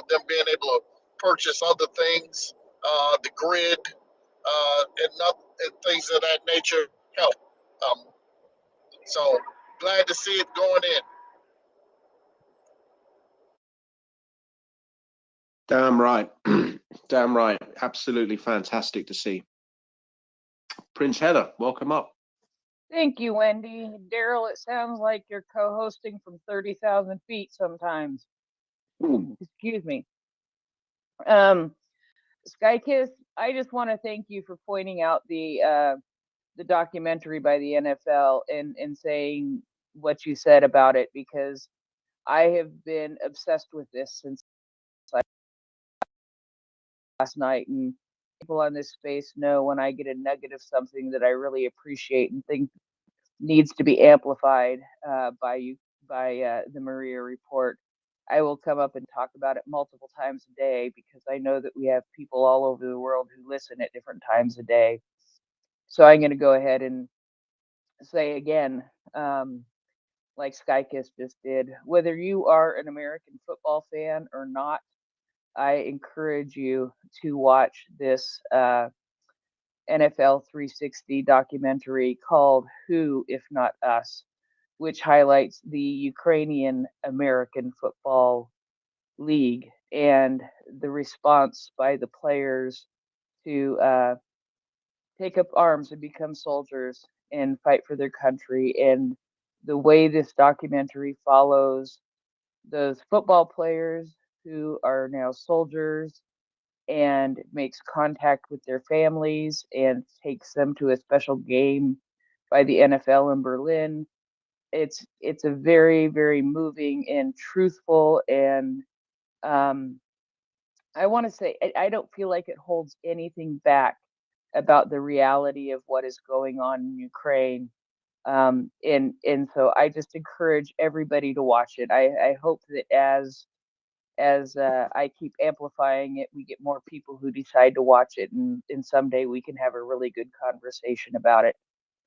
them being able to purchase other things, the grid, and things of that nature help. Um, so glad to see it going in. Damn right. Damn right. Absolutely fantastic to see. Prince Heather, welcome up. Thank you, Wendy. Daryl, it sounds like you're co-hosting from 30,000 feet sometimes. Ooh. Excuse me. Skykiss, I just want to thank you for pointing out the documentary by the NFL and saying what you said about it, because I have been obsessed with this since last night, and people on this space know when I get a nugget of something that I really appreciate and think needs to be amplified by you, by the Maria Report, I will come up and talk about it multiple times a day, because I know that we have people all over the world who listen at different times a day. So I'm going to go ahead and say again, like Skykiss just did, whether you are an American football fan or not, I encourage you to watch this NFL 360 documentary called Who If Not Us, which highlights the Ukrainian American Football League and the response by the players to take up arms and become soldiers and fight for their country. And the way this documentary follows those football players who are now soldiers and makes contact with their families and takes them to a special game by the NFL in Berlin. It's a very, very moving and truthful, and I want to say I don't feel like it holds anything back about the reality of what is going on in Ukraine. And so I just encourage everybody to watch it. I hope that as I keep amplifying it, we get more people who decide to watch it, and someday we can have a really good conversation about it,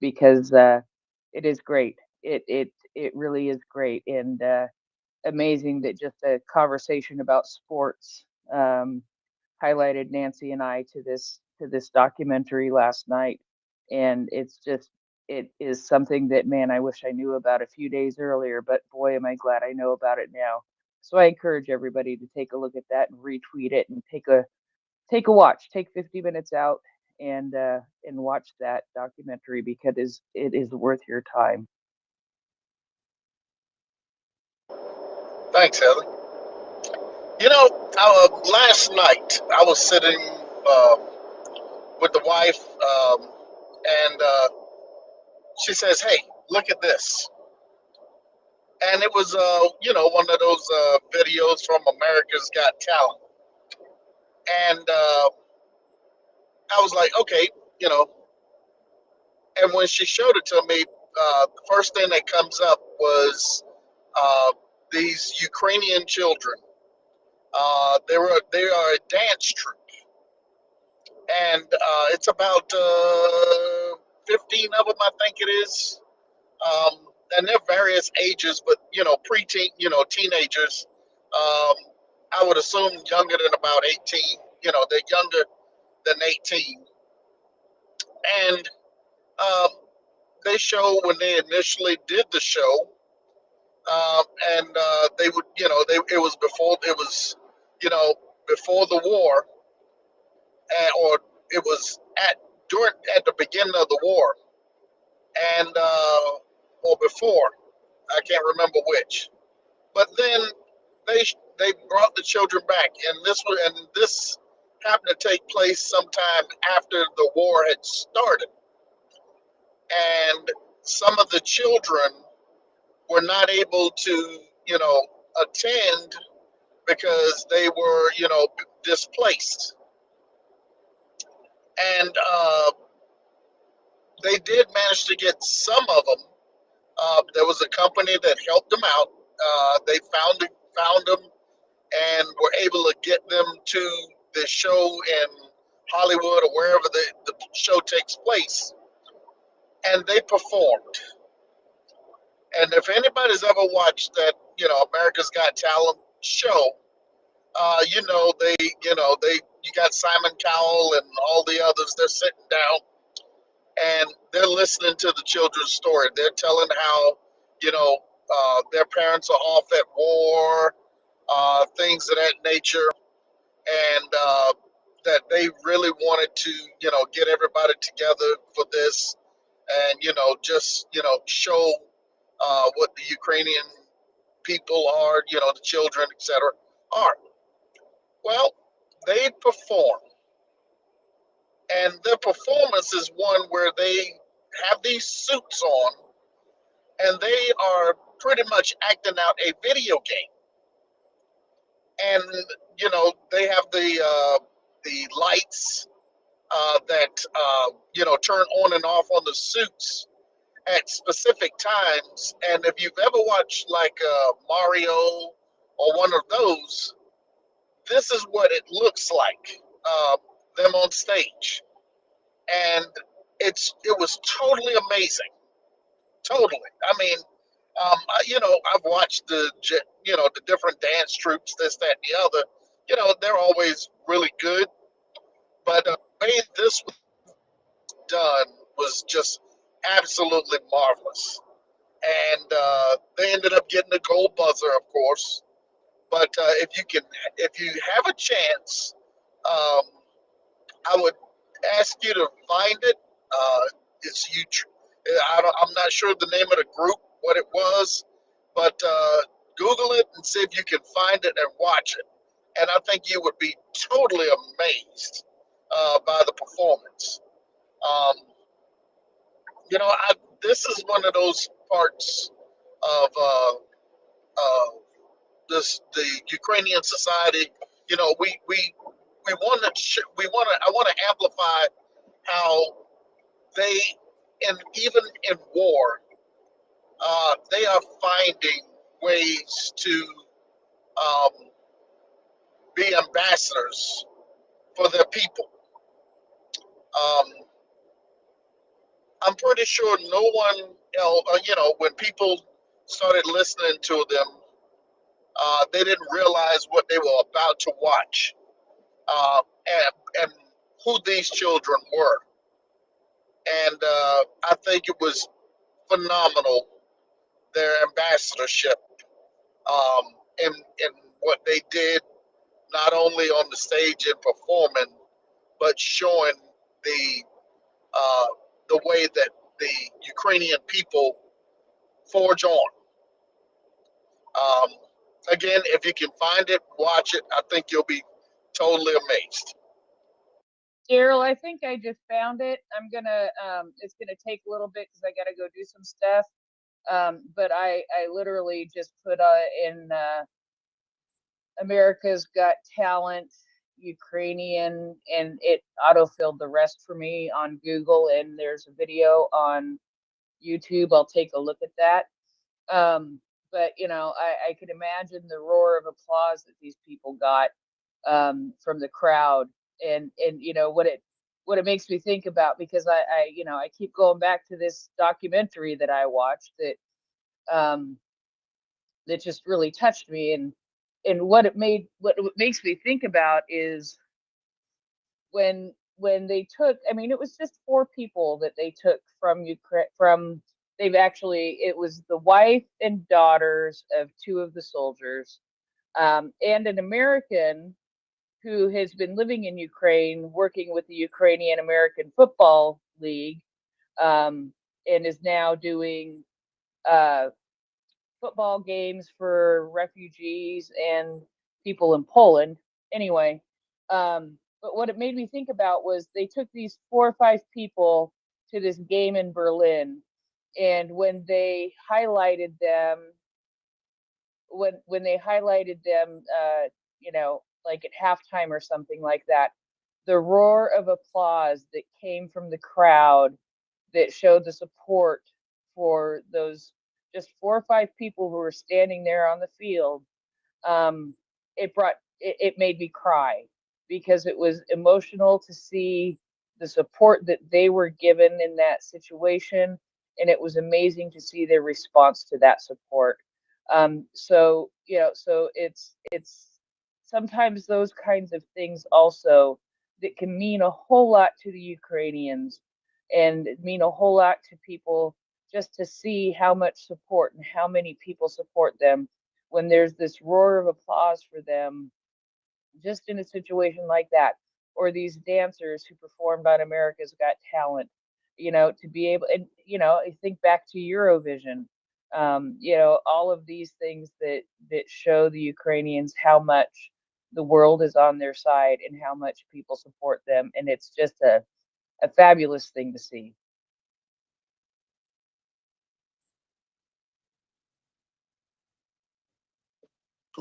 because it is great. It really is great, and amazing that just a conversation about sports highlighted Nancy and I to this documentary last night, and it is something that, man, I wish I knew about a few days earlier, but boy, am I glad I know about it now. So I encourage everybody to take a look at that and retweet it and take a watch. Take 50 minutes out and watch that documentary, because it is worth your time. Thanks, Heather. Last night I was sitting with the wife, and she says, "Hey, look at this." And it was, one of those videos from America's Got Talent. And I was like, okay, you know. And when she showed it to me, the first thing that comes up was these Ukrainian children. They are a dance troupe, and it's about 15 of them, I think it is. And they're various ages, but preteen, teenagers. I would assume younger than about 18. They're younger than 18, and um, they show when they initially did the show, and they would, it was you know, before the war, or it was at the beginning of the war, and or before, I can't remember which. But then they brought the children back, and this happened to take place sometime after the war had started, and some of the children were not able to, attend because they were, displaced, and they did manage to get some of them. There was a company that helped them out. They found them and were able to get them to the show in Hollywood or wherever the show takes place, and they performed. And if anybody's ever watched that, America's Got Talent show, you got Simon Cowell and all the others. They're sitting down and they're listening to the children's story. They're telling how, their parents are off at war, things of that nature, and that they really wanted to, get everybody together for this, and just show what the Ukrainian people are, the children, etc. are. Well, they perform, and their performance is one where they have these suits on, and they are pretty much acting out a video game. And they have the lights that turn on and off on the suits at specific times. And if you've ever watched like Mario or one of those, this is what it looks like, them on stage. And it was totally amazing. Totally. I mean, I've watched the different dance troupes, this, that, and the other. They're always really good, but the way this was done was just absolutely marvelous. And they ended up getting a gold buzzer, of course. But if you have a chance, um, I would ask you to find it. It's YouTube. I'm not sure the name of the group, what it was, but Google it and see if you can find it and watch it. And I think you would be totally amazed by the performance. Um, this is one of those parts of the Ukrainian society. We want to I want to amplify how they, and even in war, they are finding ways to um, be ambassadors for their people. I'm pretty sure no one else, when people started listening to them, they didn't realize what they were about to watch, and who these children were. And I think it was phenomenal, their ambassadorship, um, in what they did, not only on the stage and performing, but showing the uh, the way that the Ukrainian people forge on. Um, Again, if you can find it, watch it. I think you'll be totally amazed. Daryl, I think I just found it. I'm gonna it's gonna take a little bit because I gotta go do some stuff. But I literally just put in America's Got Talent Ukrainian, and it autofilled the rest for me on Google, and there's a video on YouTube. I'll take a look at that. But I could imagine the roar of applause that these people got from the crowd, and what it makes me think about, because I keep going back to this documentary that I watched that just really touched me, and what it makes me think about is when they took, I mean, it was just 4 people that they took from Ukraine. It was the wife and daughters of 2 of the soldiers, and an American who has been living in Ukraine, working with the Ukrainian American Football League, and is now doing football games for refugees and people in Poland. Anyway, but what it made me think about was they took these 4 or 5 people to this game in Berlin, and when they highlighted them, like at halftime or something like that, the roar of applause that came from the crowd that showed the support for those just 4 or 5 people who were standing there on the field, it made me cry, because it was emotional to see the support that they were given in that situation, and it was amazing to see their response to that support. So it's sometimes those kinds of things also that can mean a whole lot to the Ukrainians, and mean a whole lot to people, just to see how much support and how many people support them when there's this roar of applause for them, just in a situation like that. Or these dancers who performed on America's Got Talent, to be able, and I think back to Eurovision, all of these things that show the Ukrainians how much the world is on their side and how much people support them, and it's just a fabulous thing to see.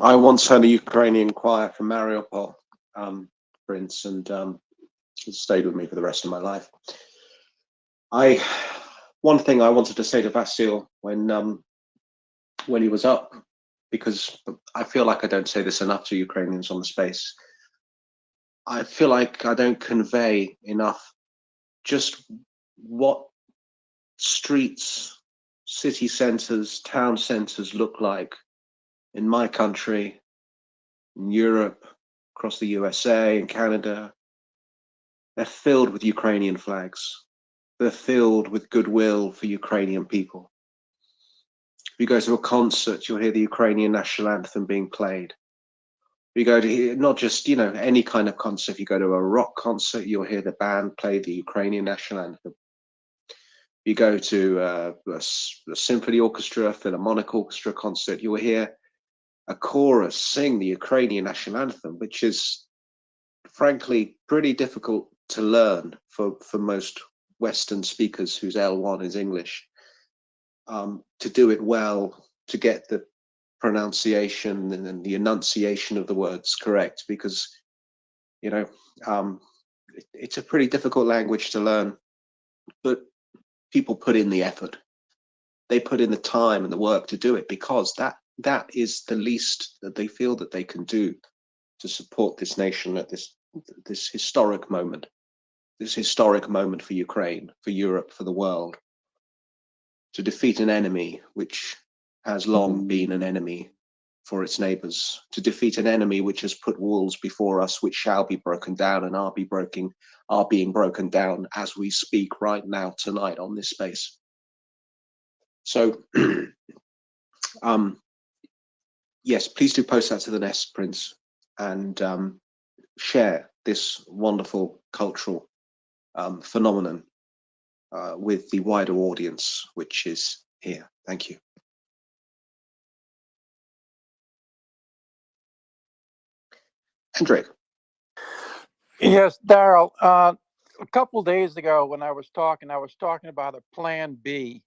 I once heard a Ukrainian choir from MriyaReport Prince, and it's stayed with me for the rest of my life. One thing I wanted to say to Vasil when he was up, because I feel like I don't say this enough to Ukrainians on the space. I feel like I don't convey enough just what streets, city centers, town centers look like in my country, in Europe, across the USA and Canada. They're filled with Ukrainian flags. They're filled with goodwill for Ukrainian people. If you go to a concert, you'll hear the Ukrainian national anthem being played. You go to not just, any kind of concert. If you go to a rock concert, you'll hear the band play the Ukrainian national anthem. You go to a symphony orchestra, a philharmonic orchestra concert, you'll hear a chorus sing the Ukrainian national anthem, which is frankly pretty difficult to learn for most Western speakers whose L1 is English. To do it well, to get the pronunciation and the enunciation of the words correct, because it's a pretty difficult language to learn, but people put in the effort. They put in the time and the work to do it, because that is the least that they feel that they can do to support this nation at this historic moment for Ukraine, for Europe, for the world, to defeat an enemy which has long been an enemy for its neighbors, to defeat an enemy which has put walls before us which shall be broken down and are being broken down as we speak right now, tonight, on this space. So yes, please do post that to the Nest, Prince, and share this wonderful cultural phenomenon with the wider audience which is here. Thank you. Hendrik. Yes, Daryl. A couple days ago when I was talking about a plan B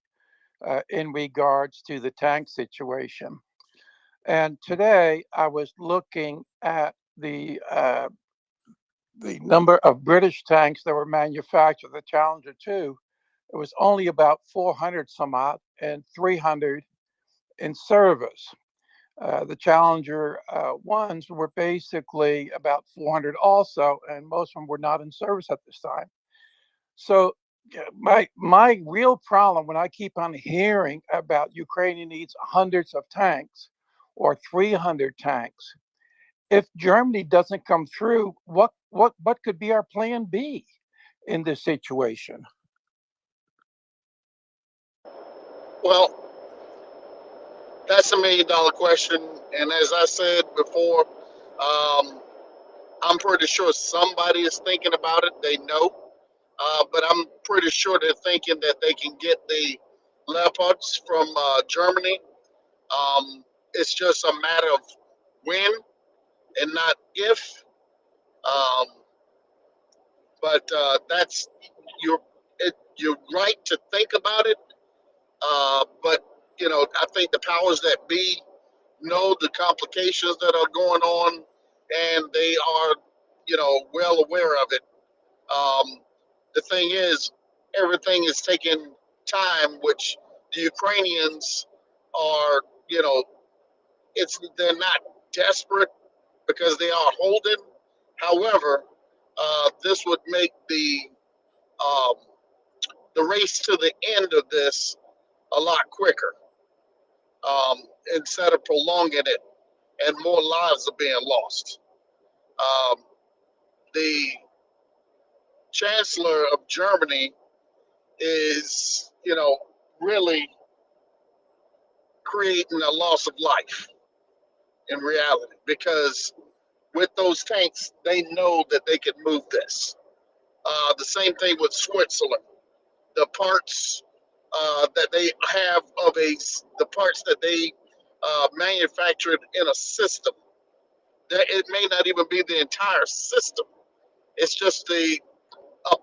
in regards to the tank situation. And today I was looking at the number of British tanks that were manufactured, the Challenger 2. It was only about 400 some odd and 300 in service. The Challenger ones were basically about 400 also, and most of them were not in service at this time. So my real problem when I keep on hearing about Ukraine needs hundreds of tanks or 300 tanks, if Germany doesn't come through, what could be our plan B in this situation? Well, that's $1 million question. And as I said before, I'm pretty sure somebody is thinking about it. They know. But I'm pretty sure they're thinking that they can get the Leopards from Germany. It's just a matter of when and not if. Um, but that's you're right to think about it. But I think the powers that be know the complications that are going on, and they are, well aware of it. The thing is, everything is taking time, which the Ukrainians are, they're not desperate because they are holding. However, this would make um, the race to the end of this a lot quicker, instead of prolonging it, and more lives are being lost. Um, the Chancellor of Germany is, really creating a loss of life in reality, because with those tanks, they know that they can move this. The same thing with Switzerland. The parts that they have the parts that they manufactured in a system, that it may not even be the entire system. It's just a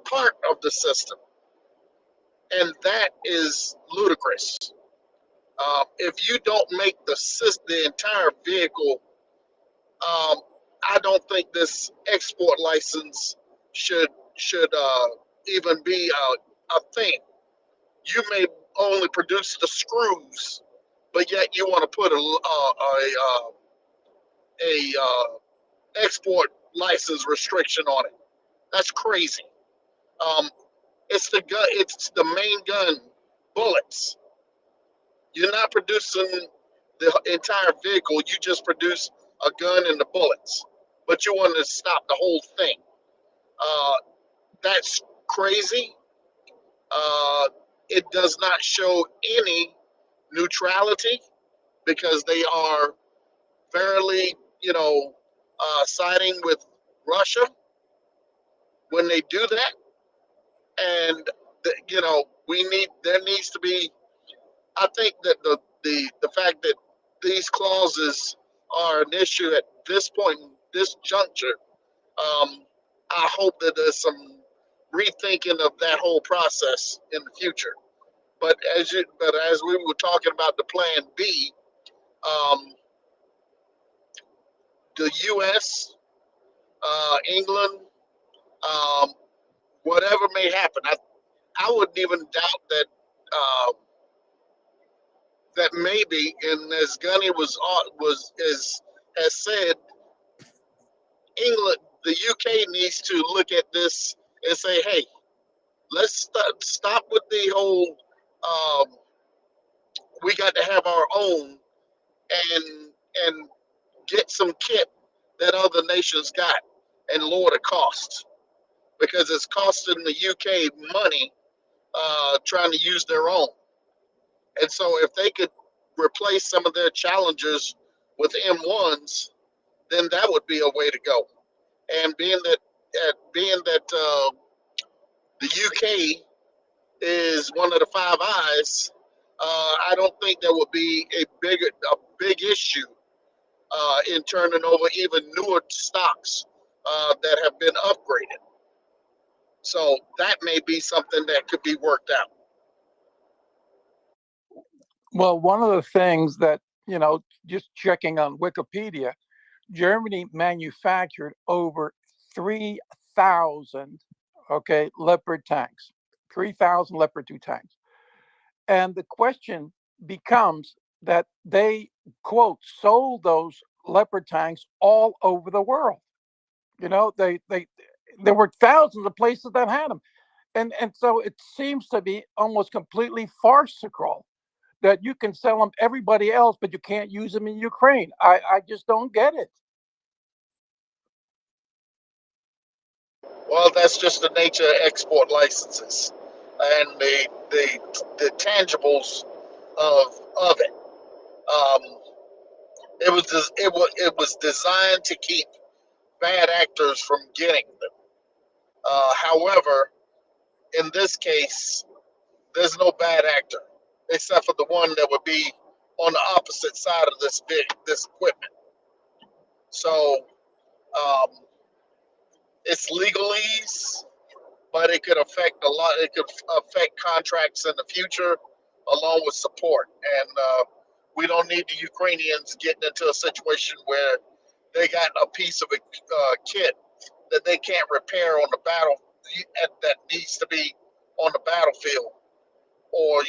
part of the system, and that is ludicrous. If you don't make the entire vehicle, I don't think this export license should even be a thing. You may only produce the screws, but yet you want to put a export license restriction on it. That's crazy. Um, it's the gun. It's the main gun, bullets. You're not producing the entire vehicle. You just produce a gun and the bullets, but you want to stop the whole thing. Uh, that's crazy. It does not show any neutrality because they are fairly, siding with Russia when they do that. And there needs to be. I think that the fact that these clauses are an issue at this point, this juncture, I hope that there's some rethinking of that whole process in the future. But as we were talking about the Plan B, um, the U.S., England, um, whatever may happen, I wouldn't even doubt that that maybe, and as Gunny has said, England, the UK needs to look at this and say, hey, let's stop with the whole. Um, we got to have our own and get some kit that other nations got and lower the cost because it's costing the UK money trying to use their own. And so if they could replace some of their challengers with M1s, then that would be a way to go. And being that the UK is one of the Five Eyes, I don't think there would be a big issue in turning over even newer stocks that have been upgraded. So that may be something that could be worked out. Well, one of the things that, just checking on Wikipedia, Germany manufactured over 3,000, Leopard tanks, 3,000 Leopard 2 tanks. And the question becomes that they, quote, sold those Leopard tanks all over the world. There were thousands of places that had them. And so it seems to be almost completely farcical that you can sell them everybody else, but you can't use them in Ukraine. I just don't get it. Well, that's just the nature of export licenses and the tangibles of it. It was designed to keep bad actors from getting them. However, in this case, there's no bad actor except for the one that would be on the opposite side of this equipment. So it's legalese, but it could affect a lot. It could affect contracts in the future, along with support. And we don't need the Ukrainians getting into a situation where they got a piece of a kit that they can't repair on the battle that needs to be on the battlefield, or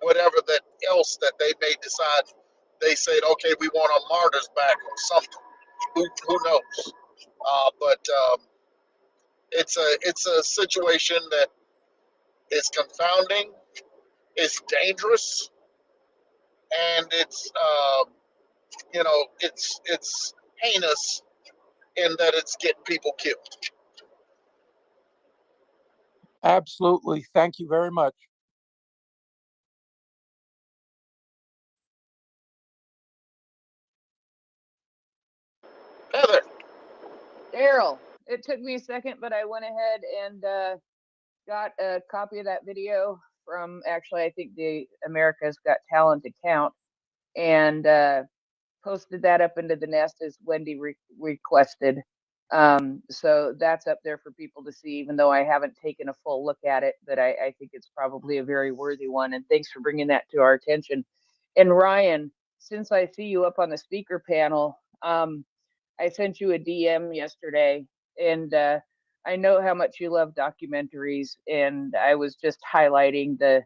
whatever that else that they may decide. They said, okay, we want our martyrs back or something. Who knows? But it's a situation that is confounding, it's dangerous, and it's heinous in that it's getting people killed. Absolutely. Thank you very much. Heather. Daryl, it took me a second, but I went ahead and got a copy of that video from, actually, I think the America's Got Talent account, and posted that up into the nest as Wendy requested. So that's up there for people to see, even though I haven't taken a full look at it, but I think it's probably a very worthy one. And thanks for bringing that to our attention. And Ryan, since I see you up on the speaker panel, I sent you a DM yesterday, and I know how much you love documentaries, and I was just highlighting the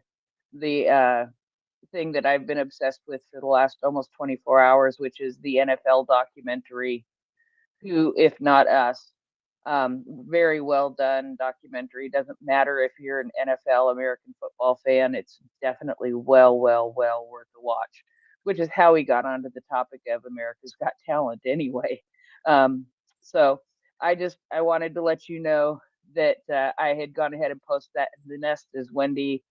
thing that I've been obsessed with for the last almost 24 hours, which is the NFL documentary, Who If Not Us. Very well done documentary. Doesn't matter if you're an NFL American football fan, it's definitely well worth a watch, which is how we got onto the topic of America's Got Talent anyway. So I wanted to let you know that I had gone ahead and posted that in the nest as Wendy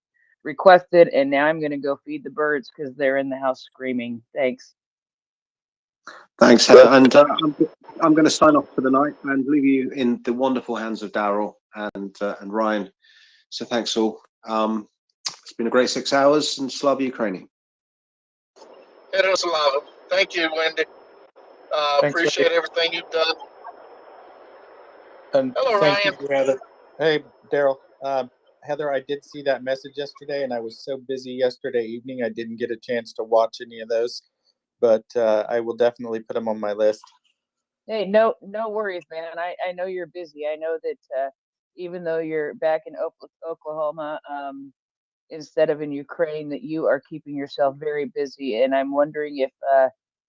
requested, and now I'm going to go feed the birds because they're in the house screaming. Thanks. Thanks, Heather. And I'm going to sign off for the night and leave you in the wonderful hands of Daryl and Ryan. So thanks all. It's been a great 6 hours, and Slava Ukraini. Slava. Thank you, Wendy. Thanks, Appreciate Wendy. everything you've done. And Hello, thank Ryan. you, Heather. Hey, Daryl. Heather, I did see that message yesterday, and I was so busy yesterday evening, I didn't get a chance to watch any of those. But I will definitely put them on my list. Hey, no worries, man. I know you're busy. I know that even though you're back in Oklahoma, instead of in Ukraine, that you are keeping yourself very busy. And I'm wondering if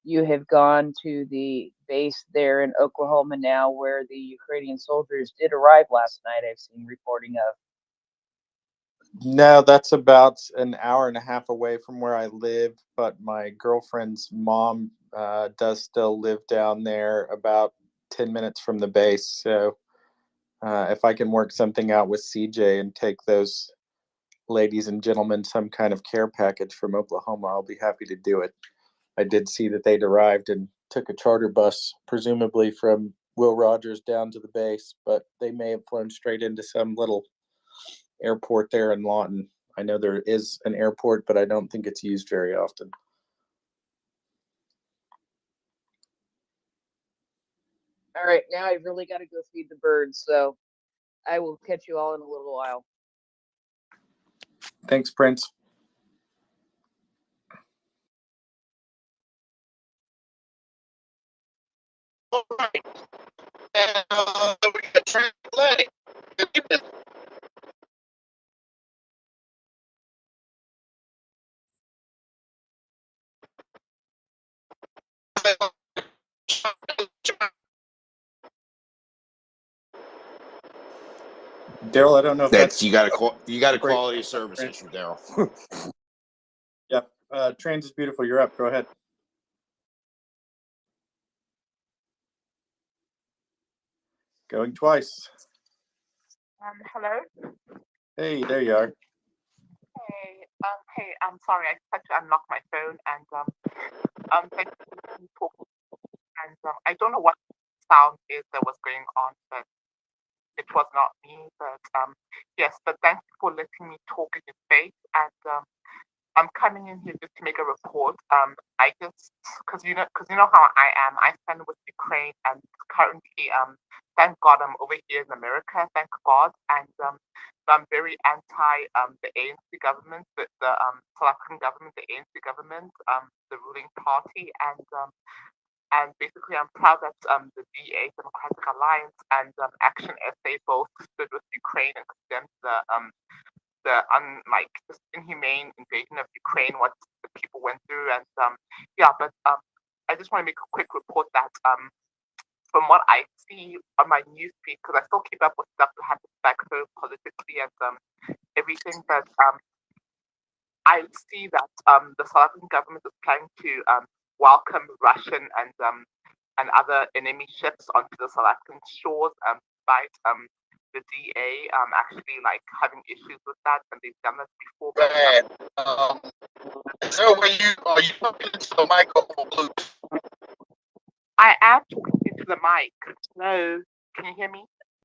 you have gone to the base there in Oklahoma now, where the Ukrainian soldiers did arrive last night. I've seen reporting of. No, that's about an hour and a half away from where I live, but my girlfriend's mom does still live down there, about 10 minutes from the base. So if I can work something out with CJ and take those ladies and gentlemen some kind of care package from Oklahoma, I'll be happy to do it. I did see that they'd arrived and took a charter bus, presumably from Will Rogers down to the base, but they may have flown straight into some little airport there in Lawton. I know there is an airport, but I don't think it's used very often. All right, now I really got to go feed the birds, so I will catch you all in a little while. Thanks, Prince. All right. And we got translate. Daryl, I don't know if that's you got a quality of service issue, Daryl. Yep. Trans is beautiful. You're up. Go ahead. Going twice. Hello. Hey, there you are. Hey, I'm sorry, I had to unlock my phone and thank you for talking. And I don't know what sound is that was going on, but it was not me. But yes, but thank you for letting me talk in your space. And I'm coming in here just to make a report. I just because you know how I am. I stand with Ukraine, and currently, thank God I'm over here in America. Thank God, and so I'm very anti the ANC government, the South African government, the ANC government, the ruling party, and basically I'm proud that the DA Democratic Alliance and Action SA both stood with Ukraine and condemned the just inhumane invasion of Ukraine, what the people went through, and but I just want to make a quick report that from what I see on my newsfeed, because I still keep up with stuff that happens back home politically and everything, but I see that the South African government is planning to welcome Russian and other enemy ships onto the South African shores, despite the DA actually having issues with that, and they've done that before. Bad. Is there a way are you talking into the mic or Bluetooth? I am talking into the mic. Hello, can you hear me?